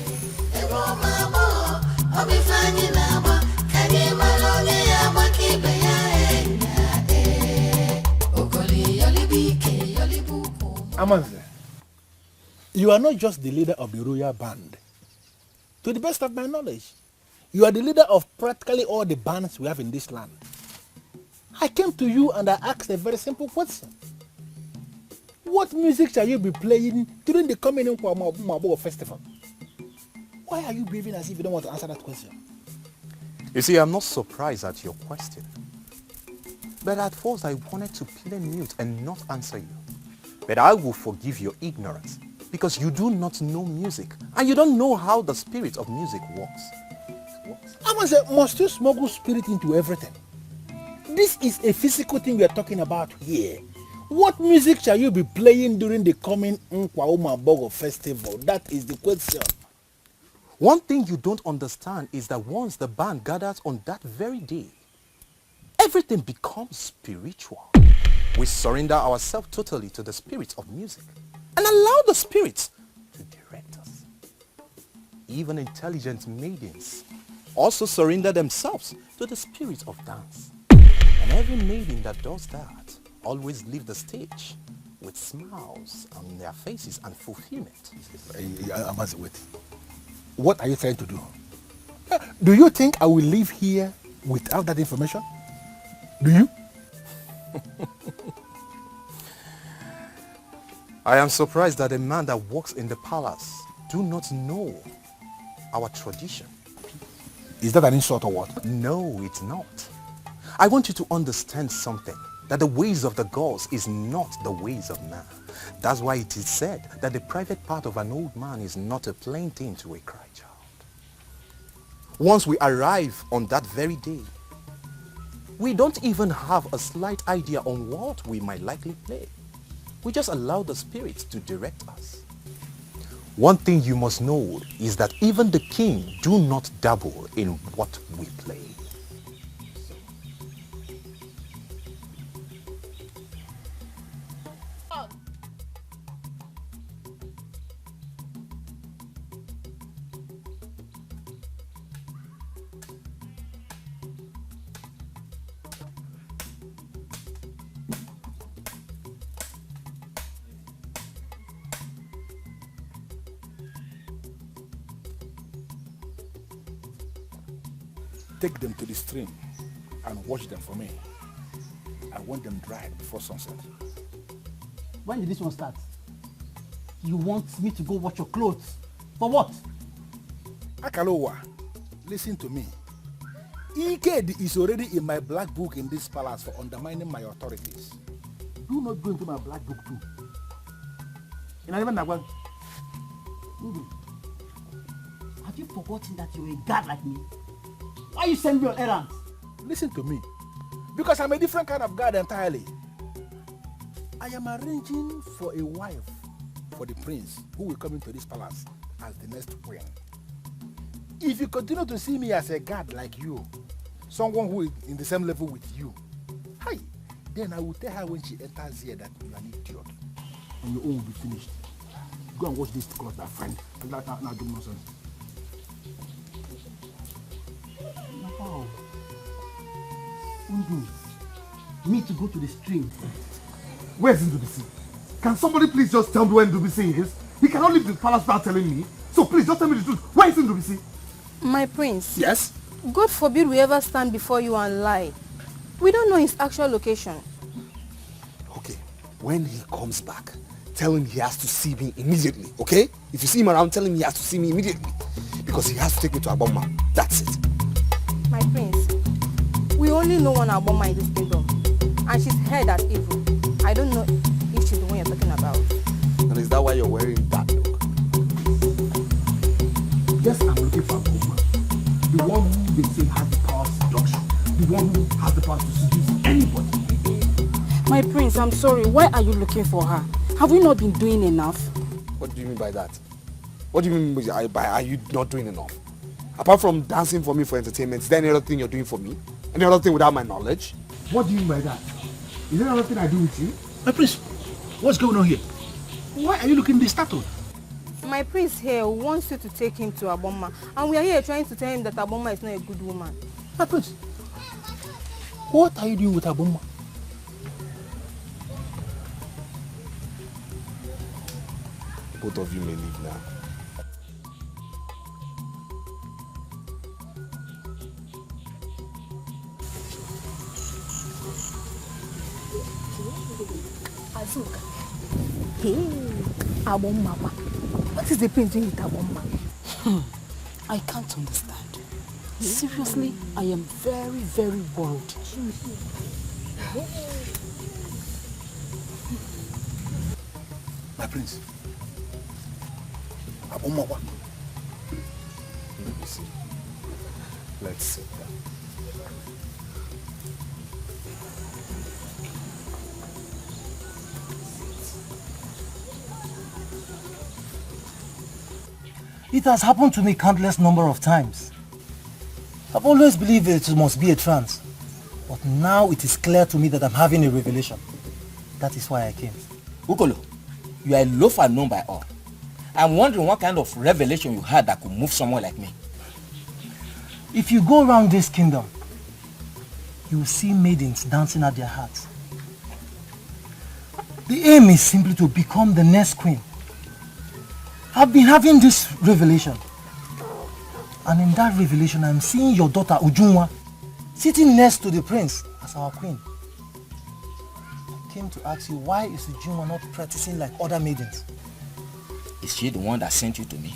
Amanze, you are not just the leader of the royal band. To the best of my knowledge, you are the leader of practically all the bands we have in this land. I came to you and I asked a very simple question. What music shall you be playing during the coming Nkwa festival? Why are you behaving as if you don't want to answer that question? You see, I'm not surprised at your question. But at first I wanted to play mute and not answer you. But I will forgive your ignorance because you do not know music and you don't know how the spirit of music works. Amanze, must you smuggle spirit into everything? This is a physical thing we are talking about here. What music shall you be playing during the coming Nkwa festival? That is the question. One thing you don't understand is that once the band gathers on that very day, everything becomes spiritual. We surrender ourselves totally to the spirit of music and allow the spirit to direct us. Even intelligent maidens also surrender themselves to the spirit of dance. And every maiden that does that always leave the stage with smiles on their faces and fulfillment. Wait. What are you trying to do? Do you think I will live here without that information? Do you? I am surprised that a man that works in the palace do not know our tradition. Is that an insult or what? No, it's not. I want you to understand something, that the ways of the gods is not the ways of man. That's why it is said that the private part of an old man is not a plain thing to a cry child. Once we arrive on that very day, we don't even have a slight idea on what we might likely play. We just allow the spirits to direct us. One thing you must know is that even the king do not dabble in what we play. Take them to the stream and wash them for me. I want them dried before sunset. When did this one start? You want me to go wash your clothes? For what? Akalowa, listen to me. Iked is already in my black book in this palace for undermining my authorities. Do not go into my black book too. Have you forgotten that you're a god like me? Why you send me on errands? Listen to me. Because I'm a different kind of god entirely. I am arranging for a wife for the prince who will come into this palace as the next queen. If you continue to see me as a god like you, someone who is in the same level with you, hi, then I will tell her when she enters here that you are an idiot. And your own will be finished. Go and wash this cloth, my friend. Now do nonsense. Wow. Undu, me to go to the stream. Where's Ndubisi? Can somebody please just tell me where Ndubisi is? He cannot leave the palace without telling me. So please just tell me the truth. Where is Ndubisi? My prince. Yes? God forbid we ever stand before you and lie. We don't know his actual location. Okay, when he comes back, tell him he has to see me immediately, okay? If you see him around, tell him he has to see me immediately. Because he has to take me to Aboma. That's it. My prince, we only know one Aboma in this kingdom. And she's head at evil. I don't know if she's the one you're talking about. And is that why you're wearing that look? Yes, I'm looking for Aboma. The one who they say has the power of seduction. The one who has the power to seduce anybody. My prince, I'm sorry. Why are you looking for her? Have we not been doing enough? What do you mean by that? What do you mean by are you not doing enough? Apart from dancing for me for entertainment, is there any other thing you're doing for me? Any other thing without my knowledge? What do you mean by that? Is there anything I do with you? My prince, what's going on here? Why are you looking this startled? My prince here wants you to take him to Aboma. And we are here trying to tell him that Aboma is not a good woman. My prince, what are you doing with Aboma? Both of you may leave now. Azuka. Hey, Aboma. What is the prince doing with Aboma? I can't understand. Seriously, I am very, very worried. My prince, Aboma, what? Let me see. Let's sit down. It has happened to me countless number of times. I've always believed it must be a trance. But now it is clear to me that I'm having a revelation. That is why I came. Ukolo, you are a loafer known by all. I'm wondering what kind of revelation you had that could move someone like me. If you go around this kingdom, you will see maidens dancing at their hearts. The aim is simply to become the next queen. I've been having this revelation. And in that revelation, I'm seeing your daughter Ujunwa sitting next to the prince as our queen. I came to ask you, why is Ujunwa not practicing like other maidens? Is she the one that sent you to me?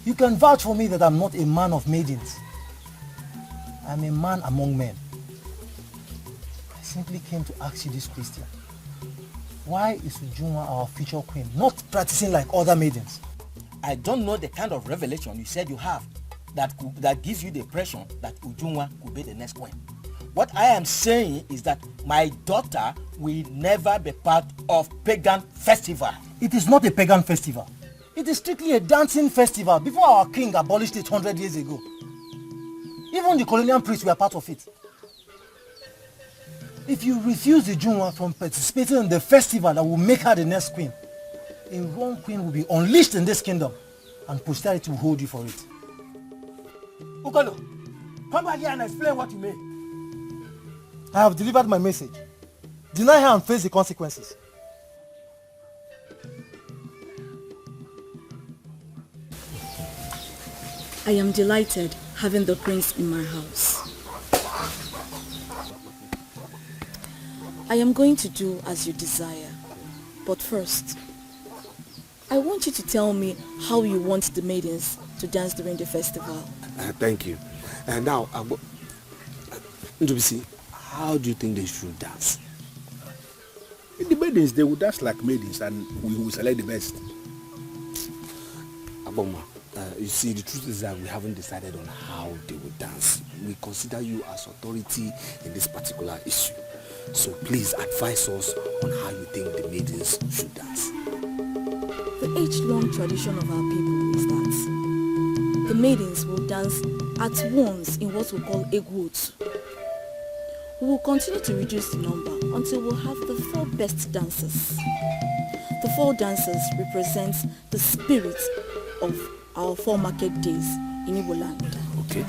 You can vouch for me that I'm not a man of maidens. I'm a man among men. I simply came to ask you this question. Why is Ujunwa our future queen not practicing like other maidens? I don't know the kind of revelation you said you have that gives you the impression that Ujunwa could be the next queen. What I am saying is that my daughter will never be part of pagan festival. It is not a pagan festival. It is strictly a dancing festival before our king abolished it 100 years ago. Even the colonial priests were part of it. If you refuse the Ujunwa from participating in the festival that will make her the next queen, a wrong queen will be unleashed in this kingdom and posterity will hold you for it. Ukolo, come back here and explain what you mean. I have delivered my message. Deny her and face the consequences. I am delighted having the prince in my house. I am going to do as you desire. But first, I want you to tell me how you want the maidens to dance during the festival. Thank you. And now, Ndubisi, how do you think they should dance? The maidens, they will dance like maidens and we will select the best. Aboma, you see, the truth is that we haven't decided on how they will dance. We consider you as authority in this particular issue. So please advise us on how you think the maidens should dance. The age-long tradition of our people is that the maidens will dance at once in what we call egwotu. We will continue to reduce the number until we'll have the 4 best dancers. The 4 dancers represent the spirit of our 4 market days in Igbo land. Okay.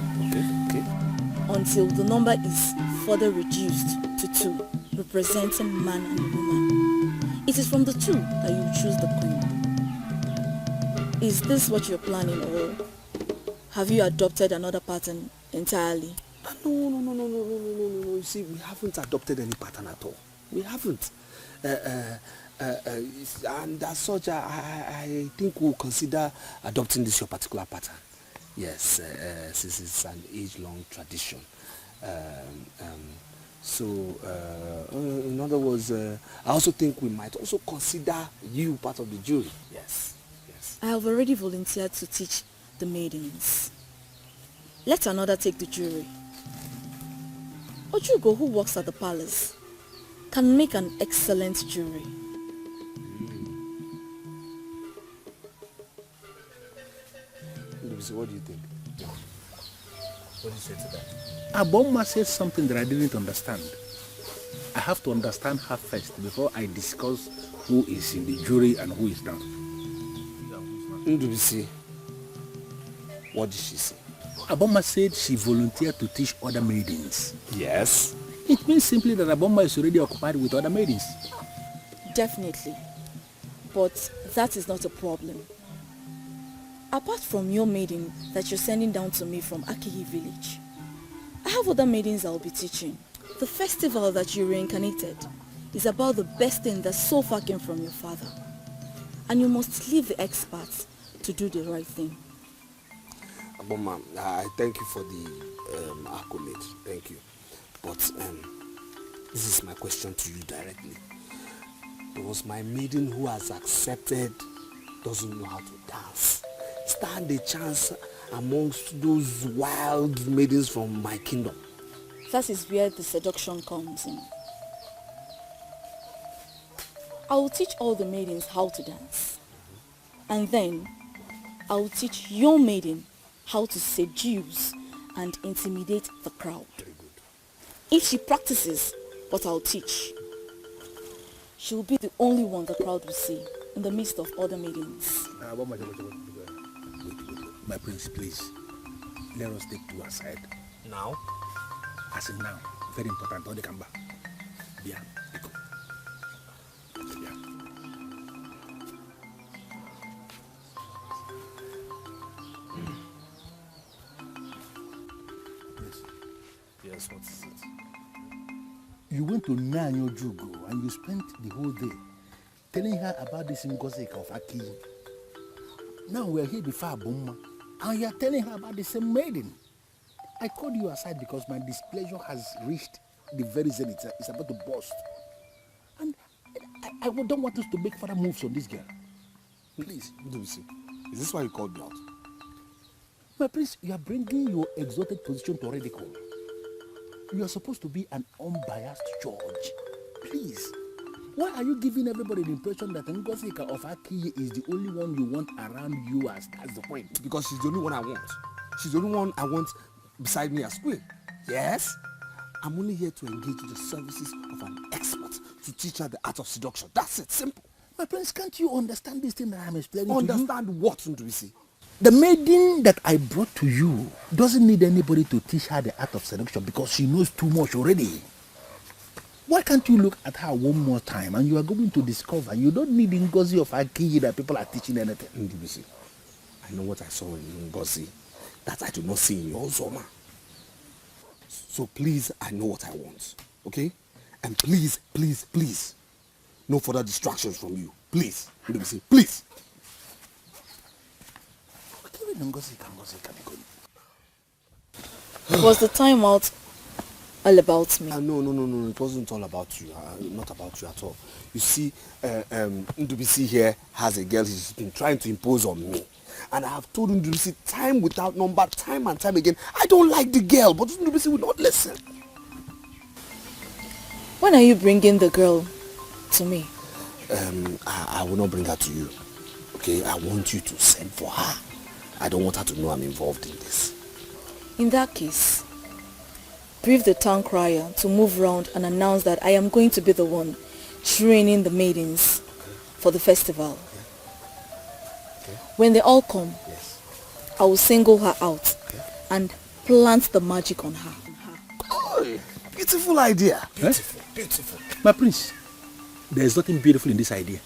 Until the number is further reduced to 2, representing man and woman. It is from the 2 that you choose the queen. Is this what you're planning, or have you adopted another pattern entirely? No. You see, we haven't adopted any pattern at all. We haven't. And as such, I think we'll consider adopting this your particular pattern. Yes, since it's an age-long tradition. So, in other words, I also think we might also consider you part of the jury. Yes. I have already volunteered to teach the maidens. Let another take the jury. Ojugo, who works at the palace, can make an excellent jury. What do you think? What do you say to that? Aboma said something that I didn't understand. I have to understand her first before I discuss who is in the jury and who is not. Ndubisi, what did she say? Aboma said she volunteered to teach other maidens. Yes. It means simply that Aboma is already occupied with other maidens. Definitely. But that is not a problem. Apart from your maiden that you're sending down to me from Akihi village, I have other maidens I'll be teaching. The festival that you reincarnated is about the best thing that so far came from your father. And you must leave the experts to do the right thing. Aboma, I thank you for the accolade. Thank you. But this is my question to you directly. Does my maiden who has accepted doesn't know how to dance stand a chance amongst those wild maidens from my kingdom? That is where the seduction comes in. I will teach all the maidens how to dance. And then I will teach your maiden how to seduce and intimidate the crowd. If she practices what I'll teach, she will be the only one the crowd will see in the midst of other maidens. My prince, please. let us take two aside. Now? As in now. Very important. Don't they come back? Yeah. Go. Yeah. Yes, what is it? You went to Nanyo Jugo and you spent the whole day telling her about this Ngozika of Aki. Now we are here before Abuma and you are telling her about the same maiden. I called you aside because my displeasure has reached the very zenith. It's about to burst. And I don't want us to make further moves on this girl. Please. Is this why you called me out? My prince, you are bringing your exalted position to ridicule. You are supposed to be an unbiased judge. Please. Why are you giving everybody the impression that Ngozika of Aki is the only one you want around you as that's the point? Because she's the only one I want. She's the only one I want beside me as queen. Yes? I'm only here to engage in the services of an expert to teach her the art of seduction. That's it, simple. My prince, can't you understand this thing that I'm explaining to you? Understand what, Nduisi? The maiden that I brought to you doesn't need anybody to teach her the art of seduction because she knows too much already. Why can't you look at her one more time and you are going to discover you don't need Ngozi of Aki that people are teaching anything? Nduisi, I know what I saw in Ngozi that I do not see in your Zoma. So please, I know what I want, okay? And please, please, please, no further distractions from you. Please, Nduisi, please. Was the time out all about me? No, it wasn't all about you. Not about you at all. You see, Ndubisi here has a girl he's been trying to impose on me. And I have told Ndubisi time without number, time and time again, I don't like the girl, but Ndubisi will not listen. When are you bringing the girl to me? I will not bring her to you. Okay, I want you to send for her. I don't want her to know I'm involved in this. In that case, brief the town crier to move round and announce that I am going to be the one training the maidens for the festival. Okay. When they all come, yes, I will single her out and plant the magic on her. Oh, beautiful idea. Beautiful, beautiful. My prince, there is nothing beautiful in this idea.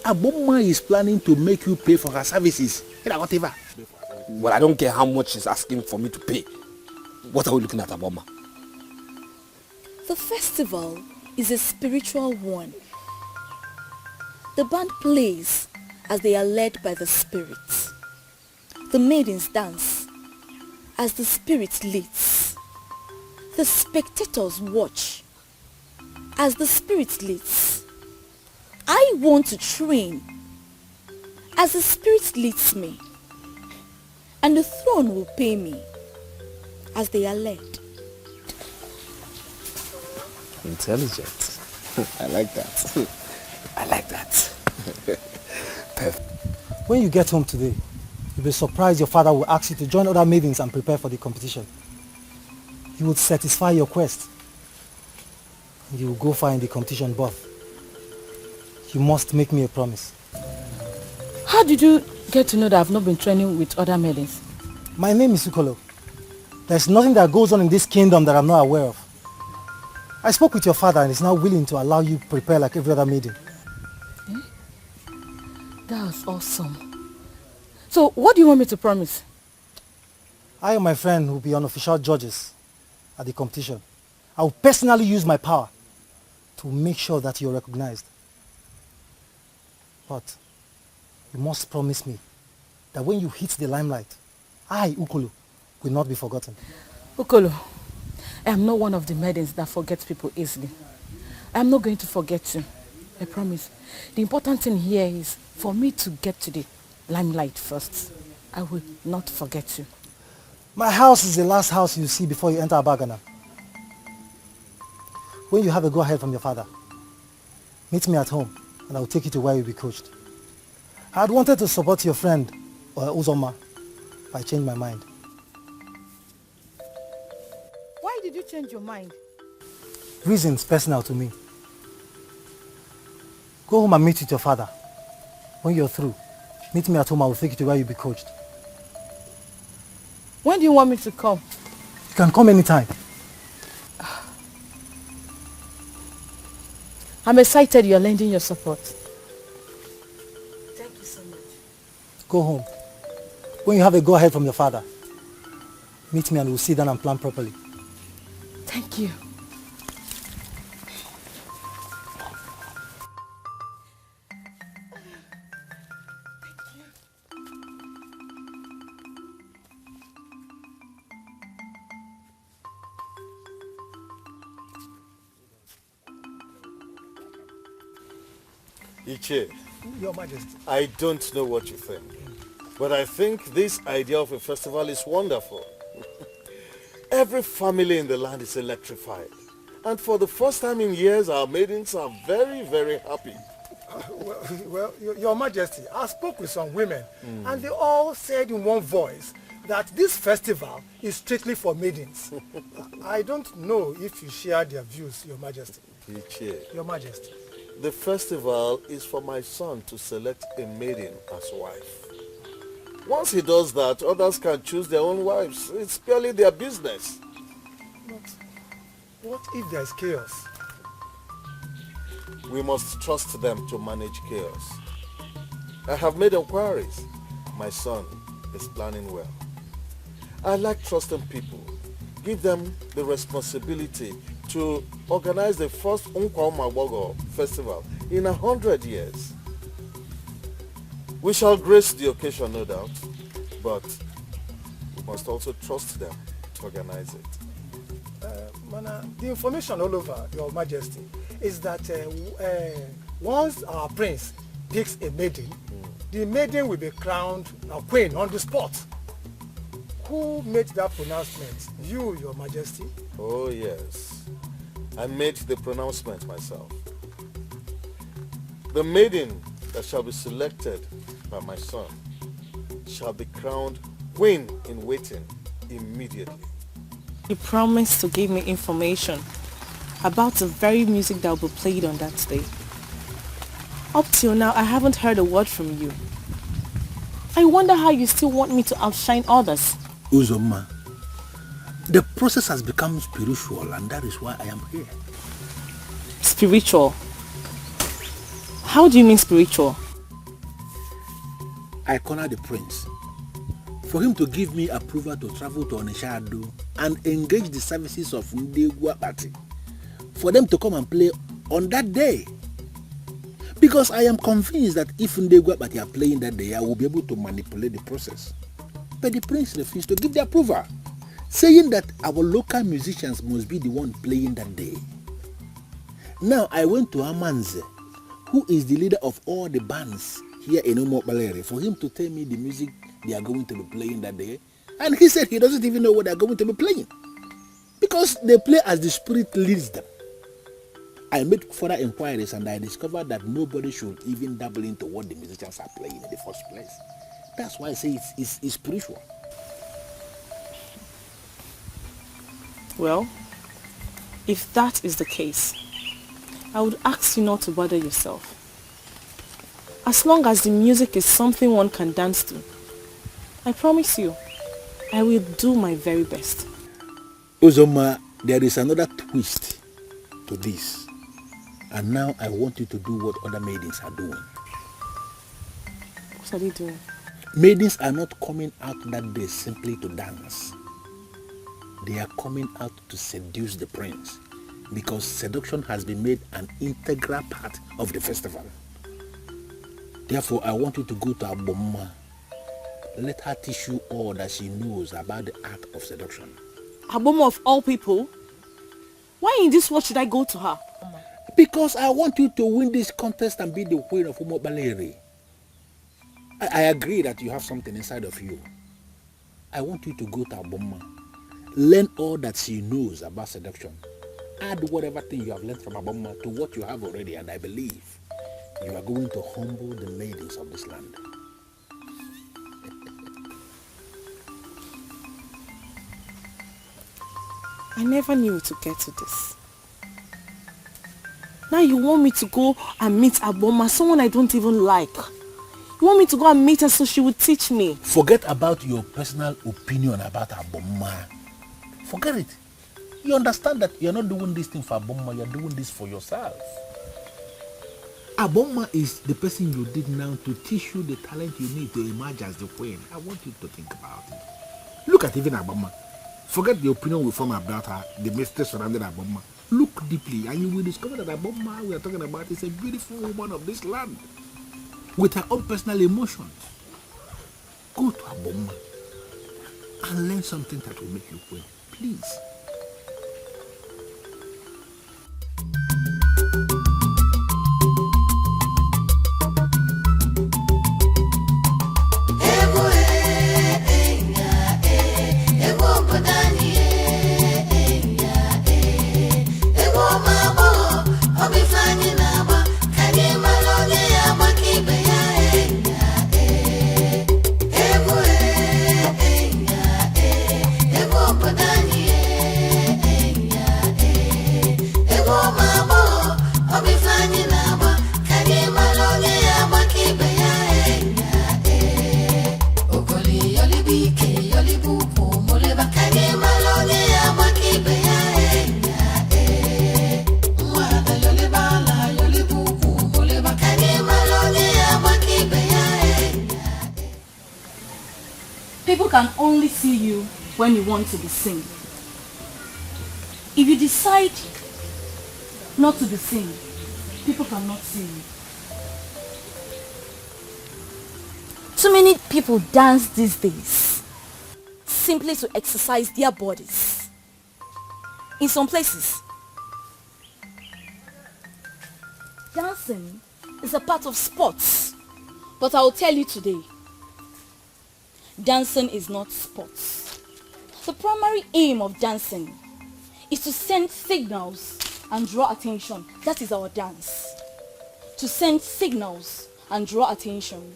Aboma is planning to make you pay for her services. Whatever. Well, I don't care how much she's asking for me to pay. What are we looking at, Aboma? The festival is a spiritual one. The band plays as they are led by the spirits. The maidens dance as the spirit leads. The spectators watch as the spirit leads. I want to train as the spirit leads me, and the throne will pay me as they are led. Intelligent. I like that. I like that. Perfect. When you get home today, you'll be surprised your father will ask you to join other maidens and prepare for the competition. He will satisfy your quest. You will go far in the competition, but you must make me a promise. How did you get to know that I've not been training with other maidens? My name is Ukolo. There's nothing that goes on in this kingdom that I'm not aware of. I spoke with your father and he's now willing to allow you prepare like every other maiden. That was awesome. So what do you want me to promise? I and my friend will be unofficial judges at the competition. I will personally use my power to make sure that you're recognized. But you must promise me that when you hit the limelight, I, Ukolo, will not be forgotten. Ukolo, I am not one of the maidens that forgets people easily. I am not going to forget you. I promise. The important thing here is for me to get to the limelight first. I will not forget you. My house is the last house you see before you enter Abagana. When you have a go-ahead from your father, meet me at home and I will take you to where you'll be coached. I had wanted to support your friend, Uzoma, but I changed my mind. Why did you change your mind? Reasons personal to me. Go home and meet with your father. When you're through, meet me at home, I will take you to where you'll be coached. When do you want me to come? You can come anytime. I'm excited you're lending your support. Thank you so much. Go home. When you have a go-ahead from your father, meet me and we'll sit down and plan properly. Thank you. Iche, Your Majesty. I don't know what you think, but I think this idea of a festival is wonderful. Every family in the land is electrified. And for the first time in years, our maidens are very, very happy. Your Majesty, I spoke with some women, and they all said in one voice that this festival is strictly for maidens. I don't know if you share their views, Your Majesty. Iche, Your Majesty. the festival is for my son to select a maiden as wife. Once he does that, others can choose their own wives. It's purely their business. But what if there is chaos? We must trust them to manage chaos. I have made inquiries. My son is planning well. I like trusting people. Give them the responsibility to organize the first Nkwa festival in 100 years. We shall grace the occasion, no doubt, but we must also trust them to organize it. Mana, the information all over, Your Majesty, is that once our prince picks a maiden, the maiden will be crowned a queen on the spot. Who made that pronouncement? You, Your Majesty? Oh yes, I made the pronouncement myself. The maiden that shall be selected by my son shall be crowned queen in waiting immediately. He promised to give me information about the very music that will be played on that day. Up till now, I haven't heard a word from you. I wonder how you still want me to outshine others. Uzoma, the process has become spiritual, and that is why I am here. Spiritual? How do you mean spiritual? I cornered the prince for him to give me approval to travel to Onishado and engage the services of Ndegwa Party for them to come and play on that day. Because I am convinced that if Ndegwa Party are playing that day, I will be able to manipulate the process. But the prince refused to give the approval, saying that our local musicians must be the one playing that day. Now I went to Amanze, who is the leader of all the bands here in Umokbalere, for him to tell me the music they are going to be playing that day. And he said he doesn't even know what they are going to be playing, because they play as the spirit leads them. I made further inquiries and I discovered that nobody should even dabble into what the musicians are playing in the first place. That's why I say it's spiritual. Well, if that is the case, I would ask you not to bother yourself. As long as the music is something one can dance to, I promise you, I will do my very best. Uzoma, there is another twist to this. And now I want you to do what other maidens are doing. What are they doing? Maidens are not coming out that day simply to dance. They are coming out to seduce the prince, because seduction has been made an integral part of the festival. Therefore, I want you to go to Aboma. Let her teach you all that she knows about the art of seduction. Aboma of all people? Why in this world should I go to her? Because I want you to win this contest and be the queen of Umobaleri. I agree that you have something inside of you. I want you to go to Aboma. Learn all that she knows about seduction. Add whatever thing you have learned from Aboma to what you have already, and I believe you are going to humble the maidens of this land. I never knew to get to this. Now you want me to go and meet Aboma, someone I don't even like. You want me to go and meet her so she would teach me? Forget about your personal opinion about Aboma. Forget it. You understand that you're not doing this thing for Aboma, you're doing this for yourself. Aboma is the person you did now to teach you the talent you need to emerge as the queen. I want you to think about it. Look at even Aboma. Forget the opinion we form about her, the mystery surrounding Aboma. Look deeply and you will discover that Aboma we are talking about is a beautiful woman of this land with her own personal emotions. Go to Aboma and learn something that will make you queen. Please. People can only see you when you want to be seen. If you decide not to be seen, people cannot see you. Too many people dance these days simply to exercise their bodies. In some places, dancing is a part of sports. But I will tell you today, dancing is not sports. The primary aim of dancing is to send signals and draw attention. That is our dance. To send signals and draw attention.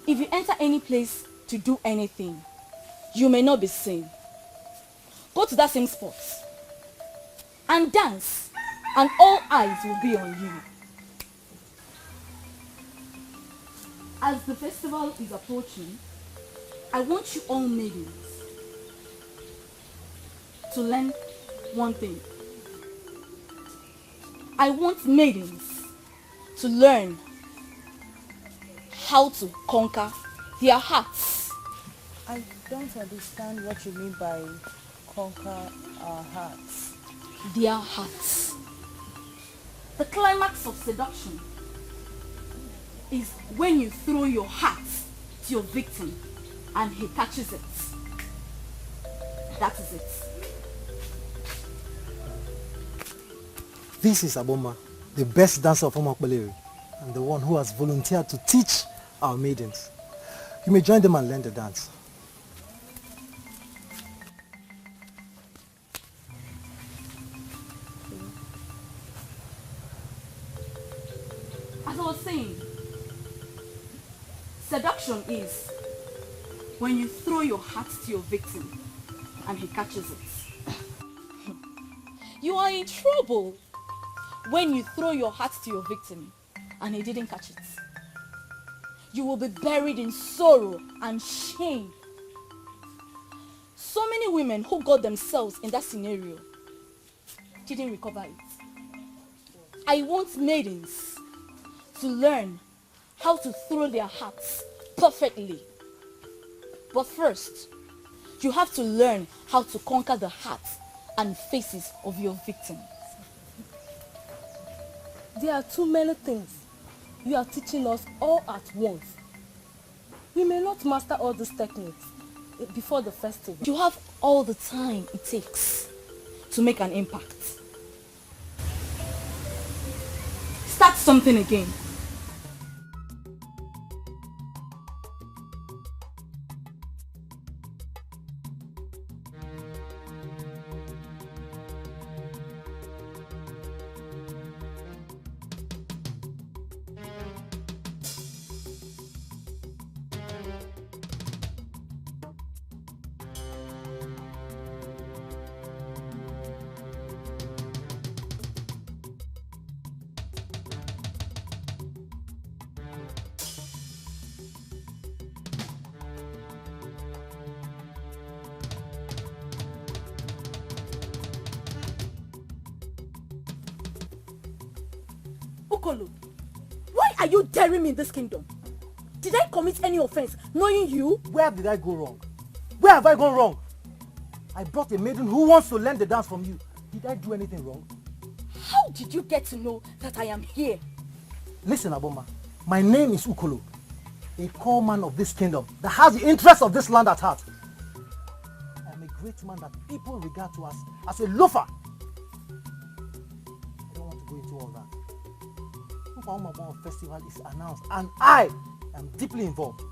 If you enter any place to do anything, you may not be seen. Go to that same spot and dance, and all eyes will be on you. As the festival is approaching, I want you all maidens to learn one thing. I want maidens to learn how to conquer their hearts. I don't understand what you mean by conquer our hearts. Their hearts. The climax of seduction is when you throw your heart to your victim and he catches it. That is it. This is Aboma, the best dancer of Omakbaleri, and the one who has volunteered to teach our maidens. You may join them and learn the dance. As I was saying, seduction is when you throw your heart to your victim and he catches it. You are in trouble when you throw your heart to your victim and he didn't catch it. You will be buried in sorrow and shame. So many women who got themselves in that scenario didn't recover it. I want maidens to learn how to throw their hearts perfectly. But first, you have to learn how to conquer the hearts and faces of your victims. There are too many things you are teaching us all at once. We may not master all these techniques before the festival. You have all the time it takes to make an impact. Start something again. Ukolo, why are you daring me in this kingdom? Did I commit any offense knowing you? Where did I go wrong? Where have I gone wrong? I brought a maiden who wants to learn the dance from you. Did I do anything wrong? How did you get to know that I am here? Listen, Aboma, my name is Ukolo, a core man of this kingdom that has the interests of this land at heart. I am a great man that people regard to as a loafer. I don't want to go into all that. Umaboma Festival is announced and I am deeply involved.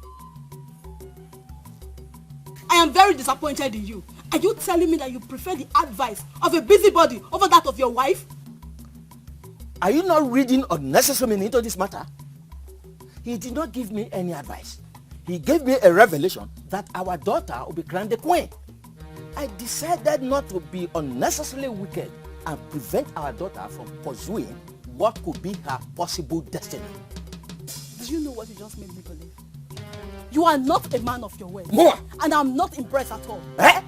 I am very disappointed in you. Are you telling me that you prefer the advice of a busybody over that of your wife? Are you not reading unnecessary meaning into this matter? He did not give me any advice. He gave me a revelation that our daughter will be crowned the queen. I decided not to be unnecessarily wicked and prevent our daughter from pursuing what could be her possible destiny. Do you know what you just made me believe? You are not a man of your word. More. And I'm not impressed at all. Eh?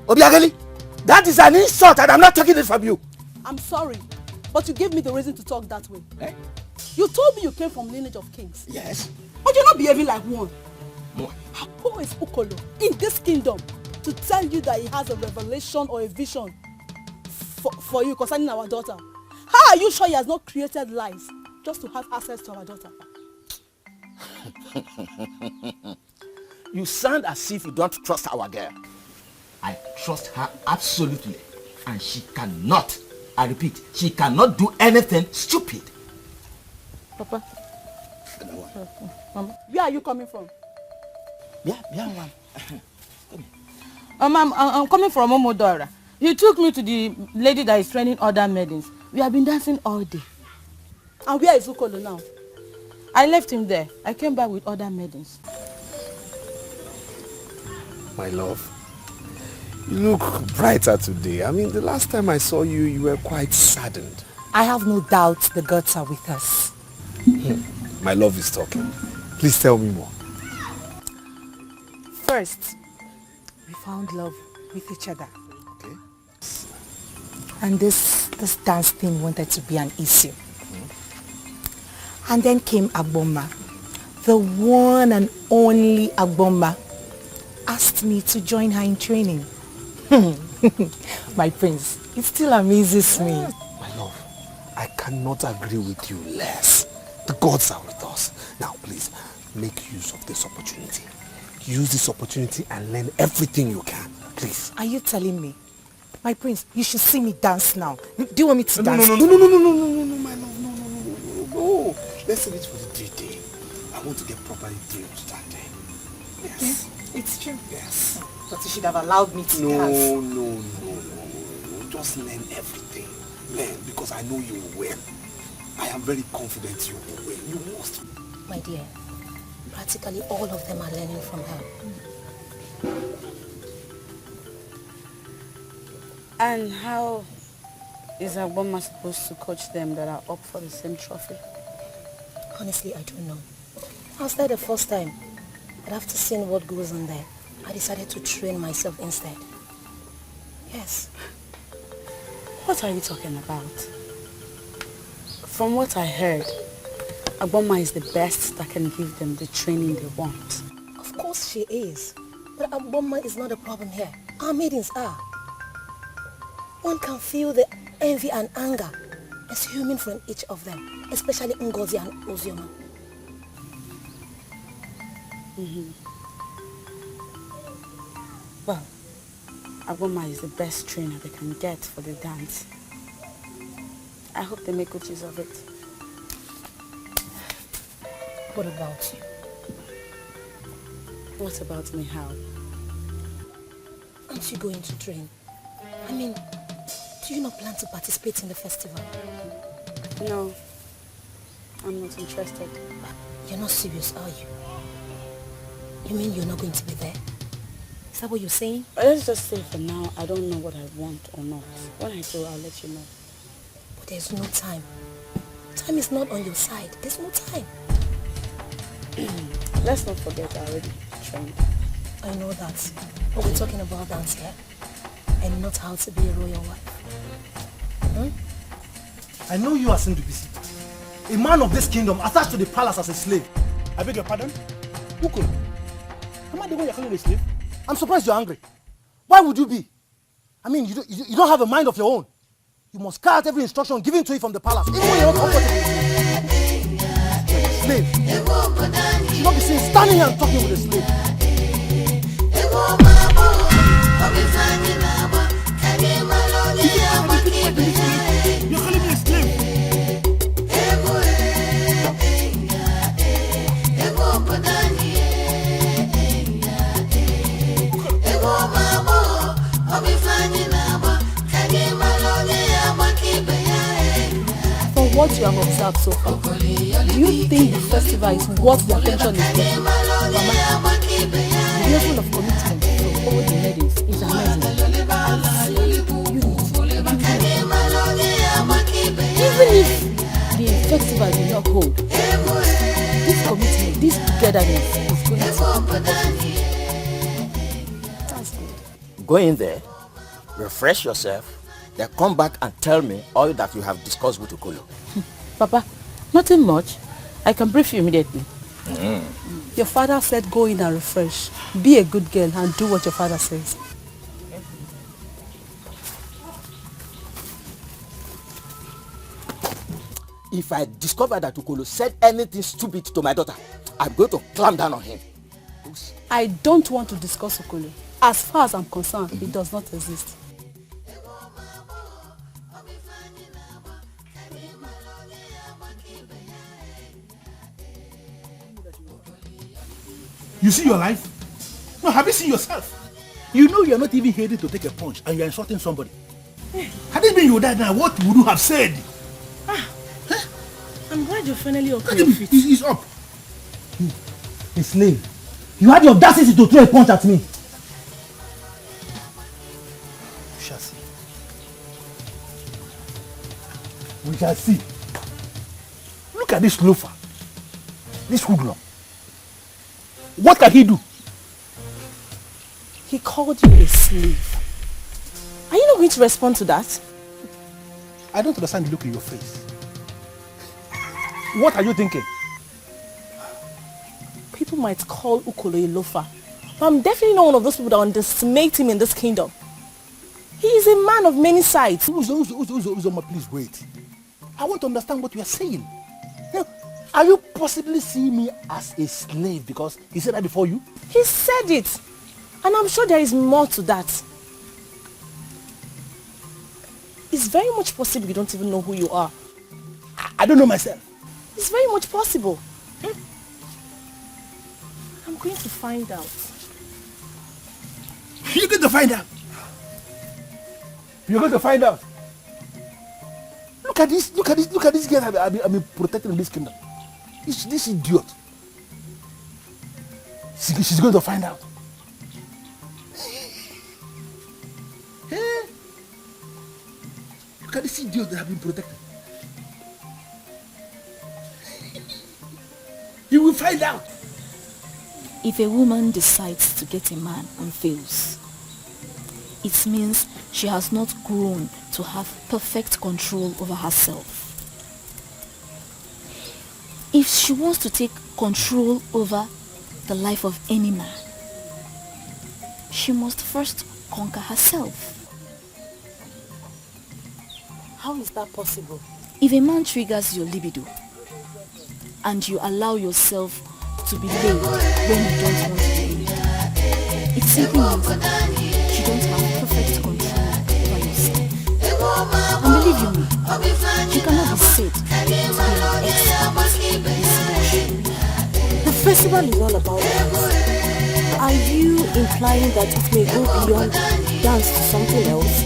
Obiageli, that is an insult and I'm not taking it from you. I'm sorry, but you gave me the reason to talk that way. Eh? You told me you came from lineage of kings. Yes. But you're not behaving like one. More. Who is Ukolo in this kingdom to tell you that he has a revelation or a vision for you concerning our daughter? How are you sure he has not created lies just to have access to our daughter? You sound as if you don't trust our girl. I trust her absolutely, and she cannot, I repeat, she cannot do anything stupid. Papa. Mama, where are you coming from? Yeah, ma'am. I'm coming from Omodora. You took me to the lady that is training other maidens. We have been dancing all day. And where is Ukolo now? I left him there. I came back with other maidens. My love, you look brighter today. I mean, the last time I saw you, you were quite saddened. I have no doubt the gods are with us. My love is talking. Please tell me more. First, we found love with each other. Okay. And this dance thing wanted to be an issue. And then came Agboma, the one and only Agboma, asked me to join her in training. My prince, it still amazes me. My love, I cannot agree with you less. The gods are with us. Now please, make use of this opportunity. Use this opportunity and learn everything you can. Please. Are you telling me? My prince, you should see me dance now. Do you want me to dance? No, my love, no. Let's save it for the day. I want to get properly trained that day. Yes. It's true. Yes. But you should have allowed me to dance. No. Just learn everything. Learn, because I know you will win. I am very confident you will win. You must. My dear, practically all of them are learning from her. And how is Agboma supposed to coach them that are up for the same trophy? Honestly, I don't know. I was there the first time, but after seeing what goes on there, I decided to train myself instead. Yes. What are you talking about? From what I heard, Agboma is the best that can give them the training they want. Of course she is. But Agboma is not a problem here. Our maidens are. One can feel the envy and anger assuming from each of them, especially Ngozi and Ozioma. Well, Agboma is the best trainer they can get for the dance. I hope they make good use of it. What about you? What about me, how? Aren't you going to train? I mean, do you not plan to participate in the festival? No, I'm not interested. You're not serious, are you? You mean you're not going to be there? Is that what you're saying? Let's just say for now, I don't know what I want or not. When I do, I'll let you know. But there's no time. Time is not on your side. There's no time. Let's not forget I already trained. I know that. But we're talking about dance here. And not how to be a royal wife. I know you are sent to BC. A man of this kingdom attached to the palace as a slave. I beg your pardon? Ukolo, am I the one you're calling a slave? I'm surprised you're angry. Why would you be? I mean, you don't have a mind of your own. You must carry out every instruction given to you from the palace, even when you're not comfortable. Slave. You should not be seen standing here and talking with a slave. You're calling me a slave? From what you have observed so far, do you think the festival is worth the attention it's getting? Mama, the level of commitment from all the ladies is amazing. Even if the festival will not hold, this commitment, this togetherness is going to be. That's good. Go in there, refresh yourself, then come back and tell me all that you have discussed with Ukolo. Papa, nothing much. I can brief you immediately. Your father said go in and refresh. Be a good girl and do what your father says. If I discover that Ukolo said anything stupid to my daughter, I'm going to clamp down on him. I don't want to discuss Ukolo. As far as I'm concerned, it does not exist. You see your life? No, have you seen yourself? You know you're not even ready to take a punch and you're insulting somebody. Had it been your dad now, what would you have said? I'm glad you're finally up on your feet. He's up. A slave. You had the audacity to throw a punch at me. We shall see. We shall see. Look at this loafer. This hoodlum. What can he do? He called you a slave. Are you not going to respond to that? I don't understand the look in your face. What are you thinking? People might call Ukolo a loafer, but I'm definitely not one of those people that underestimate him in this kingdom. He is a man of many sides. Uzoma, please wait. I want to understand what you are saying. Are you possibly seeing me as a slave because he said that before you? He said it. And I'm sure there is more to that. It's very much possible you don't even know who you are. I don't know myself. It's very much possible. I'm going to find out. You're going to find out? You're going to find out? Look at this girl I've been protecting in this kingdom. This idiot. She's going to find out. Look at this idiot that I've been protecting. You will find out. If a woman decides to get a man and fails, it means she has not grown to have perfect control over herself. If she wants to take control over the life of any man, she must first conquer herself. How is that possible? If a man triggers your libido and you allow yourself to be laid when you don't want to be laid, it simply means you don't have perfect control over yourself. And believe you me, you cannot be said to be an expert in seduction. The festival is all about dance. Are you implying that it may go beyond dance to something else?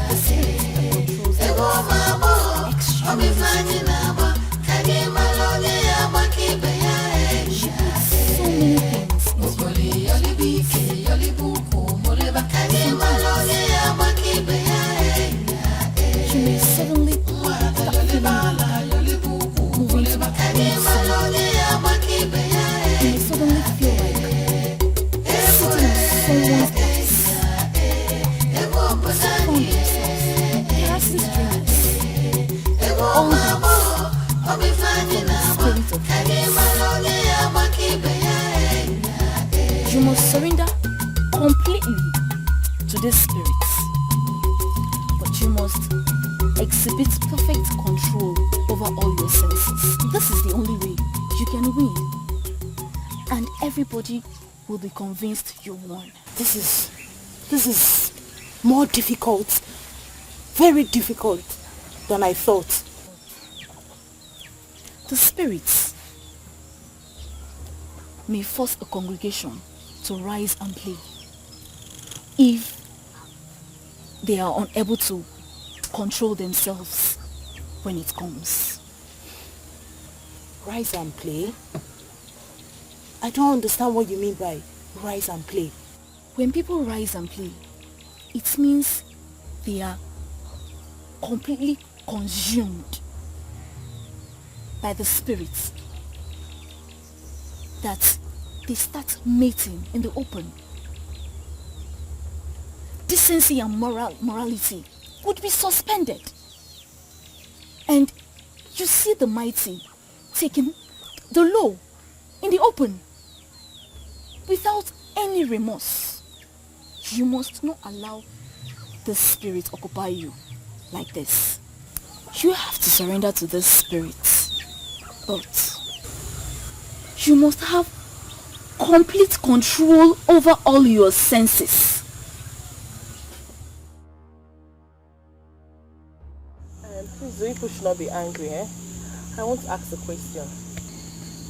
The spirit that controls the extremely she puts so many things into she may suddenly start feeling moving to the side. You may suddenly feel like sitting on someone's laps. Found themselves, caressing strangers, all You must surrender completely to these spirits. But you must exhibit perfect control over all your senses. This is the only way you can win. And everybody will be convinced you won. This is more difficult, very difficult than I thought. The spirits may force a congregation to rise and play if they are unable to control themselves when it comes. Rise and play? I don't understand what you mean by rise and play. When people rise and play, it means they are completely consumed by the spirits, that they start mating in the open. Decency and morality would be suspended. And you see the mighty taking the low in the open without any remorse. You must not allow the spirit occupy you like this. You have to surrender to this spirit, but you must have complete control over all your senses. Please, you people should not be angry, eh? I want to ask a question.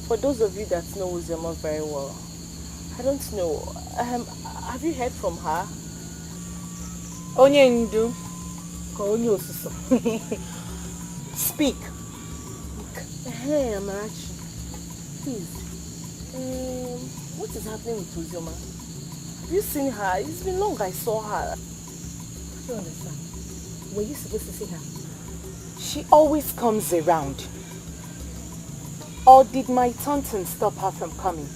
For those of you that know Uzoma very well, I don't know, have you heard from her? Onye Ndu. Onye Osuso. Speak. Hey, Amarachi. Please. What is happening with Uzoma? Have you seen her? It's been long I saw her. I don't understand. Were you supposed to see her? She always comes around. Or did my tonton stop her from coming?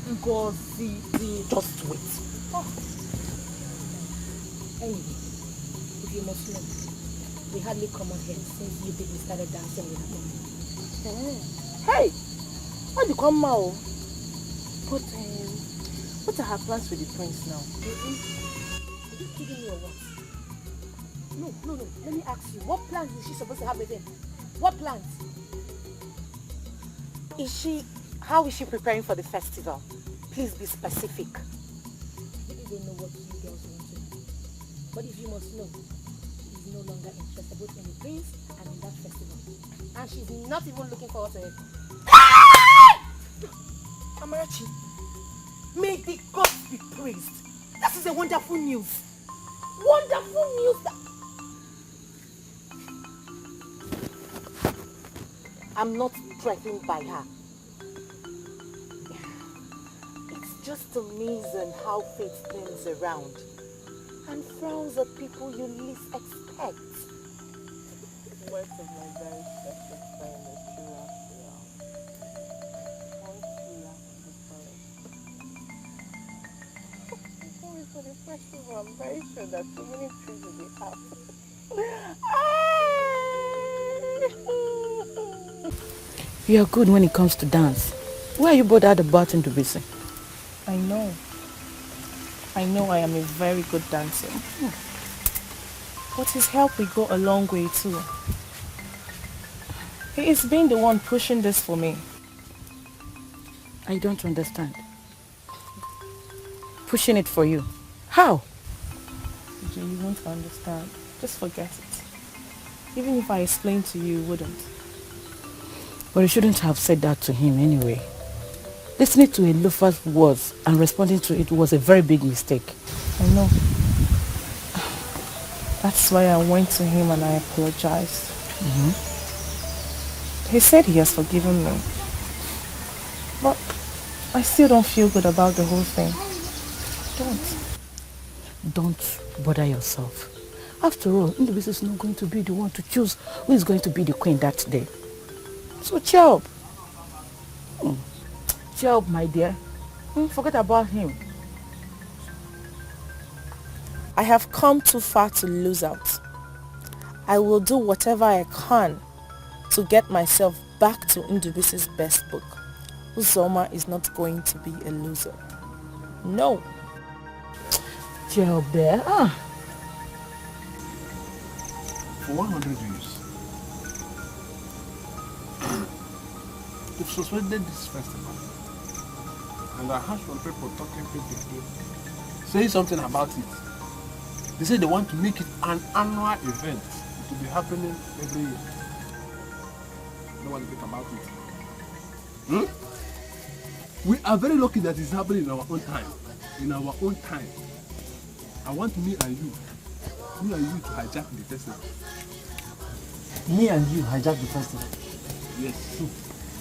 Ngozi. Just wait. Oh. Anyway, if you must know, we hardly come on here since you people started dancing with her. Hey! What do you come now? But, what are her plans with the prince now? Are you kidding me or what? No. Let me ask you. What plans is she supposed to have with him? What plans? How is she preparing for the festival? Please be specific. You don't know what you girls want to know. But if you must know, she is no longer interested both in the prince and in that festival. And she's not even looking forward to it. Amarachi, may the gods be praised. This is a wonderful news. Wonderful news that... I'm not threatened by her. It's just amazing how fate turns around and frowns at people you least expect. Words of my very special friend, the true after all. One true laugh of the forest. For the festival, I'm very sure that so many trees will be happy. You are good when it comes to dance. Why are you bothered about Ndubisi? I know I am a very good dancer. But his help will go a long way too. He is being the one pushing this for me. I don't understand. Pushing it for you. How? You won't understand. Just forget it. Even if I explained to you, you wouldn't. But you shouldn't have said that to him anyway. Listening to a loafer's words and responding to it was a very big mistake. I know. That's why I went to him and I apologized. He said he has forgiven me. But I still don't feel good about the whole thing. Don't bother yourself. After all, Ndubisi is not going to be the one to choose who is going to be the queen that day. So cheer up. Cheer up, my dear. Forget about him. I have come too far to lose out. I will do whatever I can to get myself back to Ndubisi's best book. Uzoma is not going to be a loser. No. Job there. For 100 years, they've suspended this festival. And I heard from people talking, saying something about it. They say they want to make it an annual event. It will be happening every year. No one think about it. We are very lucky that it's happening in our own time. In our own time. I want me and you to hijack the festival. Me and you hijack the festival? Yes. Look,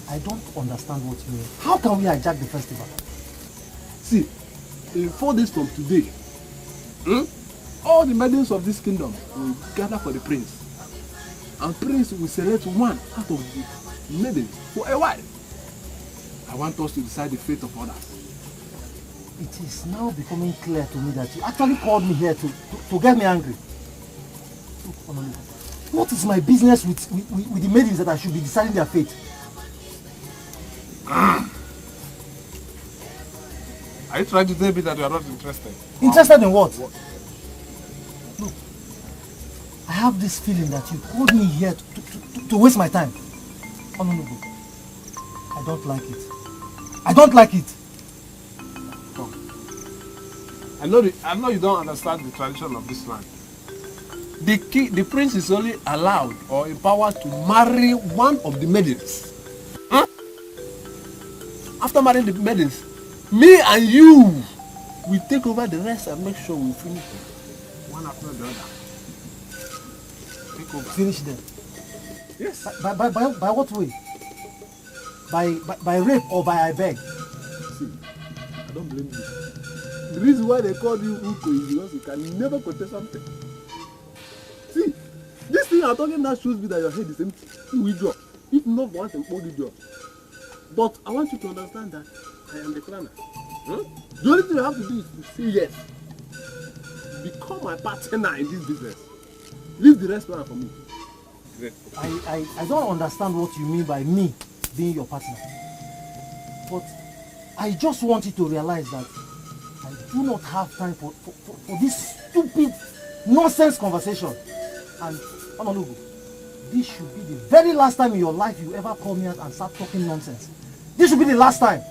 I don't understand what you mean. How can we hijack the festival? See, in 4 days from today, all the maidens of this kingdom will gather for the prince. And prince will select one out of the maidens for a wife. I want us to decide the fate of others. It is now becoming clear to me that you actually called me here to get me angry. Look, Honolulu, what is my business with the maidens that I should be deciding their fate? Are you trying to tell me that you are not interested? Interested in what? Look, I have this feeling that you called me here to waste my time. Honolulu, I don't like it. I don't like it. I know you don't understand the tradition of this land. The prince is only allowed or empowered to marry one of the maidens. After marrying the maidens, me and you will take over the rest and make sure we finish them one after the other. Take over. Finish them? Yes. By what way? By rape or by I beg? See, I don't blame you. The reason why they call you Uko is because you can never contest something. See, this thing I'm talking now shows me that your head is empty. You will drop. If not once, and only drop. But I want you to understand that I am the planner. The only thing you have to do is to say yes. Become my partner in this business. Leave the rest plan for me. I don't understand what you mean by me being your partner. But I just want you to realize that I do not have time for this stupid nonsense conversation. And Honolulu, this should be the very last time in your life you ever call me out and start talking nonsense. This should be the last time.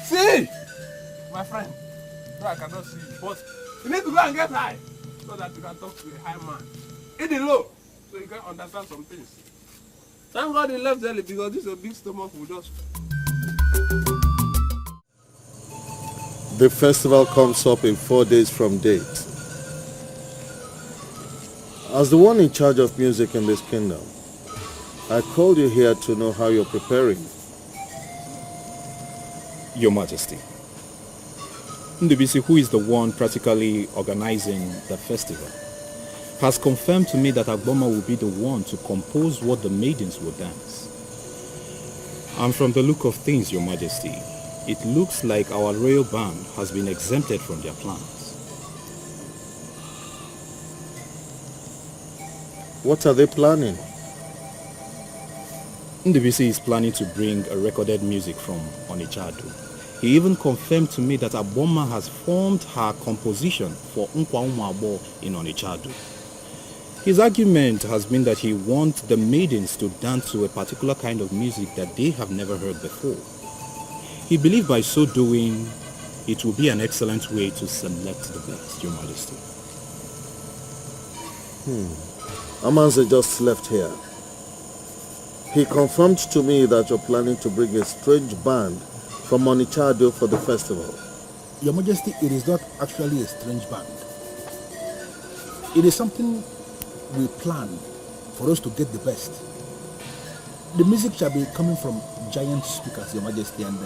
See, my friend, though I cannot see you, but you need to go and get high so that you can talk to a high man. Eat the low so you can understand some things. Thank God he left early because this is a big stomach will just. The festival comes up in 4 days from date. As the one in charge of music in this kingdom, I called you here to know how you're preparing. Your Majesty, Ndubisi, who is the one practically organizing the festival, has confirmed to me that Agboma will be the one to compose what the maidens will dance. And from the look of things, Your Majesty, it looks like our royal band has been exempted from their plans. What are they planning? Ndubisi is planning to bring a recorded music from Onichado. He even confirmed to me that Agboma has formed her composition for Nkwa Umwabo in Onichado. His argument has been that he wants the maidens to dance to a particular kind of music that they have never heard before. He believes by so doing, it will be an excellent way to select the best, Your Majesty. Amanze just left here. He confirmed to me that you're planning to bring a strange band from Onichado for the festival. Your Majesty, it is not actually a strange band. It is something we plan for us to get the best. The music shall be coming from giant speakers, Your Majesty, and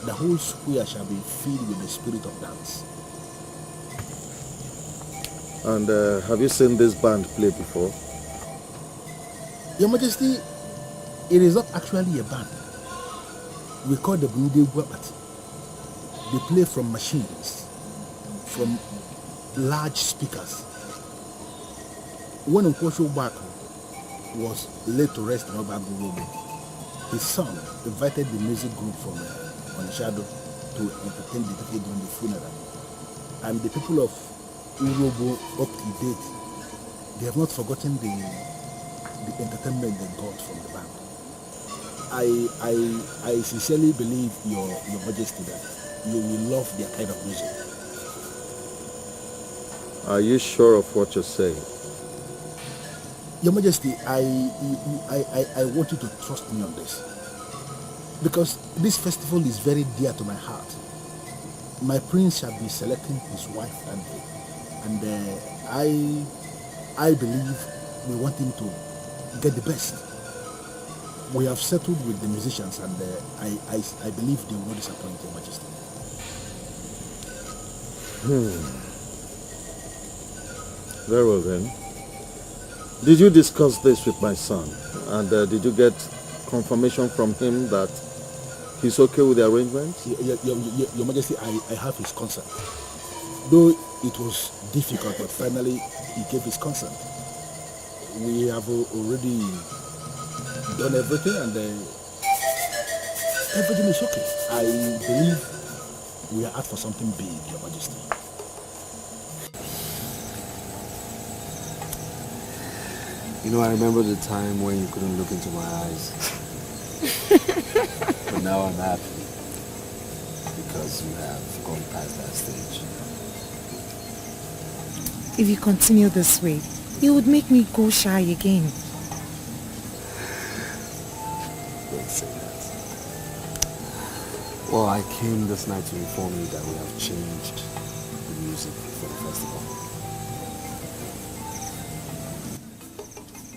the whole square shall be filled with the spirit of dance. And have you seen this band play before? Your Majesty, it is not actually a band. We call them Nde Guapat. They play from machines. from large speakers. When Nkosho Baku was laid to rest in Obagu, his son invited the music group from Onitsha to entertain the Dikeh during the funeral. And the people of Urobo up to date, they have not forgotten the entertainment they got from the band. I sincerely believe your Majesty that you will love their kind of music. Are you sure of what you're saying? Your Majesty, I want you to trust me on this. Because this festival is very dear to my heart. My prince shall be selecting his wife, and I believe we want him to get the best. We have settled with the musicians, and I believe they will not disappoint Your Majesty. Very well then. Did you discuss this with my son? And did you get confirmation from him that he's okay with the arrangement? Your Majesty, I have his consent. Though it was difficult, but finally he gave his consent. We have already done everything, and everything is okay. I believe we are out for something big, Your Majesty. You know, I remember the time when you couldn't look into my eyes. But now I'm happy because you have gone past that stage. If you continue this way, it would make me go shy again. Don't say that. Well, I came this night to inform you that we have changed the music for the festival.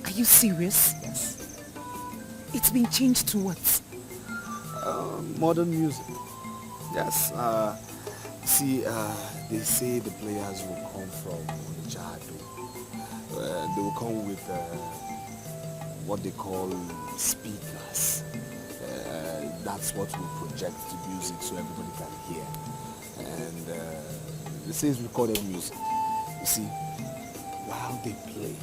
Are you serious? Yes. It's been changed to what? Modern music. Yes. See, they say the players will come from Onitsha. They will come with what they call speakers. That's what will project the music so everybody can hear. And they say it's recorded music. You see, while they play,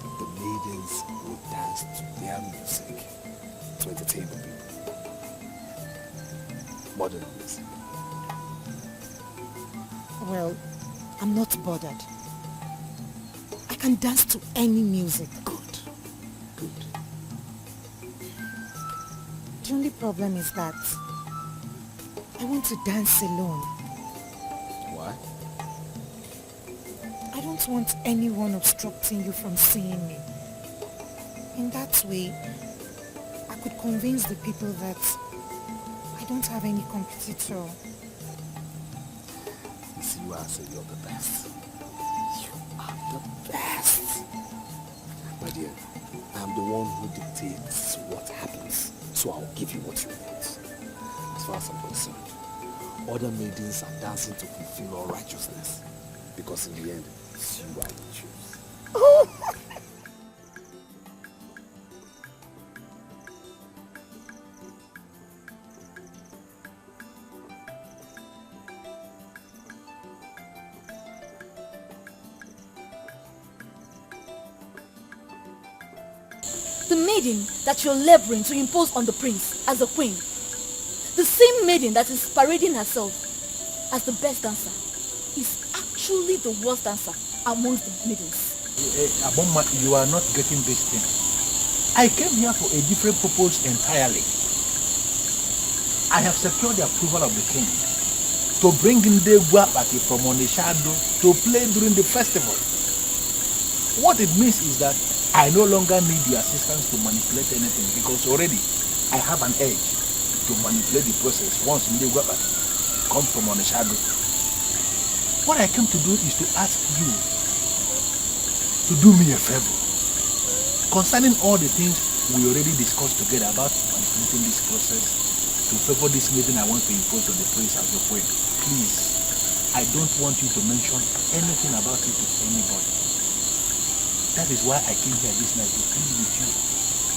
the maidens will dance to their music to entertain the people. Modern music. Well, I'm not bothered. I can dance to any music. Good. The only problem is that I want to dance alone. Why? I don't want anyone obstructing you from seeing me. In that way, I could convince the people that I don't have any competitor. You see, you are saying you're the best. You are the best. My dear, I'm the one who dictates what happens. So I'll give you what you want. As far as I'm concerned, other maidens are dancing to fulfill all righteousness. Because in the end, it's you I will choose. The maiden that you're laboring to impose on the prince as a queen, the same maiden that is parading herself as the best dancer, is actually the worst dancer amongst the maidens. Aboma, you are not getting this thing. I came here for a different purpose entirely. I have secured the approval of the king to bring in the Guapati from Onitsha to play during the festival. What it means is that I no longer need the assistance to manipulate anything because already I have an edge to manipulate the process once in the Guapati comes from Onitsha. What I came to do is to ask you to do me a favor concerning all the things we already discussed together about manipulating this process to favor this maiden I want to impose on the prince as your queen. Please, I don't want you to mention anything about it to anybody. That is why I came here this night to plead with you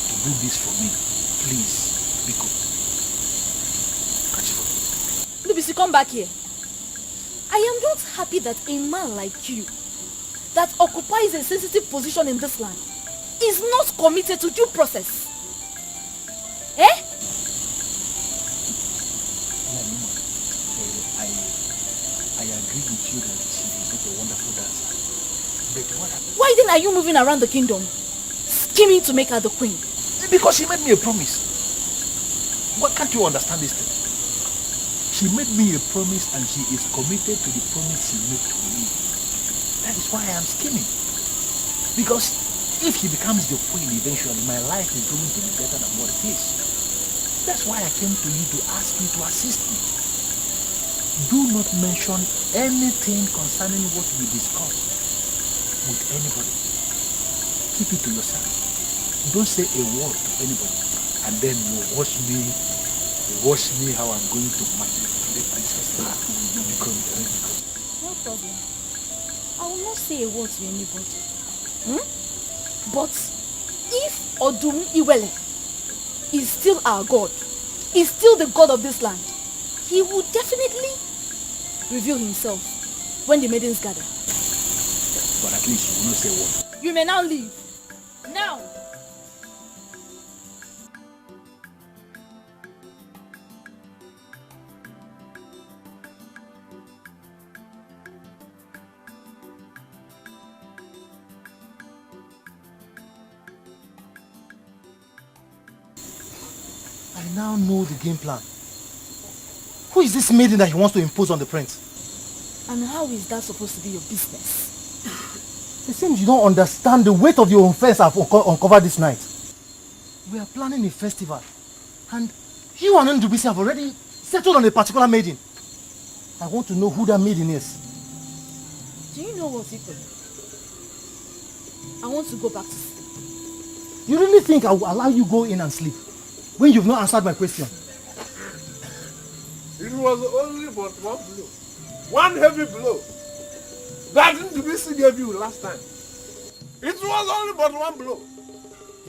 to do this for me. Please, be good. Lubisi, come back here. I am not happy that a man like you, that occupies a sensitive position in this land, is not committed to due process. Eh? I agree with you that she is not a wonderful dancer. But what happened? Why then are you moving around the kingdom, scheming to make her the queen? Because she made me a promise. What can't you understand this thing? She made me a promise and she is committed to the promise she made to me. That is why I am scheming. Because if she becomes the queen eventually, my life is going to be better than what it is. That's why I came to you to ask you to assist me. Do not mention anything concerning what we discussed with anybody. Keep it to yourself. Don't say a word to anybody. And then you watch me how I'm going to manipulate this festival to become No problem. I will not say a word to anybody. But if Odum Iwele is still our God, is still the God of this land, he will definitely reveal himself when the maidens gather. But at least you will not say a word. You may now leave. Now! I now know the game plan. Who is this maiden that he wants to impose on the prince? And how is that supposed to be your business? It seems you don't understand the weight of your offense I've uncovered this night. We are planning a festival, and you and Ndubisi have already settled on a particular maiden. I want to know who that maiden is. Do you know what, Iko? I want to go back to sleep. You really think I will allow you go in and sleep when you've not answered my question? It was only but one blow. One heavy blow. That Ndubisi gave you last time. It was only but one blow.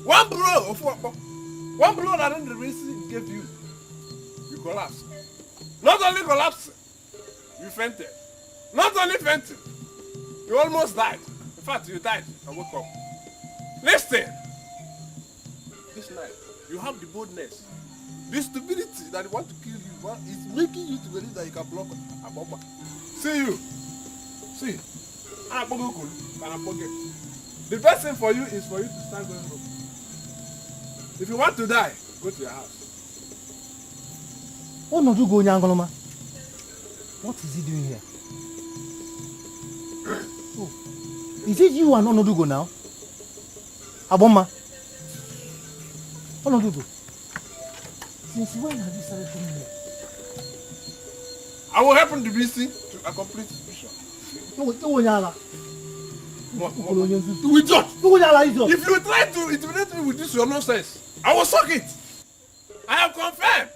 One blow of what? One blow that Ndubisi gave you. You collapsed. Not only collapsed, you fainted. Not only fainted, you almost died. In fact, you died and woke up. Listen! This night, you have the boldness. The stupidity that want to kill you is making you to believe that you can block a bomber. See you. See. The best thing for you is for you to start going home. If you want to die, go to your house. What not do go Nyangoloma? What is he doing here? Oh, is it you and Onodugo now? Aboma? Onodugo? Since when have you started coming here? I will help him to be seen to accomplish his mission. No, Nyala. We just. If you try to intimidate me with this your nonsense, I will suck it. I have confirmed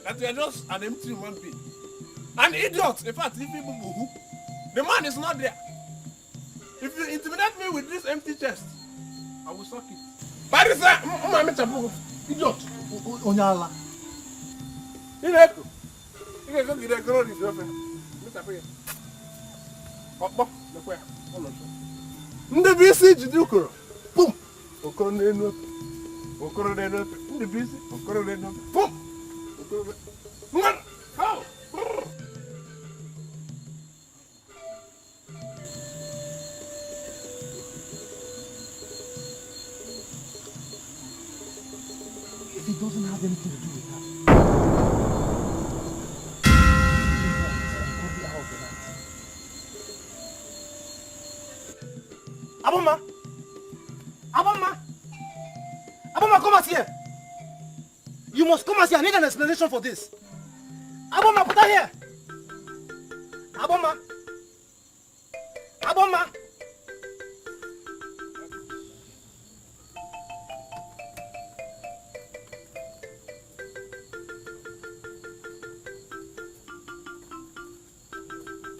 that you are just an empty human being. An idiot. In fact, if people boo, the man is not there. If you intimidate me with this empty chest, I will suck it. By the time, idiot. Onyala. Ineko. Ineko get a girl in your friend. Mr. Pay. Papa, the way. Ndubisi jidukoro. Boom. Okoro n'enu. Okoro n'enu. Ndubisi. Okoro n'enu. Boom. Okoro. One. How? If it doesn't have anything to do with that. Aboma! Aboma! Aboma, come out here! You must come out here. I need an explanation for this. Aboma, put her here! Aboma! Aboma!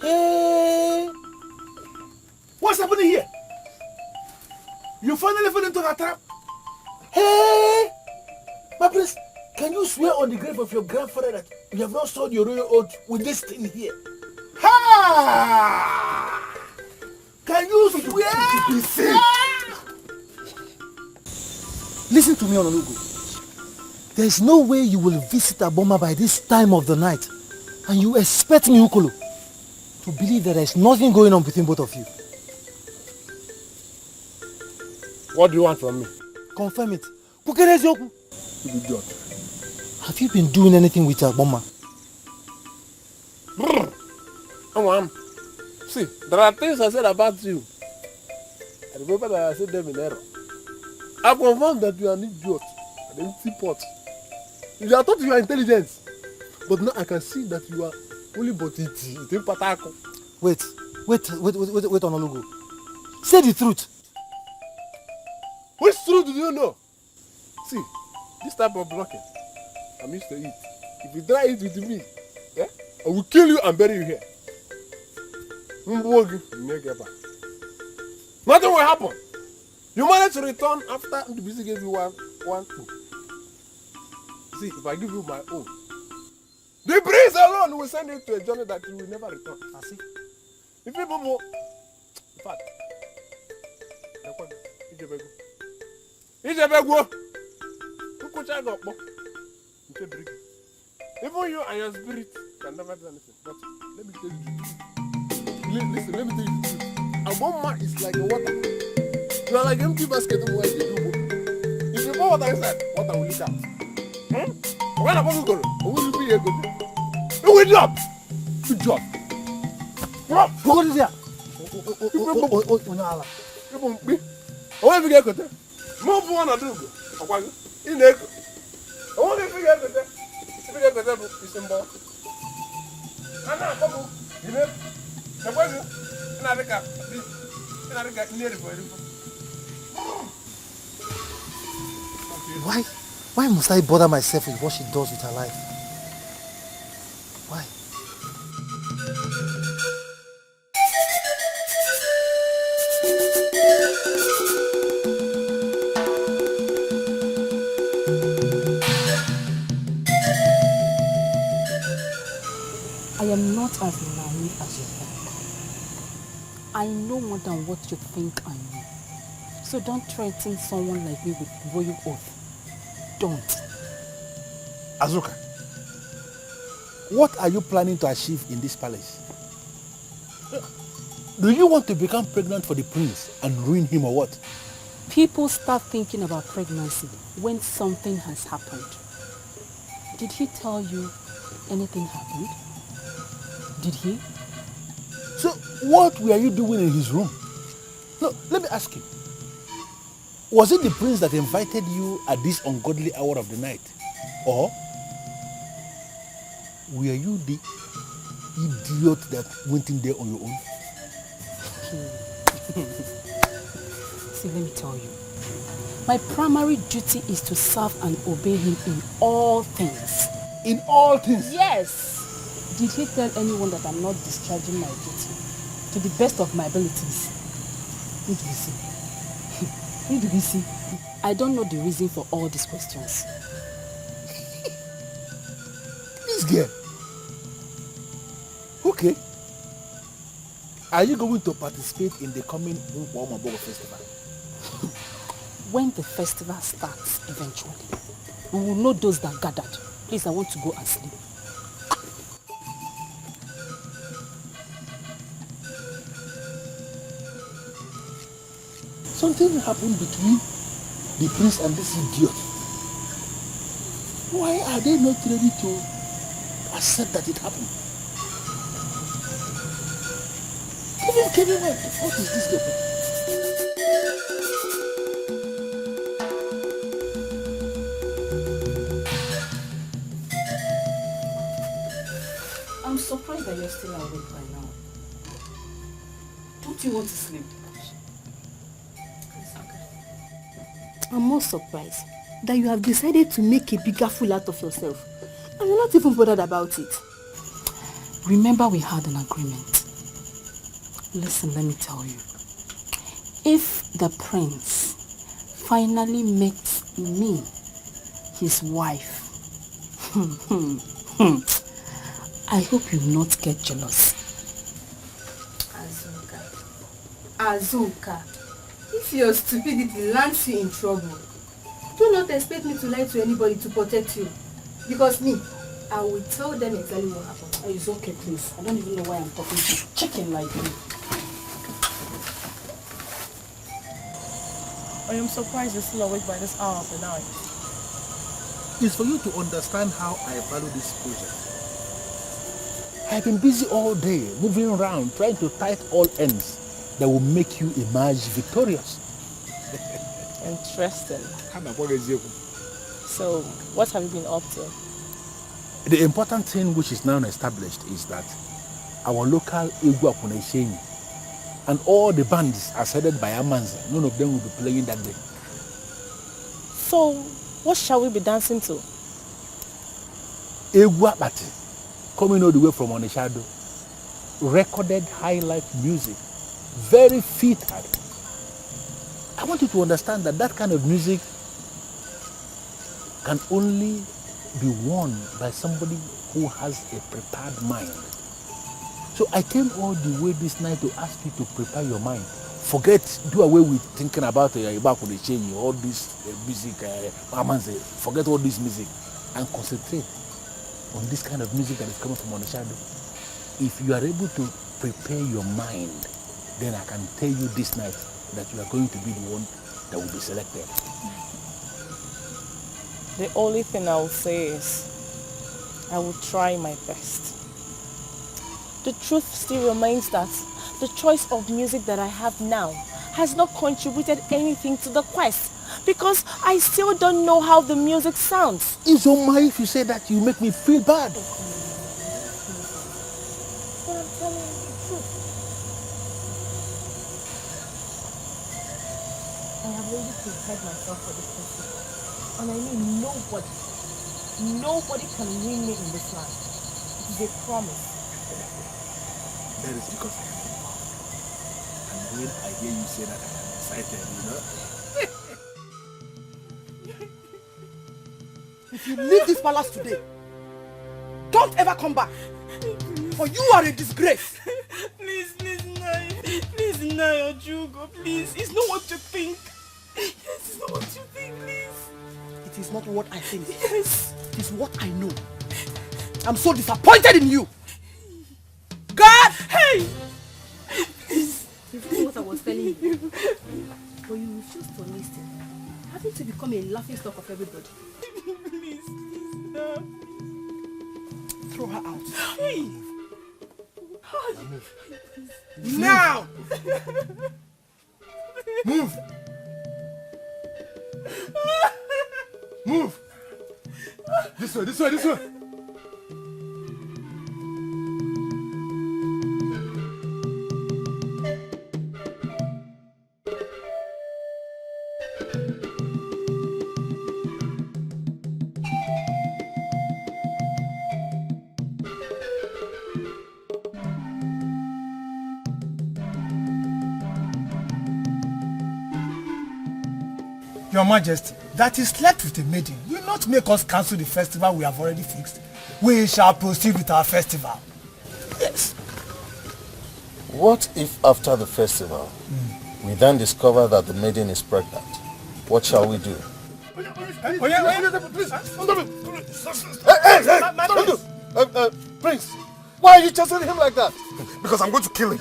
Hey! What's happening here? You finally fell into her trap? Hey! My prince, can you swear on the grave of your grandfather that you have not sold your royal oath with this thing here? Hey! Can you swear to be safe? Listen to me, Onanugo. There is no way you will visit Aboma by this time of the night and you expect me, Ukolo, to believe that there is nothing going on between both of you. What do you want from me? Confirm it. Idiot. Have you been doing anything with Aboma? See, there are things I said about you. I remember that I said them in error. I confirmed that you are an idiot, an empty pot. You are thought you are intelligent, but now I can see that you are only botiti. Wait, Onalugo. Say the truth. Which truth do you know? See, this type of blocking, I'm used to it. If you try it with me, yeah, I will kill you and bury you here. Nothing will happen. You managed to return after the busy gave you one two. See, if I give you my own, the breeze alone will send you to a journey that you will never return. I see. If people more, in fact, even you and your spirit can never do anything. But let me tell you the truth. Listen, let me tell you the truth. Aboma is like a water. You are like an empty basket of water. If you pour water inside, water will leak out. When Aboma go, will you be a good? You will drop. Good job. Drop. What is that? I want to get good. Move on and do good. In the echo. I want to get good. If you get good, it's in ball. And now, come on. You know? Why must I bother myself with what she does with her life? Why? I am not as naive as you think. I know more than what you think I know. So don't threaten someone like me with royal oath. Don't. Azuka, what are you planning to achieve in this palace? Do you want to become pregnant for the prince and ruin him or what? People start thinking about pregnancy when something has happened. Did he tell you anything happened? Did he? So what were you doing in his room? No, let me ask you. Was it the prince that invited you at this ungodly hour of the night? Or were you the idiot that went in there on your own? See, let me tell you. My primary duty is to serve and obey him in all things. In all things? Yes. Did he tell anyone that I'm not discharging my duty to the best of my abilities? Who do you see? Who do you see? I don't know the reason for all these questions. This girl. Okay. Are you going to participate in the coming Unkwaumabogo festival? When the festival starts eventually, we will know those that gathered. Please, I want to go and sleep. Something happened between the prince and this idiot. Why are they not ready to accept that it happened? What is this girl? I'm surprised that you're still awake by now. Don't you want to sleep? I'm more surprised that you have decided to make a bigger fool out of yourself. And you're not even bothered about it. Remember we had an agreement. Listen, let me tell you. If the prince finally makes me his wife, I hope you not get jealous. Azuka, if your stupidity lands you in trouble, do not expect me to lie to anybody to protect you. Because me, I will tell them exactly what happened. Oh, it's okay, please. I don't even know why I'm talking to chicken like you. I am surprised you're still awake by this hour of the night. It's for you to understand how I value this project. I've been busy all day, moving around, trying to tie all ends that will make you emerge victorious. Interesting. So, what have you been up to? The important thing which is now established is that our local Igwa Puneshenyi and all the bands are headed by Amanza. None of them will be playing that day. So, what shall we be dancing to? Igwa Party, coming all the way from Onishado. Recorded high life music, very fitted. I want you to understand that that kind of music can only be won by somebody who has a prepared mind. So I came all the way this night to ask you to prepare your mind. Do away with thinking about all this music, forget all this music and concentrate on this kind of music that is coming from Onishado. If you are able to prepare your mind, then I can tell you this night that you are going to be the one that will be selected. The only thing I will say is, I will try my best. The truth still remains that the choice of music that I have now has not contributed anything to the quest because I still don't know how the music sounds. It's on my if you say that, you make me feel bad. But I'm telling you the truth. I have already prepared myself for this festival. And I mean nobody can win me in this land. It is a promise. That is because I am involved. And when I hear you say that, I am excited, you know? If you leave this palace today, don't ever come back. For you are a disgrace. Please, Naya Jugo, please. It's not what you think. Yes, it's not what you think, please. It is not what I think. Yes. It is what I know. I'm so disappointed in you. God! Hey! This is what I was telling you. But you refuse to listen. Having to become a laughing stock of everybody. Please, no. Throw her out. Hey! Now! Move! Move! This way, this way, this way! Your Majesty, that he slept with a maiden will not make us cancel the festival we have already fixed. We shall proceed with our festival. Yes. What if after the festival, we then discover that the maiden is pregnant? What shall we do? Prince, why are you chasing him like that? Because I'm going to kill him.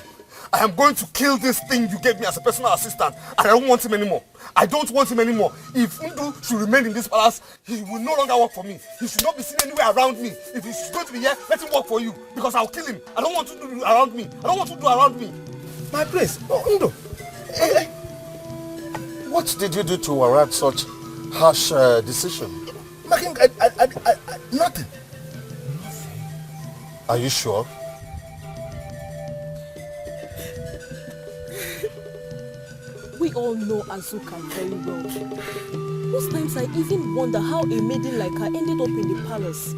I am going to kill this thing you gave me as a personal assistant, and I don't want him anymore. I don't want him anymore. If Ndu should remain in this palace, he will no longer work for me. He should not be seen anywhere around me. If he's going to be here, let him work for you, because I'll kill him. I don't want to do around me. I don't want to do around me. My prince, Ndu, what did you do to warrant such harsh decision? Nothing. Are you sure? We all know Azuka very well. Most times I even wonder how a maiden like her ended up in the palace.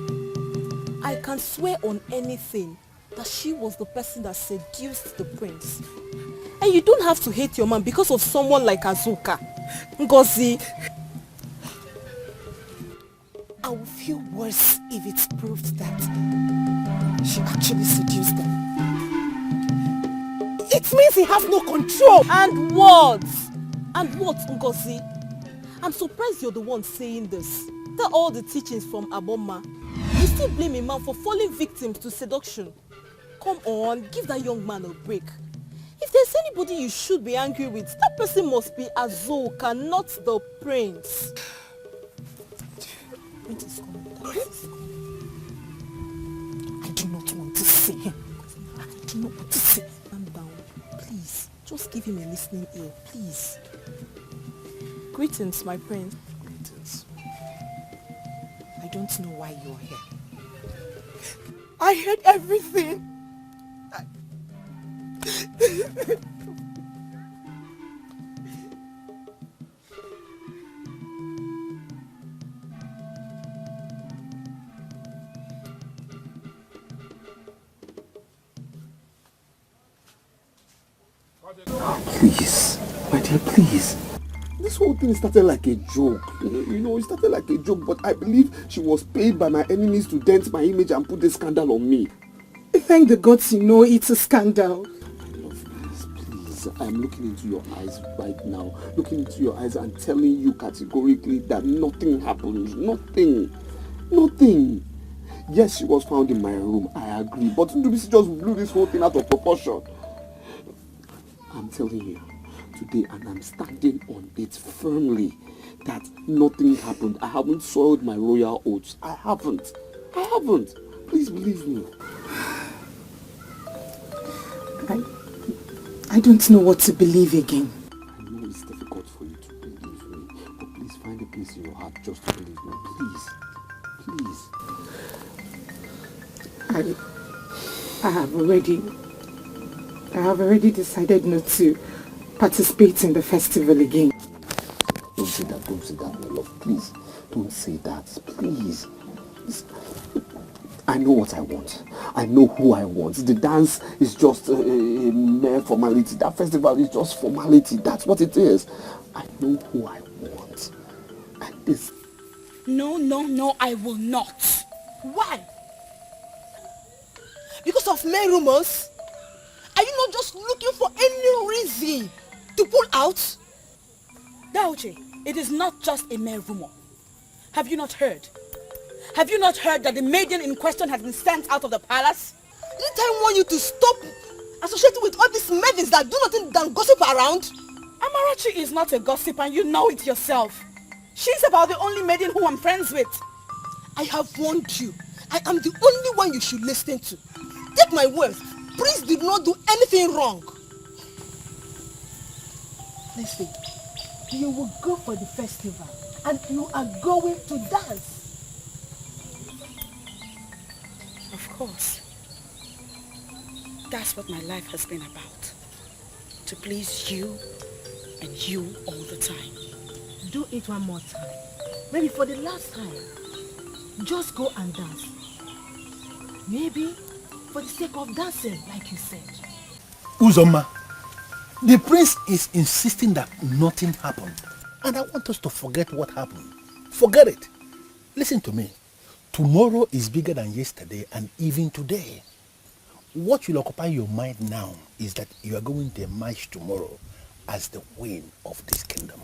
I can swear on anything that she was the person that seduced the prince. And you don't have to hate your man because of someone like Azuka. Ngozi. I will feel worse if it's proved that she actually seduced them. It means he has no control. And what? And what, Ngozi? I'm surprised you're the one saying this. After all the teachings from Aboma, you still blame a man for falling victim to seduction. Come on, give that young man a break. If there's anybody you should be angry with, that person must be Azoka, not the prince. Prince is coming. I do not want to see him. I do not want to see him. Calm down, please. Just give him a listening ear, please. Greetings, my prince. Greetings. I don't know why you're here. I heard everything. Please, my dear, please. This whole thing started like a joke. You know, it started like a joke, but I believe she was paid by my enemies to dent my image and put this scandal on me. Thank the gods you know it's a scandal. My love, please, I'm looking into your eyes right now. Looking into your eyes and telling you categorically that nothing happened. Nothing. Nothing. Yes, she was found in my room, I agree. But Ndubisi just blew this whole thing out of proportion. I'm telling you today, and I'm standing on it firmly, that nothing happened. I haven't soiled my royal oaths. I haven't. Please believe me. I don't know what to believe again. I know it's difficult for you to believe me, but please find a place in your heart just to believe me. Please. I have already decided not to participate in the festival again. Don't say that, my love. Please, don't say that. Please. I know what I want. I know who I want. The dance is just a mere formality. That festival is just formality. That's what it is. I know who I want. And this... No, I will not. Why? Because of mere rumors? Are you not just looking for any reason to pull out? Dauche, it is not just a mere rumor. Have you not heard? Have you not heard that the maiden in question has been sent out of the palace? Didn't I want you to stop associating with all these maidens that do nothing than gossip around? Amarachi is not a gossip and you know it yourself. She's about the only maiden who I'm friends with. I have warned you. I am the only one you should listen to. Take my word. Prince did not do anything wrong. Listen, you will go for the festival and you are going to dance. Of course. That's what my life has been about. To please you and you all the time. Do it one more time. Maybe for the last time. Just go and dance. Maybe for the sake of dancing, like you said. Uzoma, the prince is insisting that nothing happened. And I want us to forget what happened. Forget it. Listen to me. Tomorrow is bigger than yesterday and even today. What will occupy your mind now is that you are going to emerge tomorrow as the queen of this kingdom.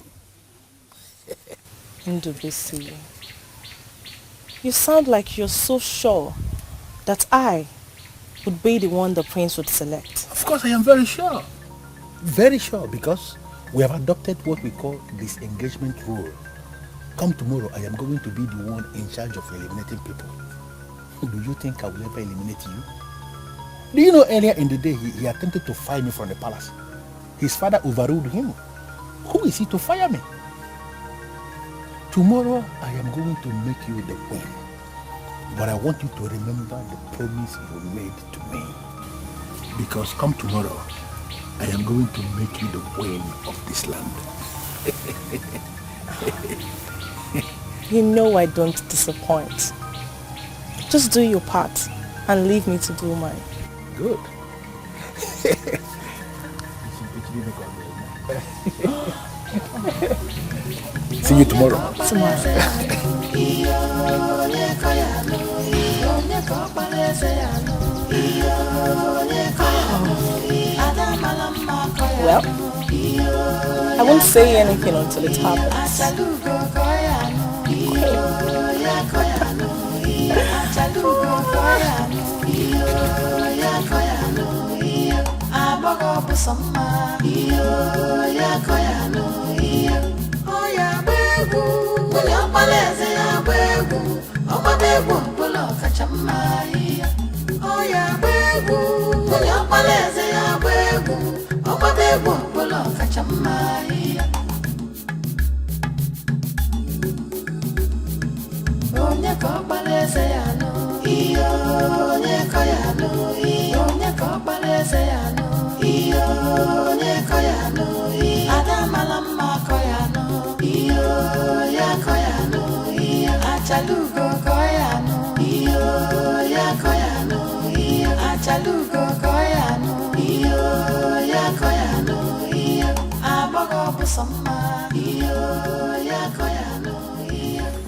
Ndubisi, you sound like you're so sure that I would be the one the prince would select. Of course I am very sure. Very sure, because we have adopted what we call disengagement rule. Come tomorrow, I am going to be the one in charge of eliminating people. Do you think I will ever eliminate you? Do you know earlier in the day he attempted to fire me from the palace? His father overruled him. Who is he to fire me? Tomorrow I am going to make you the queen. But I want you to remember the promise you made to me. Because come tomorrow, I am going to make you the queen of this land. You know I don't disappoint. Just do your part and leave me to do mine. Good. See you tomorrow. Tomorrow. Well, I won't say anything until it happens.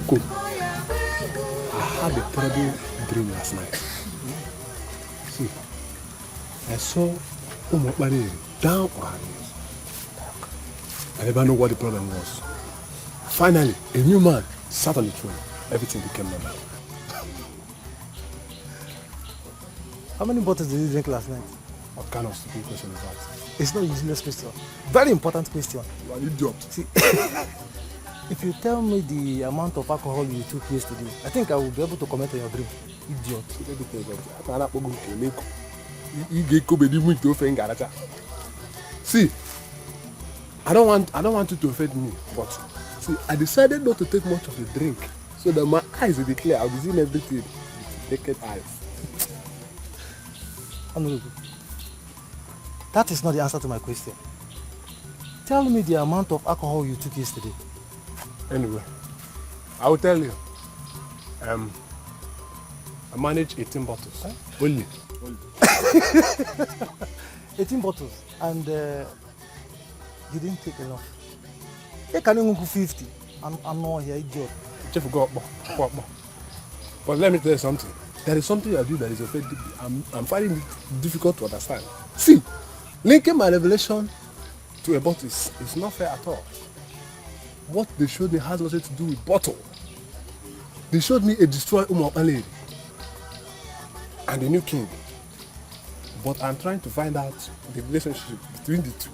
Cool. I had a terrible dream last night. See, I saw Umokbani down on her knees. I never know what the problem was. Finally, a new man sat on the throne. Everything became normal. How many bottles did you drink last night? What kind of stupid question is that? It's not a useless question. Very important question. You are an idiot. See, if you tell me the amount of alcohol you took yesterday, I think I will be able to comment on your dream. Idiot. See, I don't want you to offend me, but see, I decided not to take much of the drink so that my eyes will be clear. I'll be seeing everything with naked eyes. Honorable, that is not the answer to my question. Tell me the amount of alcohol you took yesterday. Anyway, I will tell you. I managed 18 bottles. Huh? Only. 18 bottles, and you didn't take enough. You can even go 50. I'm not here, idiot. But let me tell you something. There is something I do that is offending me. I'm finding it difficult to understand. See, linking my revelation to a bottle is not fair at all. What they showed me has nothing to do with bottle. They showed me a destroyed lady and the new king. But I'm trying to find out the relationship between the two.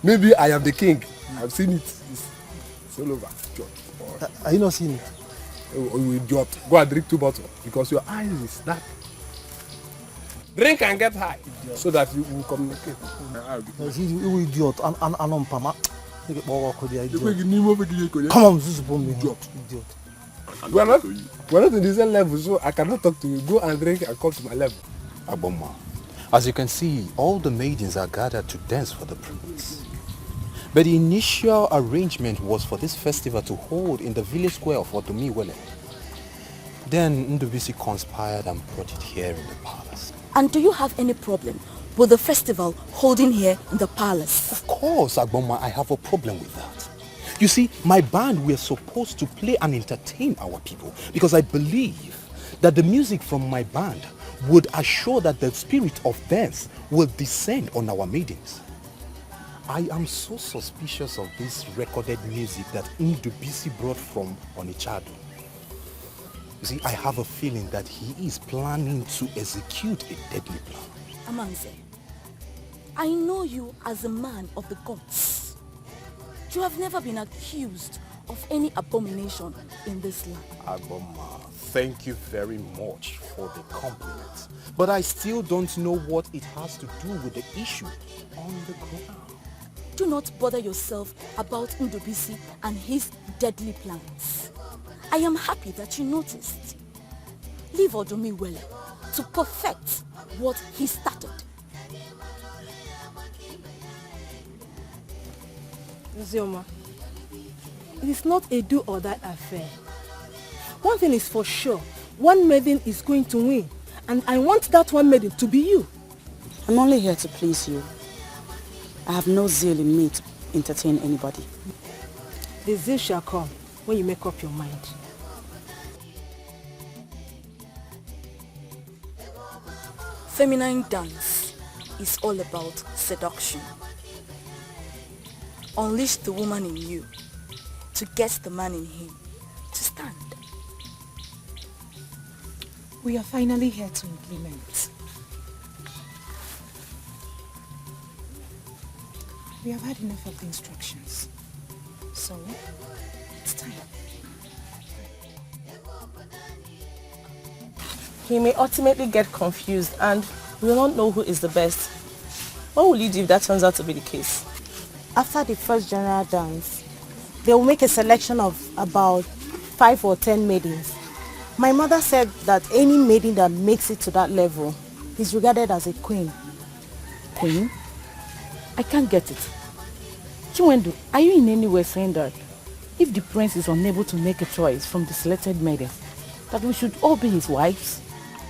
Maybe I am the king. I've seen it. It's all over. Are you not seeing it? You idiot. Go and drink 2 bottles because your eyes is dark. Drink and get high so that you will communicate. You idiot. Come on, idiot. We're not in the same level, so I cannot talk to you. Go and drink and come to my level. Aboma, as you can see, all the maidens are gathered to dance for the prince. But the initial arrangement was for this festival to hold in the village square of Odomiwele. Then Ndubisi conspired and brought it here in the palace. And do you have any problem with the festival holding here in the palace? Of course, Agboma, I have a problem with that. You see, my band, we are supposed to play and entertain our people because I believe that the music from my band would assure that the spirit of dance will descend on our maidens. I am so suspicious of this recorded music that Ndubisi brought from Onichado. You see, I have a feeling that he is planning to execute a deadly plan. Amanze, I know you as a man of the gods. You have never been accused of any abomination in this land. Agboma, thank you very much for the compliment. But I still don't know what it has to do with the issue on the ground. Do not bother yourself about Ndubisi and his deadly plans. I am happy that you noticed. Leave Odomiwele to perfect what he started. Zioma, it is not a do or die affair. One thing is for sure, one maiden is going to win, and I want that one maiden to be you. I'm only here to please you. I have no zeal in me to entertain anybody. The zeal shall come when you make up your mind. Feminine dance is all about seduction. unleash the woman in you to get the man in him to stand. We are finally here to implement. We have had enough of the instructions. So, it's time. He may ultimately get confused and will not know who is the best. What will you do if that turns out to be the case? After the first general dance, they will make a selection of about 5 or 10 maidens. My mother said that any maiden that makes it to that level is regarded as a queen. Queen? I can't get it. Chiwendu, are you in any way saying that if the prince is unable to make a choice from the selected maidens, that we should all be his wives?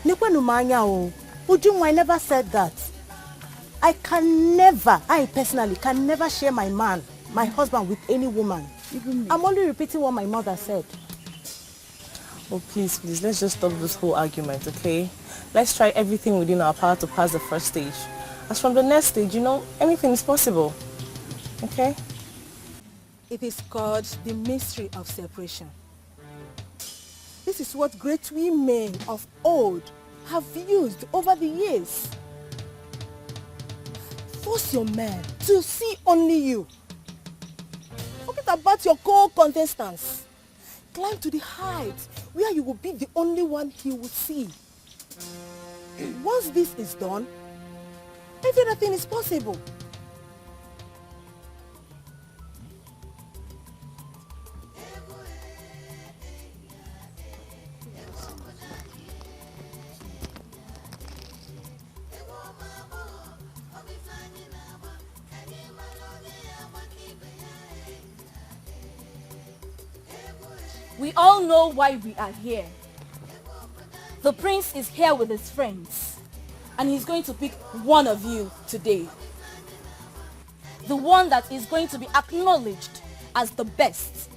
Ujunwa, I never said that. I personally can never share my man, my husband with any woman. I'm only repeating what my mother said. Oh, please, let's just stop this whole argument, okay? Let's try everything within our power to pass the first stage. As from the next stage, anything is possible, okay? It is called the mystery of separation. This is what great women of old have used over the years. Force your man to see only you. Forget about your co-contestants. Climb to the heights where you will be the only one he will see. Once this is done, everything is possible. We all know why we are here. The prince is here with his friends, and he's going to pick one of you today. The one that is going to be acknowledged as the best.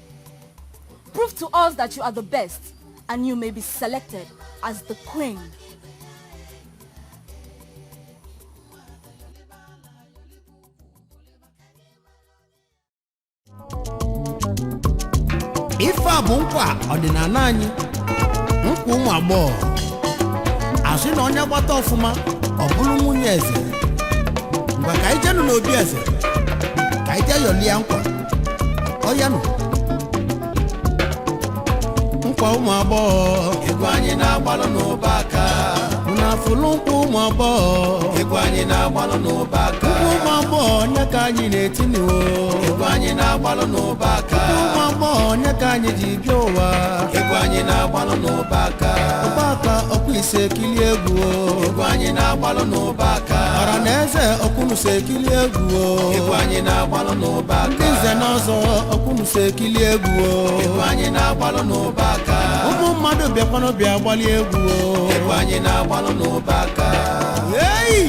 Prove to us that you are the best, and you may be selected as the queen. Ife a bụ nkwa ọdịnala anyị, nkwa ụmụ agbọghọ. Asị na onye gbata ọfụma ọ bụrụ nwunye eze. Ngwa ka anyị jenụ n'obi eze, ka anyị jee yọlie nkwa. Ọya nụ. Nkwa ụmụ agbọghọ, ego anyị na-agbalụ n'ụba aka. Unafụlụ nkwa ụmụ agbọghọ, ego anyị na-agbalụ n'ụba aka. Nkwa ụmụ agbọghọ onye ka anyị na-etini o. Ego anyị na-agbalụ n'ụba aka. Ụmụ agbọghọ onye ka anyị ji bịa ụwa. Ego anyị na-agbalụ n'ụba aka. Ụba aka ọkwa ise ekili egwu o. Ego anyị na-agbalụ n'ụba aka. Ọra na eze ọkwụnụsa ekili egwu o. Ego anyị na-agbalụ n'ụba aka. Ndị nze na ọzọ ọkwụnụsa ekili egwu o. Ego anyị na-agbalụ n'ụba aka. Ụmụ mmadụ bịakwanụ bịa gbali egwu o. Ego anyị na-agbalụ n'ụba aka. Hey!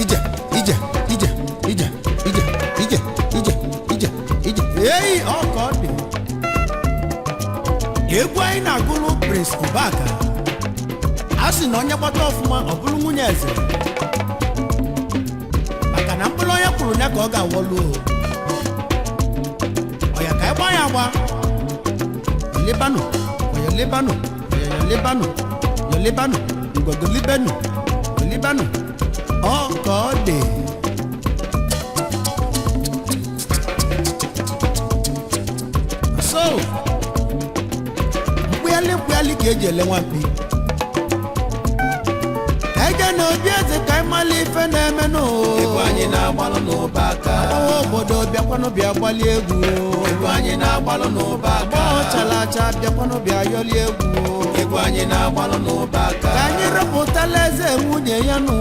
Ije, ije, ije, ije, ije, ije, ije, ije, ije. Hey! Ọ ka ọ dị. Egwu anyị na-agụrụ Prince Ubaka. A sị na onye gbata ọfụma ọ bụrụ nwunye eze. Maka na mkpụrụ onye kwuru ya ka ọ ga-awọlụ o. Ọya ka ịgba ya agba. Libano, oya Libano, oya Libano, yo Libano, ngogo Libano, Libano. Oh God. So, mkweli kejele nwampi. Eje no bieze kai mali ife na-eme no. Ego anyị na-agbalụ n'ụba aka. Obodo bịakwanụ bịa gbali egwu. Ego anyị na-agbalụ n'ụba aka. Ọchalacha bịakwanụ bịa yọli egwu. Ego anyị na-agbalụ n'ụba aka. Ka anyị rụpụtala eze nwunye ya nụ.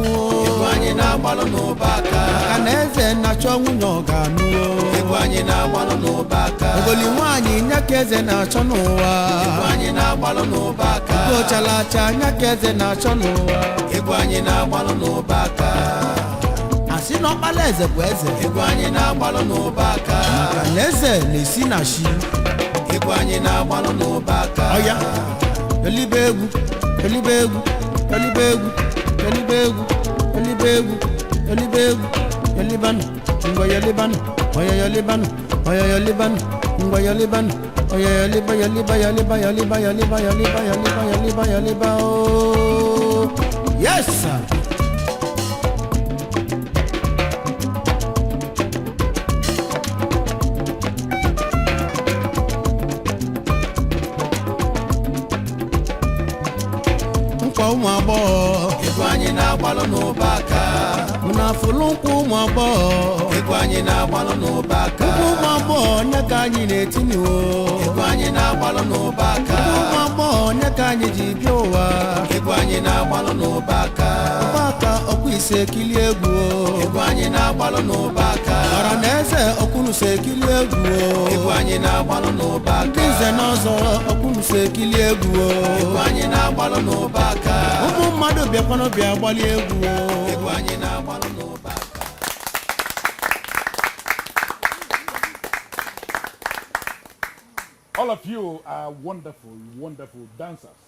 Ego anyị na-agbalụ n'ụba aka. Maka na eze na-achọ nwunye ọ ga-anụ. Ego anyị na-agbalụ n'ụba aka. Ogoli nwaanyị nya ka eze na-achọ n'ụwa. Ego anyị na-agbalụ n'ụba aka. Ọchalacha nya ka eze na-achọ n'ụwa. Ego anyị na-agbalụ n'ụba aka. Asị na ọkpala eze bụ eze. Ego anyị na-agbalụ n'ụba aka. Maka na eze na-esi na shi. Ego anyị na-agbalụ n'ụba aka. Ọya, elibe egwu, elibe egwu, elibe egwu, elibe egwu, elibe egwu, elibe egwu, Yaliban, Ngwa Yaliban, Oya Yaliban, Oya Yaliban, Ngwa Yaliban, Oya Yaliba, Yaliba, Yaliba, Yaliba, Yaliba, Yaliba, Yaliba, Yaliba, Yaliba, oh, yes, sir. Ụmụ agbọghọ ego anyị na-agbalụ n'ụba aka ụnafụlụ nkwụ ụmụ agbọghọ ego anyị na-agbalụ n'ụba aka ụmụ agbọghọ onye ka anyị na-etini o ego anyị na-agbalụ n'ụba aka ụmụ agbọghọ onye ka anyị ji bịa ụwa ego anyị na-agbalụ n'ụba aka ụba aka ọkwa ise ekili egwu o ego anyị na-agbalụ n'ụba aka ọra na eze ọkwụnụso ekili egwu o ego anyị na-agbalụ n'ụba aka ndị nze na ọzọ ọkwụnụso ekili egwu o ego anyị na-agbalụ n'ụba aka ụmụ mmadụ bịakwanụ bịa gbalị egwu egwu anyị na-agbalụ n'ụba aka. All of you are wonderful, wonderful dancers.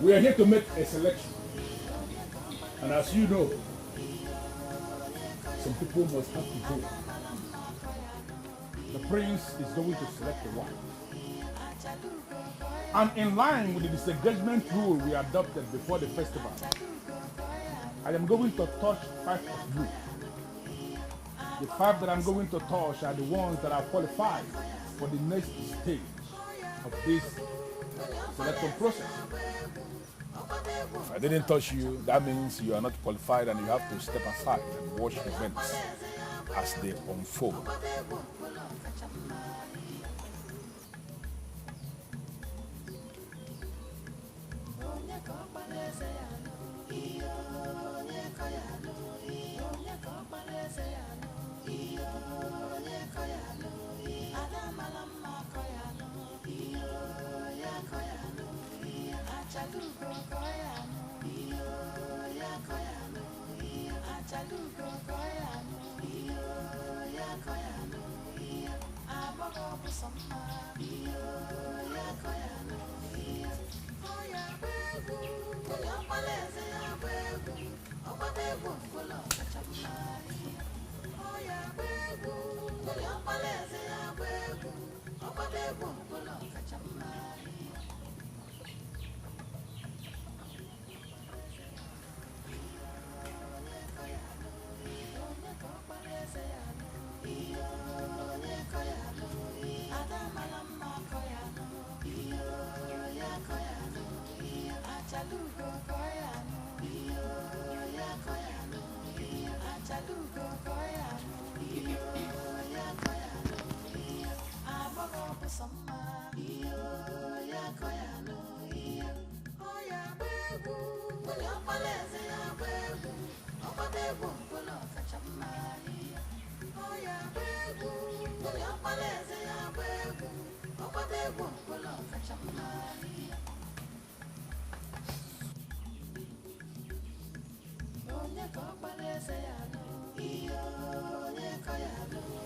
We are here to make a selection. And as you know, some people must have to go. The prince is going to select the wife. And in line with the disengagement rule we adopted before the festival, I am going to touch 5 of you. The 5 that I'm going to touch are the ones that are qualified for the next stage of this selection process. If I didn't touch you, that means you are not qualified and you have to step aside and watch events as they unfold.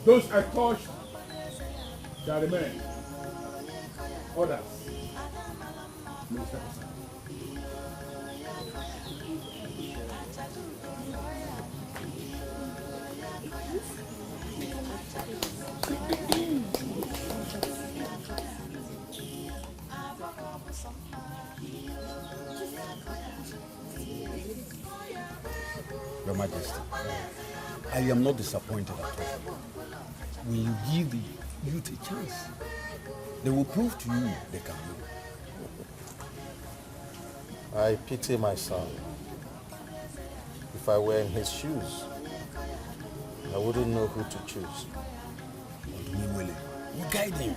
Those I touched shall remain. Others may step aside. Your Majesty, I am not disappointed at all. Will you give the youth a chance? They will prove to you they can do. I pity my son. If I were in his shoes, I wouldn't know who to choose. You guide him.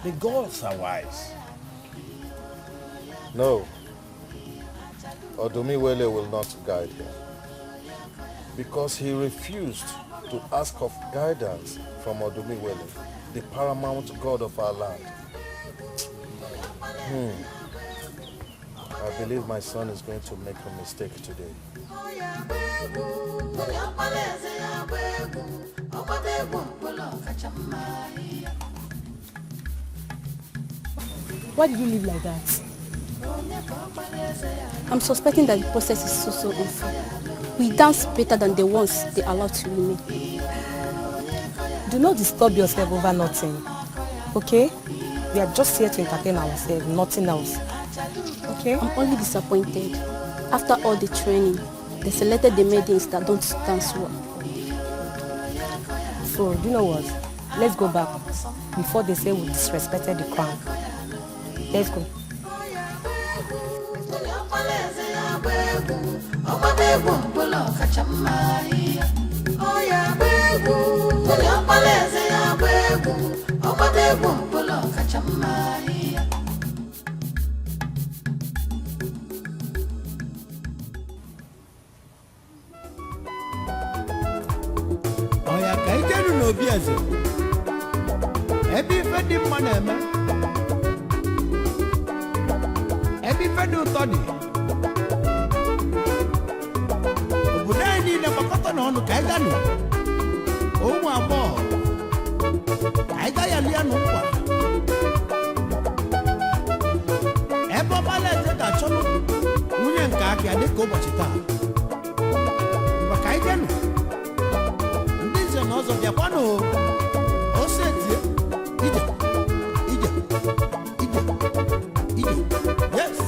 The gods are wise. No. Odumiwele will not guide him. Because he refused to ask of guidance from Odumiwele, the paramount god of our land. I believe my son is going to make a mistake today. Why did you live like that? I'm suspecting that the process is so unfair. We dance better than the ones they allowed to remain. Do not disturb yourself over nothing, okay? We are just here to entertain ourselves, nothing else. Okay? I'm only disappointed. After all the training, they selected the maidens that don't dance well. So, do you know what? Let's go back before they say we disrespected the crown. Let's go. Oya ka ijenu n'obi eze. Ebe ife dị mma na-eme. Ebe ife dị ụtọ dị. Obodo anyị niile gbakọta n'ọnụ ka anyị ganụ. Ụmụ agbọghọ. Ka anyị ga ya lie n'ụkwa. Ebe ọbala eze ga-achọnụ nwunye nke aka ya dịka ụbọchị taa. Maka anyị ganụ. N'ọzọ bịakwanụ ose tie ije ije ije ije yes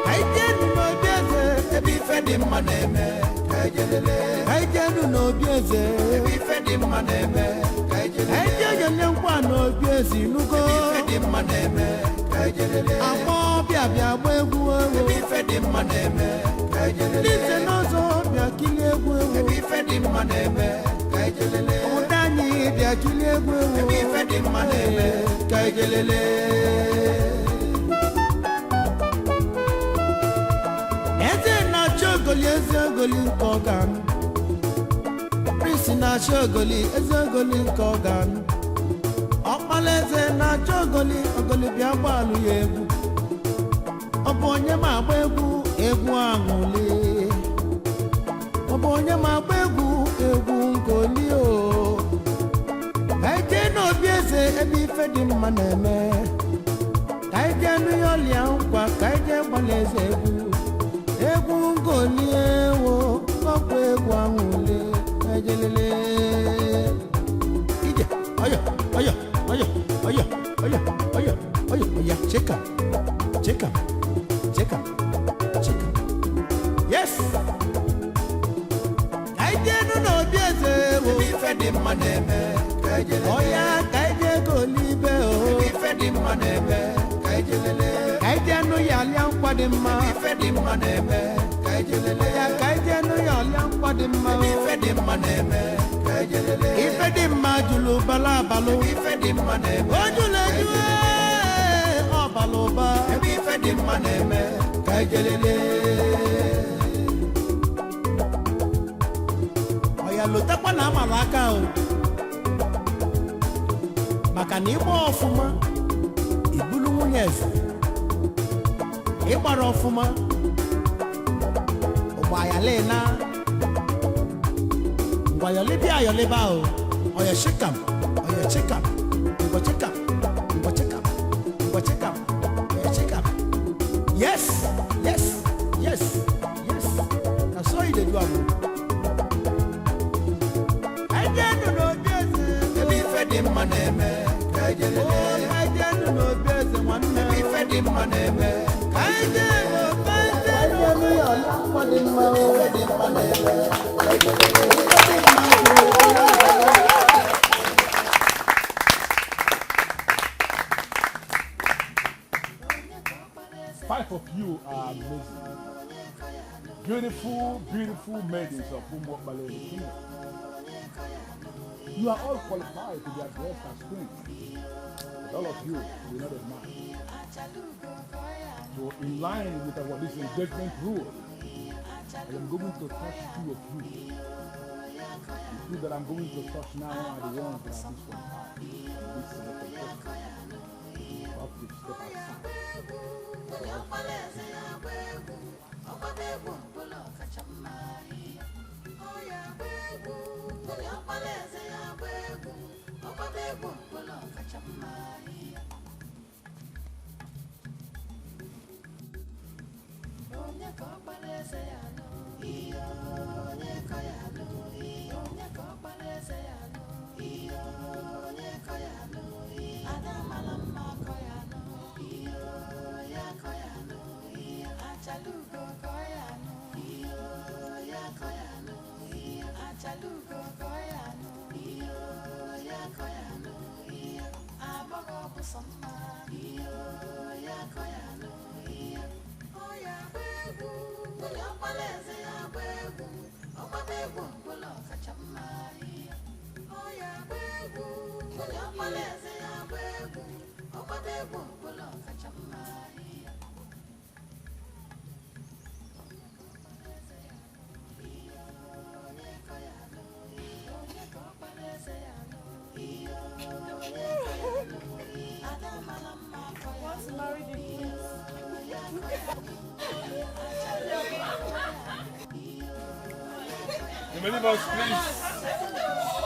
kaijenu n'obi eze ebe ife dị mma na-eme kaijelele kaijenu n'obi eze ebe ife dị mma na-eme kaijelele kaijenye nkwa n'obi eze inugo ebe ife dị mma na-eme kaijelele agbọ bịa bịa gba egwu ebe ife dị mma na-eme kaijelele ise n'ọzọ bịa kilie egwu ebe ife dị mma na-eme kaijelele obodo anyị bịa kilie egwu ebe ife dị mma na-eme kaijelele eze na-achọ ogoli eze ogoli nke ọganụ prisi na-achọ ogoli eze ogoli nke ọganụ ọkpala eze na-achọ ogoli ogoli bịa gbaalụ ya egwu ọ bụ onye ma agba egwu egwu aṅụli ọ bụ onye ma agba egwu egwu nkoli o ka anyị jee n'obi eze ebe ife dị mma na-eme ka anyị jee nụ ya ọlịa nkwa ka anyị jee gbala eze egwu egwu nkoli ewo ọkwa egwu aṅụli ka anyị jelele ije ọyọ ọyọ ọyọ ọyọ ọyọ ọyọ ọyọ ọyọ cheka cheka cheka cheka yes kaijenu n'obi eze wo ife dị mma na-eme ọya kaijego n'ibe o ife dị mma na-eme kaijenu ya ọlịa nkwa dị mma ife dị mma na-eme ya kaijenu ya ọlịa nkwa dị mma o ife dị mma na-eme ife dị mma jụrụ bala abalụ ife dị mma na-eme o jụrụ eju ọbala ụba ebe ife dị mma na-eme kaijelele ọya lotakwa na amala aka o maka na ịgba ọfụma ibulu nwunye eze ịgbara ọfụma ụgbọayalena ngwayọlibịa ayọliba o ọya chikam ọya chikam ngwa chikam ngwa chikam ngwa chikam ọya chikam yes yes yes yes na so ị na-edu ahụ kaijenu n'obi eze ebe ife dị mma na-eme kaijelele kaijenu n'obi eze nwanne ebe ife dị mma na-eme kaijenu kaijenu ya ọla mma dị mma ife dị mma na-eme Five of you are amazing. Beautiful, beautiful maidens of Unmasking Kingdom. You are all qualified to be addressed as queens. But all of you will not admire. So in line with our this engagement rule, I am going to touch two of you. The two that I'm going to touch now are the ones that are disqualified. This selected person. You have to step outside. The minibus, please.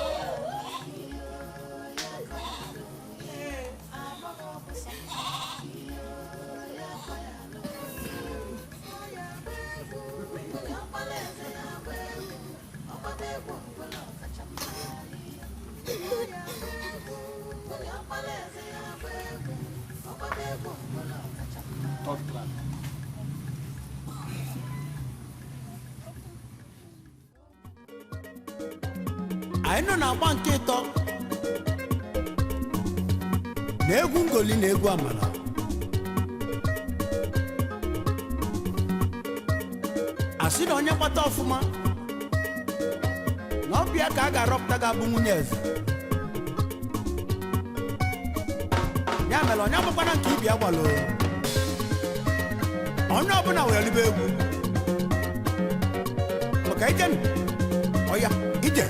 anyị nọ na-agba nke ịtọ na egwu ngoli na egwu amala. Asị na onye kpata ọfụma na ọbịa ka a ga-arọpụta ga-abụ nwunye eze. Ya mere onye ọbụkwana nke ibi agbalo onye ọbụla were libe egwu maka ije ọya ije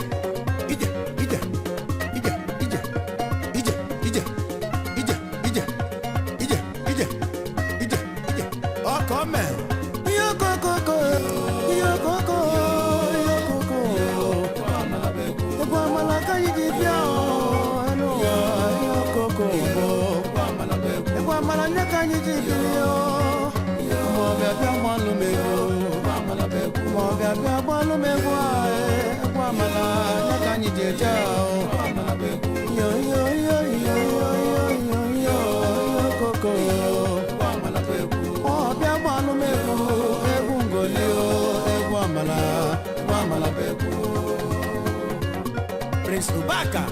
ije ije ije ije ije ije ije ije ije ije ije ije ọkọ mee ihe okoko ihe okoko ihe okoko egwu amala ka anyị ji bịa elu ụwa ihe okoko egwu amala nye ka anyị ji bịa maọbịa bịa gbalụ m egwu maọbịa bịa gbalụ m egwu egwu amala nye ka anyị ji eje yo yo yo yo yo yo yo okoko ọbịa gbalụ m egwu egwu ngoli egwu amala bụ egwu. Prince Ubaka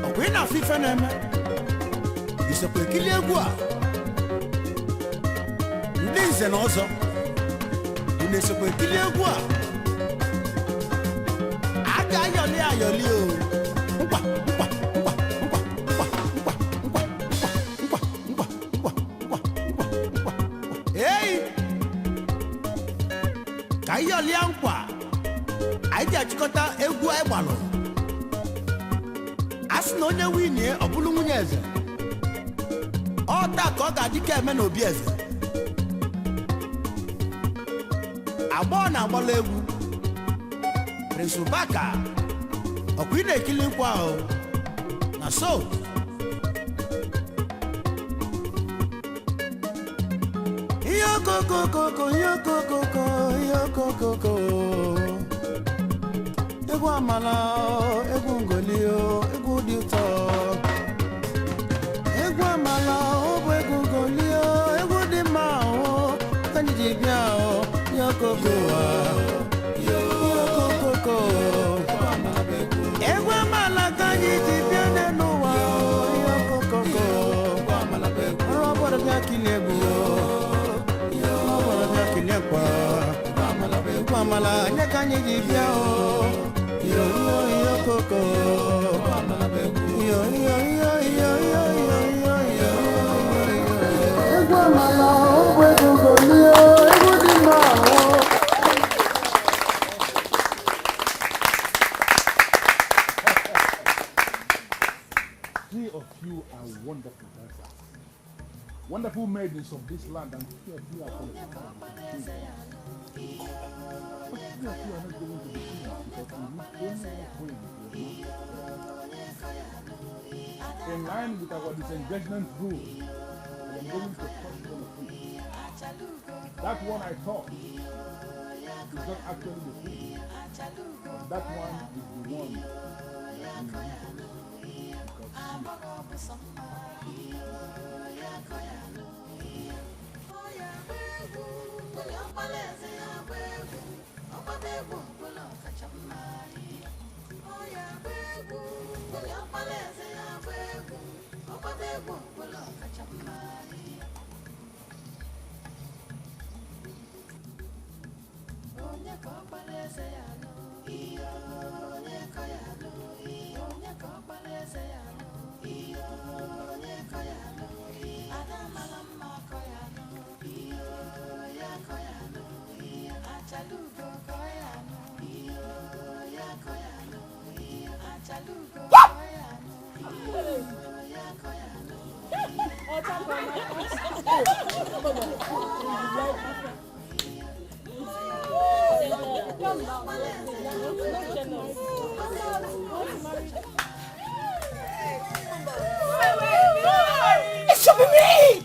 ọkwa ị na-afụ ife na-eme isokwa ekili egwu a ndị nze na ọzọ ị na-esokwa ekili egwu a aga ayọli ayọli o nkwa nkwa nkwa nkwa nkwa nkwa nkwa nkwa nkwa nkwa nkwa nkwa ei ka ayọlia nkwa anyị ji achịkọta egwu anyị gbalụ a sị na onye winie ọ bụrụ nwunye eze ọ taa ka ọ ga-adị ka eme n'obi eze agbọọ na-agbalụ egwu Prince Ubaka ọkwa ị na-ekili nkwa ahụ na so ihe okokokoko ihe okokoko ihe okokoko egwu amala egwu ngoli egwu dị ụtọ egwu amala ọ bụ egwu ngoli egwu dị mma ka anyị ji bịa yokoko yokoko egwu amala ka anyị ji bịa n'ụwa yokoko ọrụ ọbọdọ bịa kili egwu ọbọdọ bịa kili ekwa egwu amala nye ka anyị ji bịa yo yo yokoko yo yo yo yo yo yo yo egwu amala ọ bụ egwu ngoli egwu dị mma. Three of you are wonderful dancers, wonderful maidens of this land, and three of you are from the land. But three of you are not going to be queens because you need only one queen. In line with our disengagement rule, I am going to touch one of you. That one I thought is not actually the thing. That one is the one that we need. It should be me!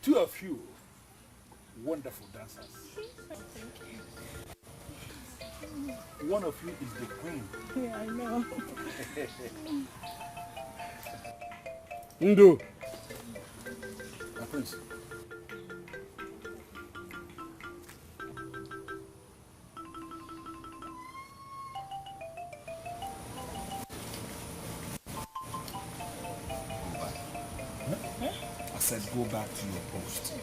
Two of you, wonderful dancers. One of you is the queen. Yeah, I know. Ndo. My prince. I said go back to your post.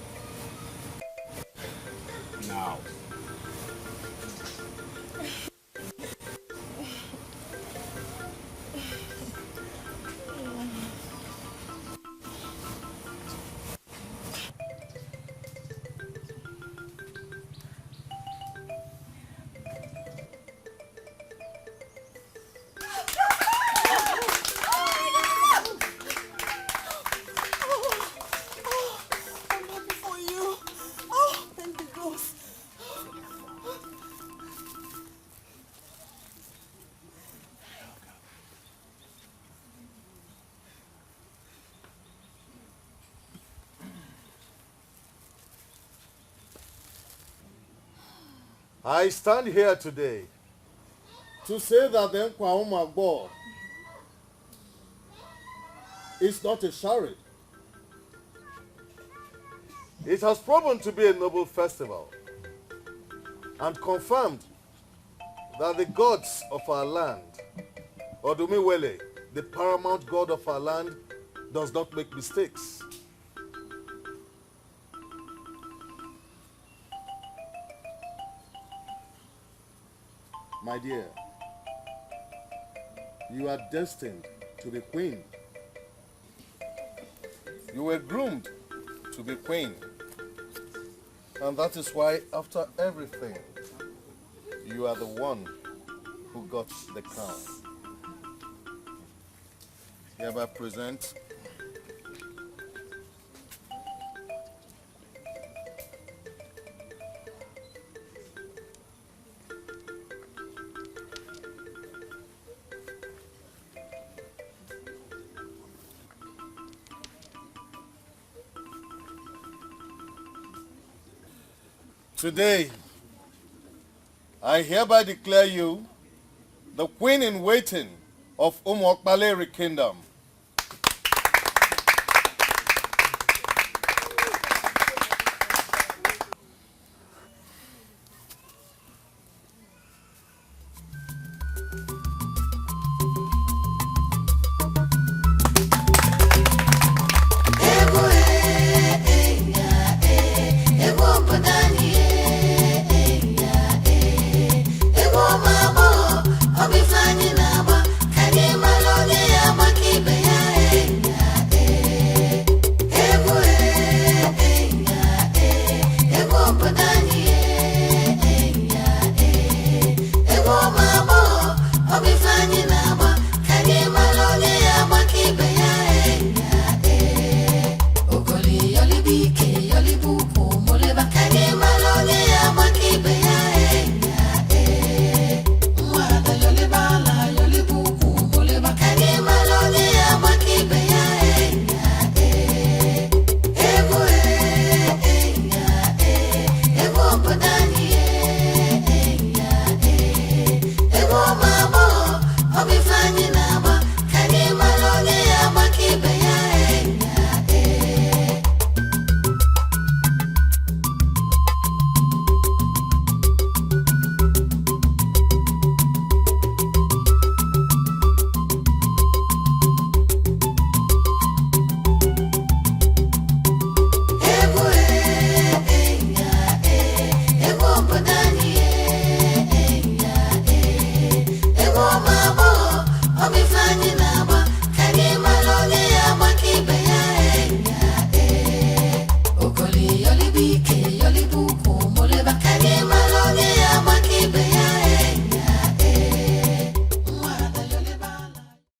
Now. I stand here today to say that the Nkwauma Agbo is not a charade. It has proven to be a noble festival and confirmed that the gods of our land, Odumiwele, the paramount god of our land, does not make mistakes. My dear, you are destined to be queen. You were groomed to be queen. And that is why after everything, you are the one who got the crown. Hereby present today, I hereby declare you the queen in waiting of Umuokpaleri Kingdom. I'll be finding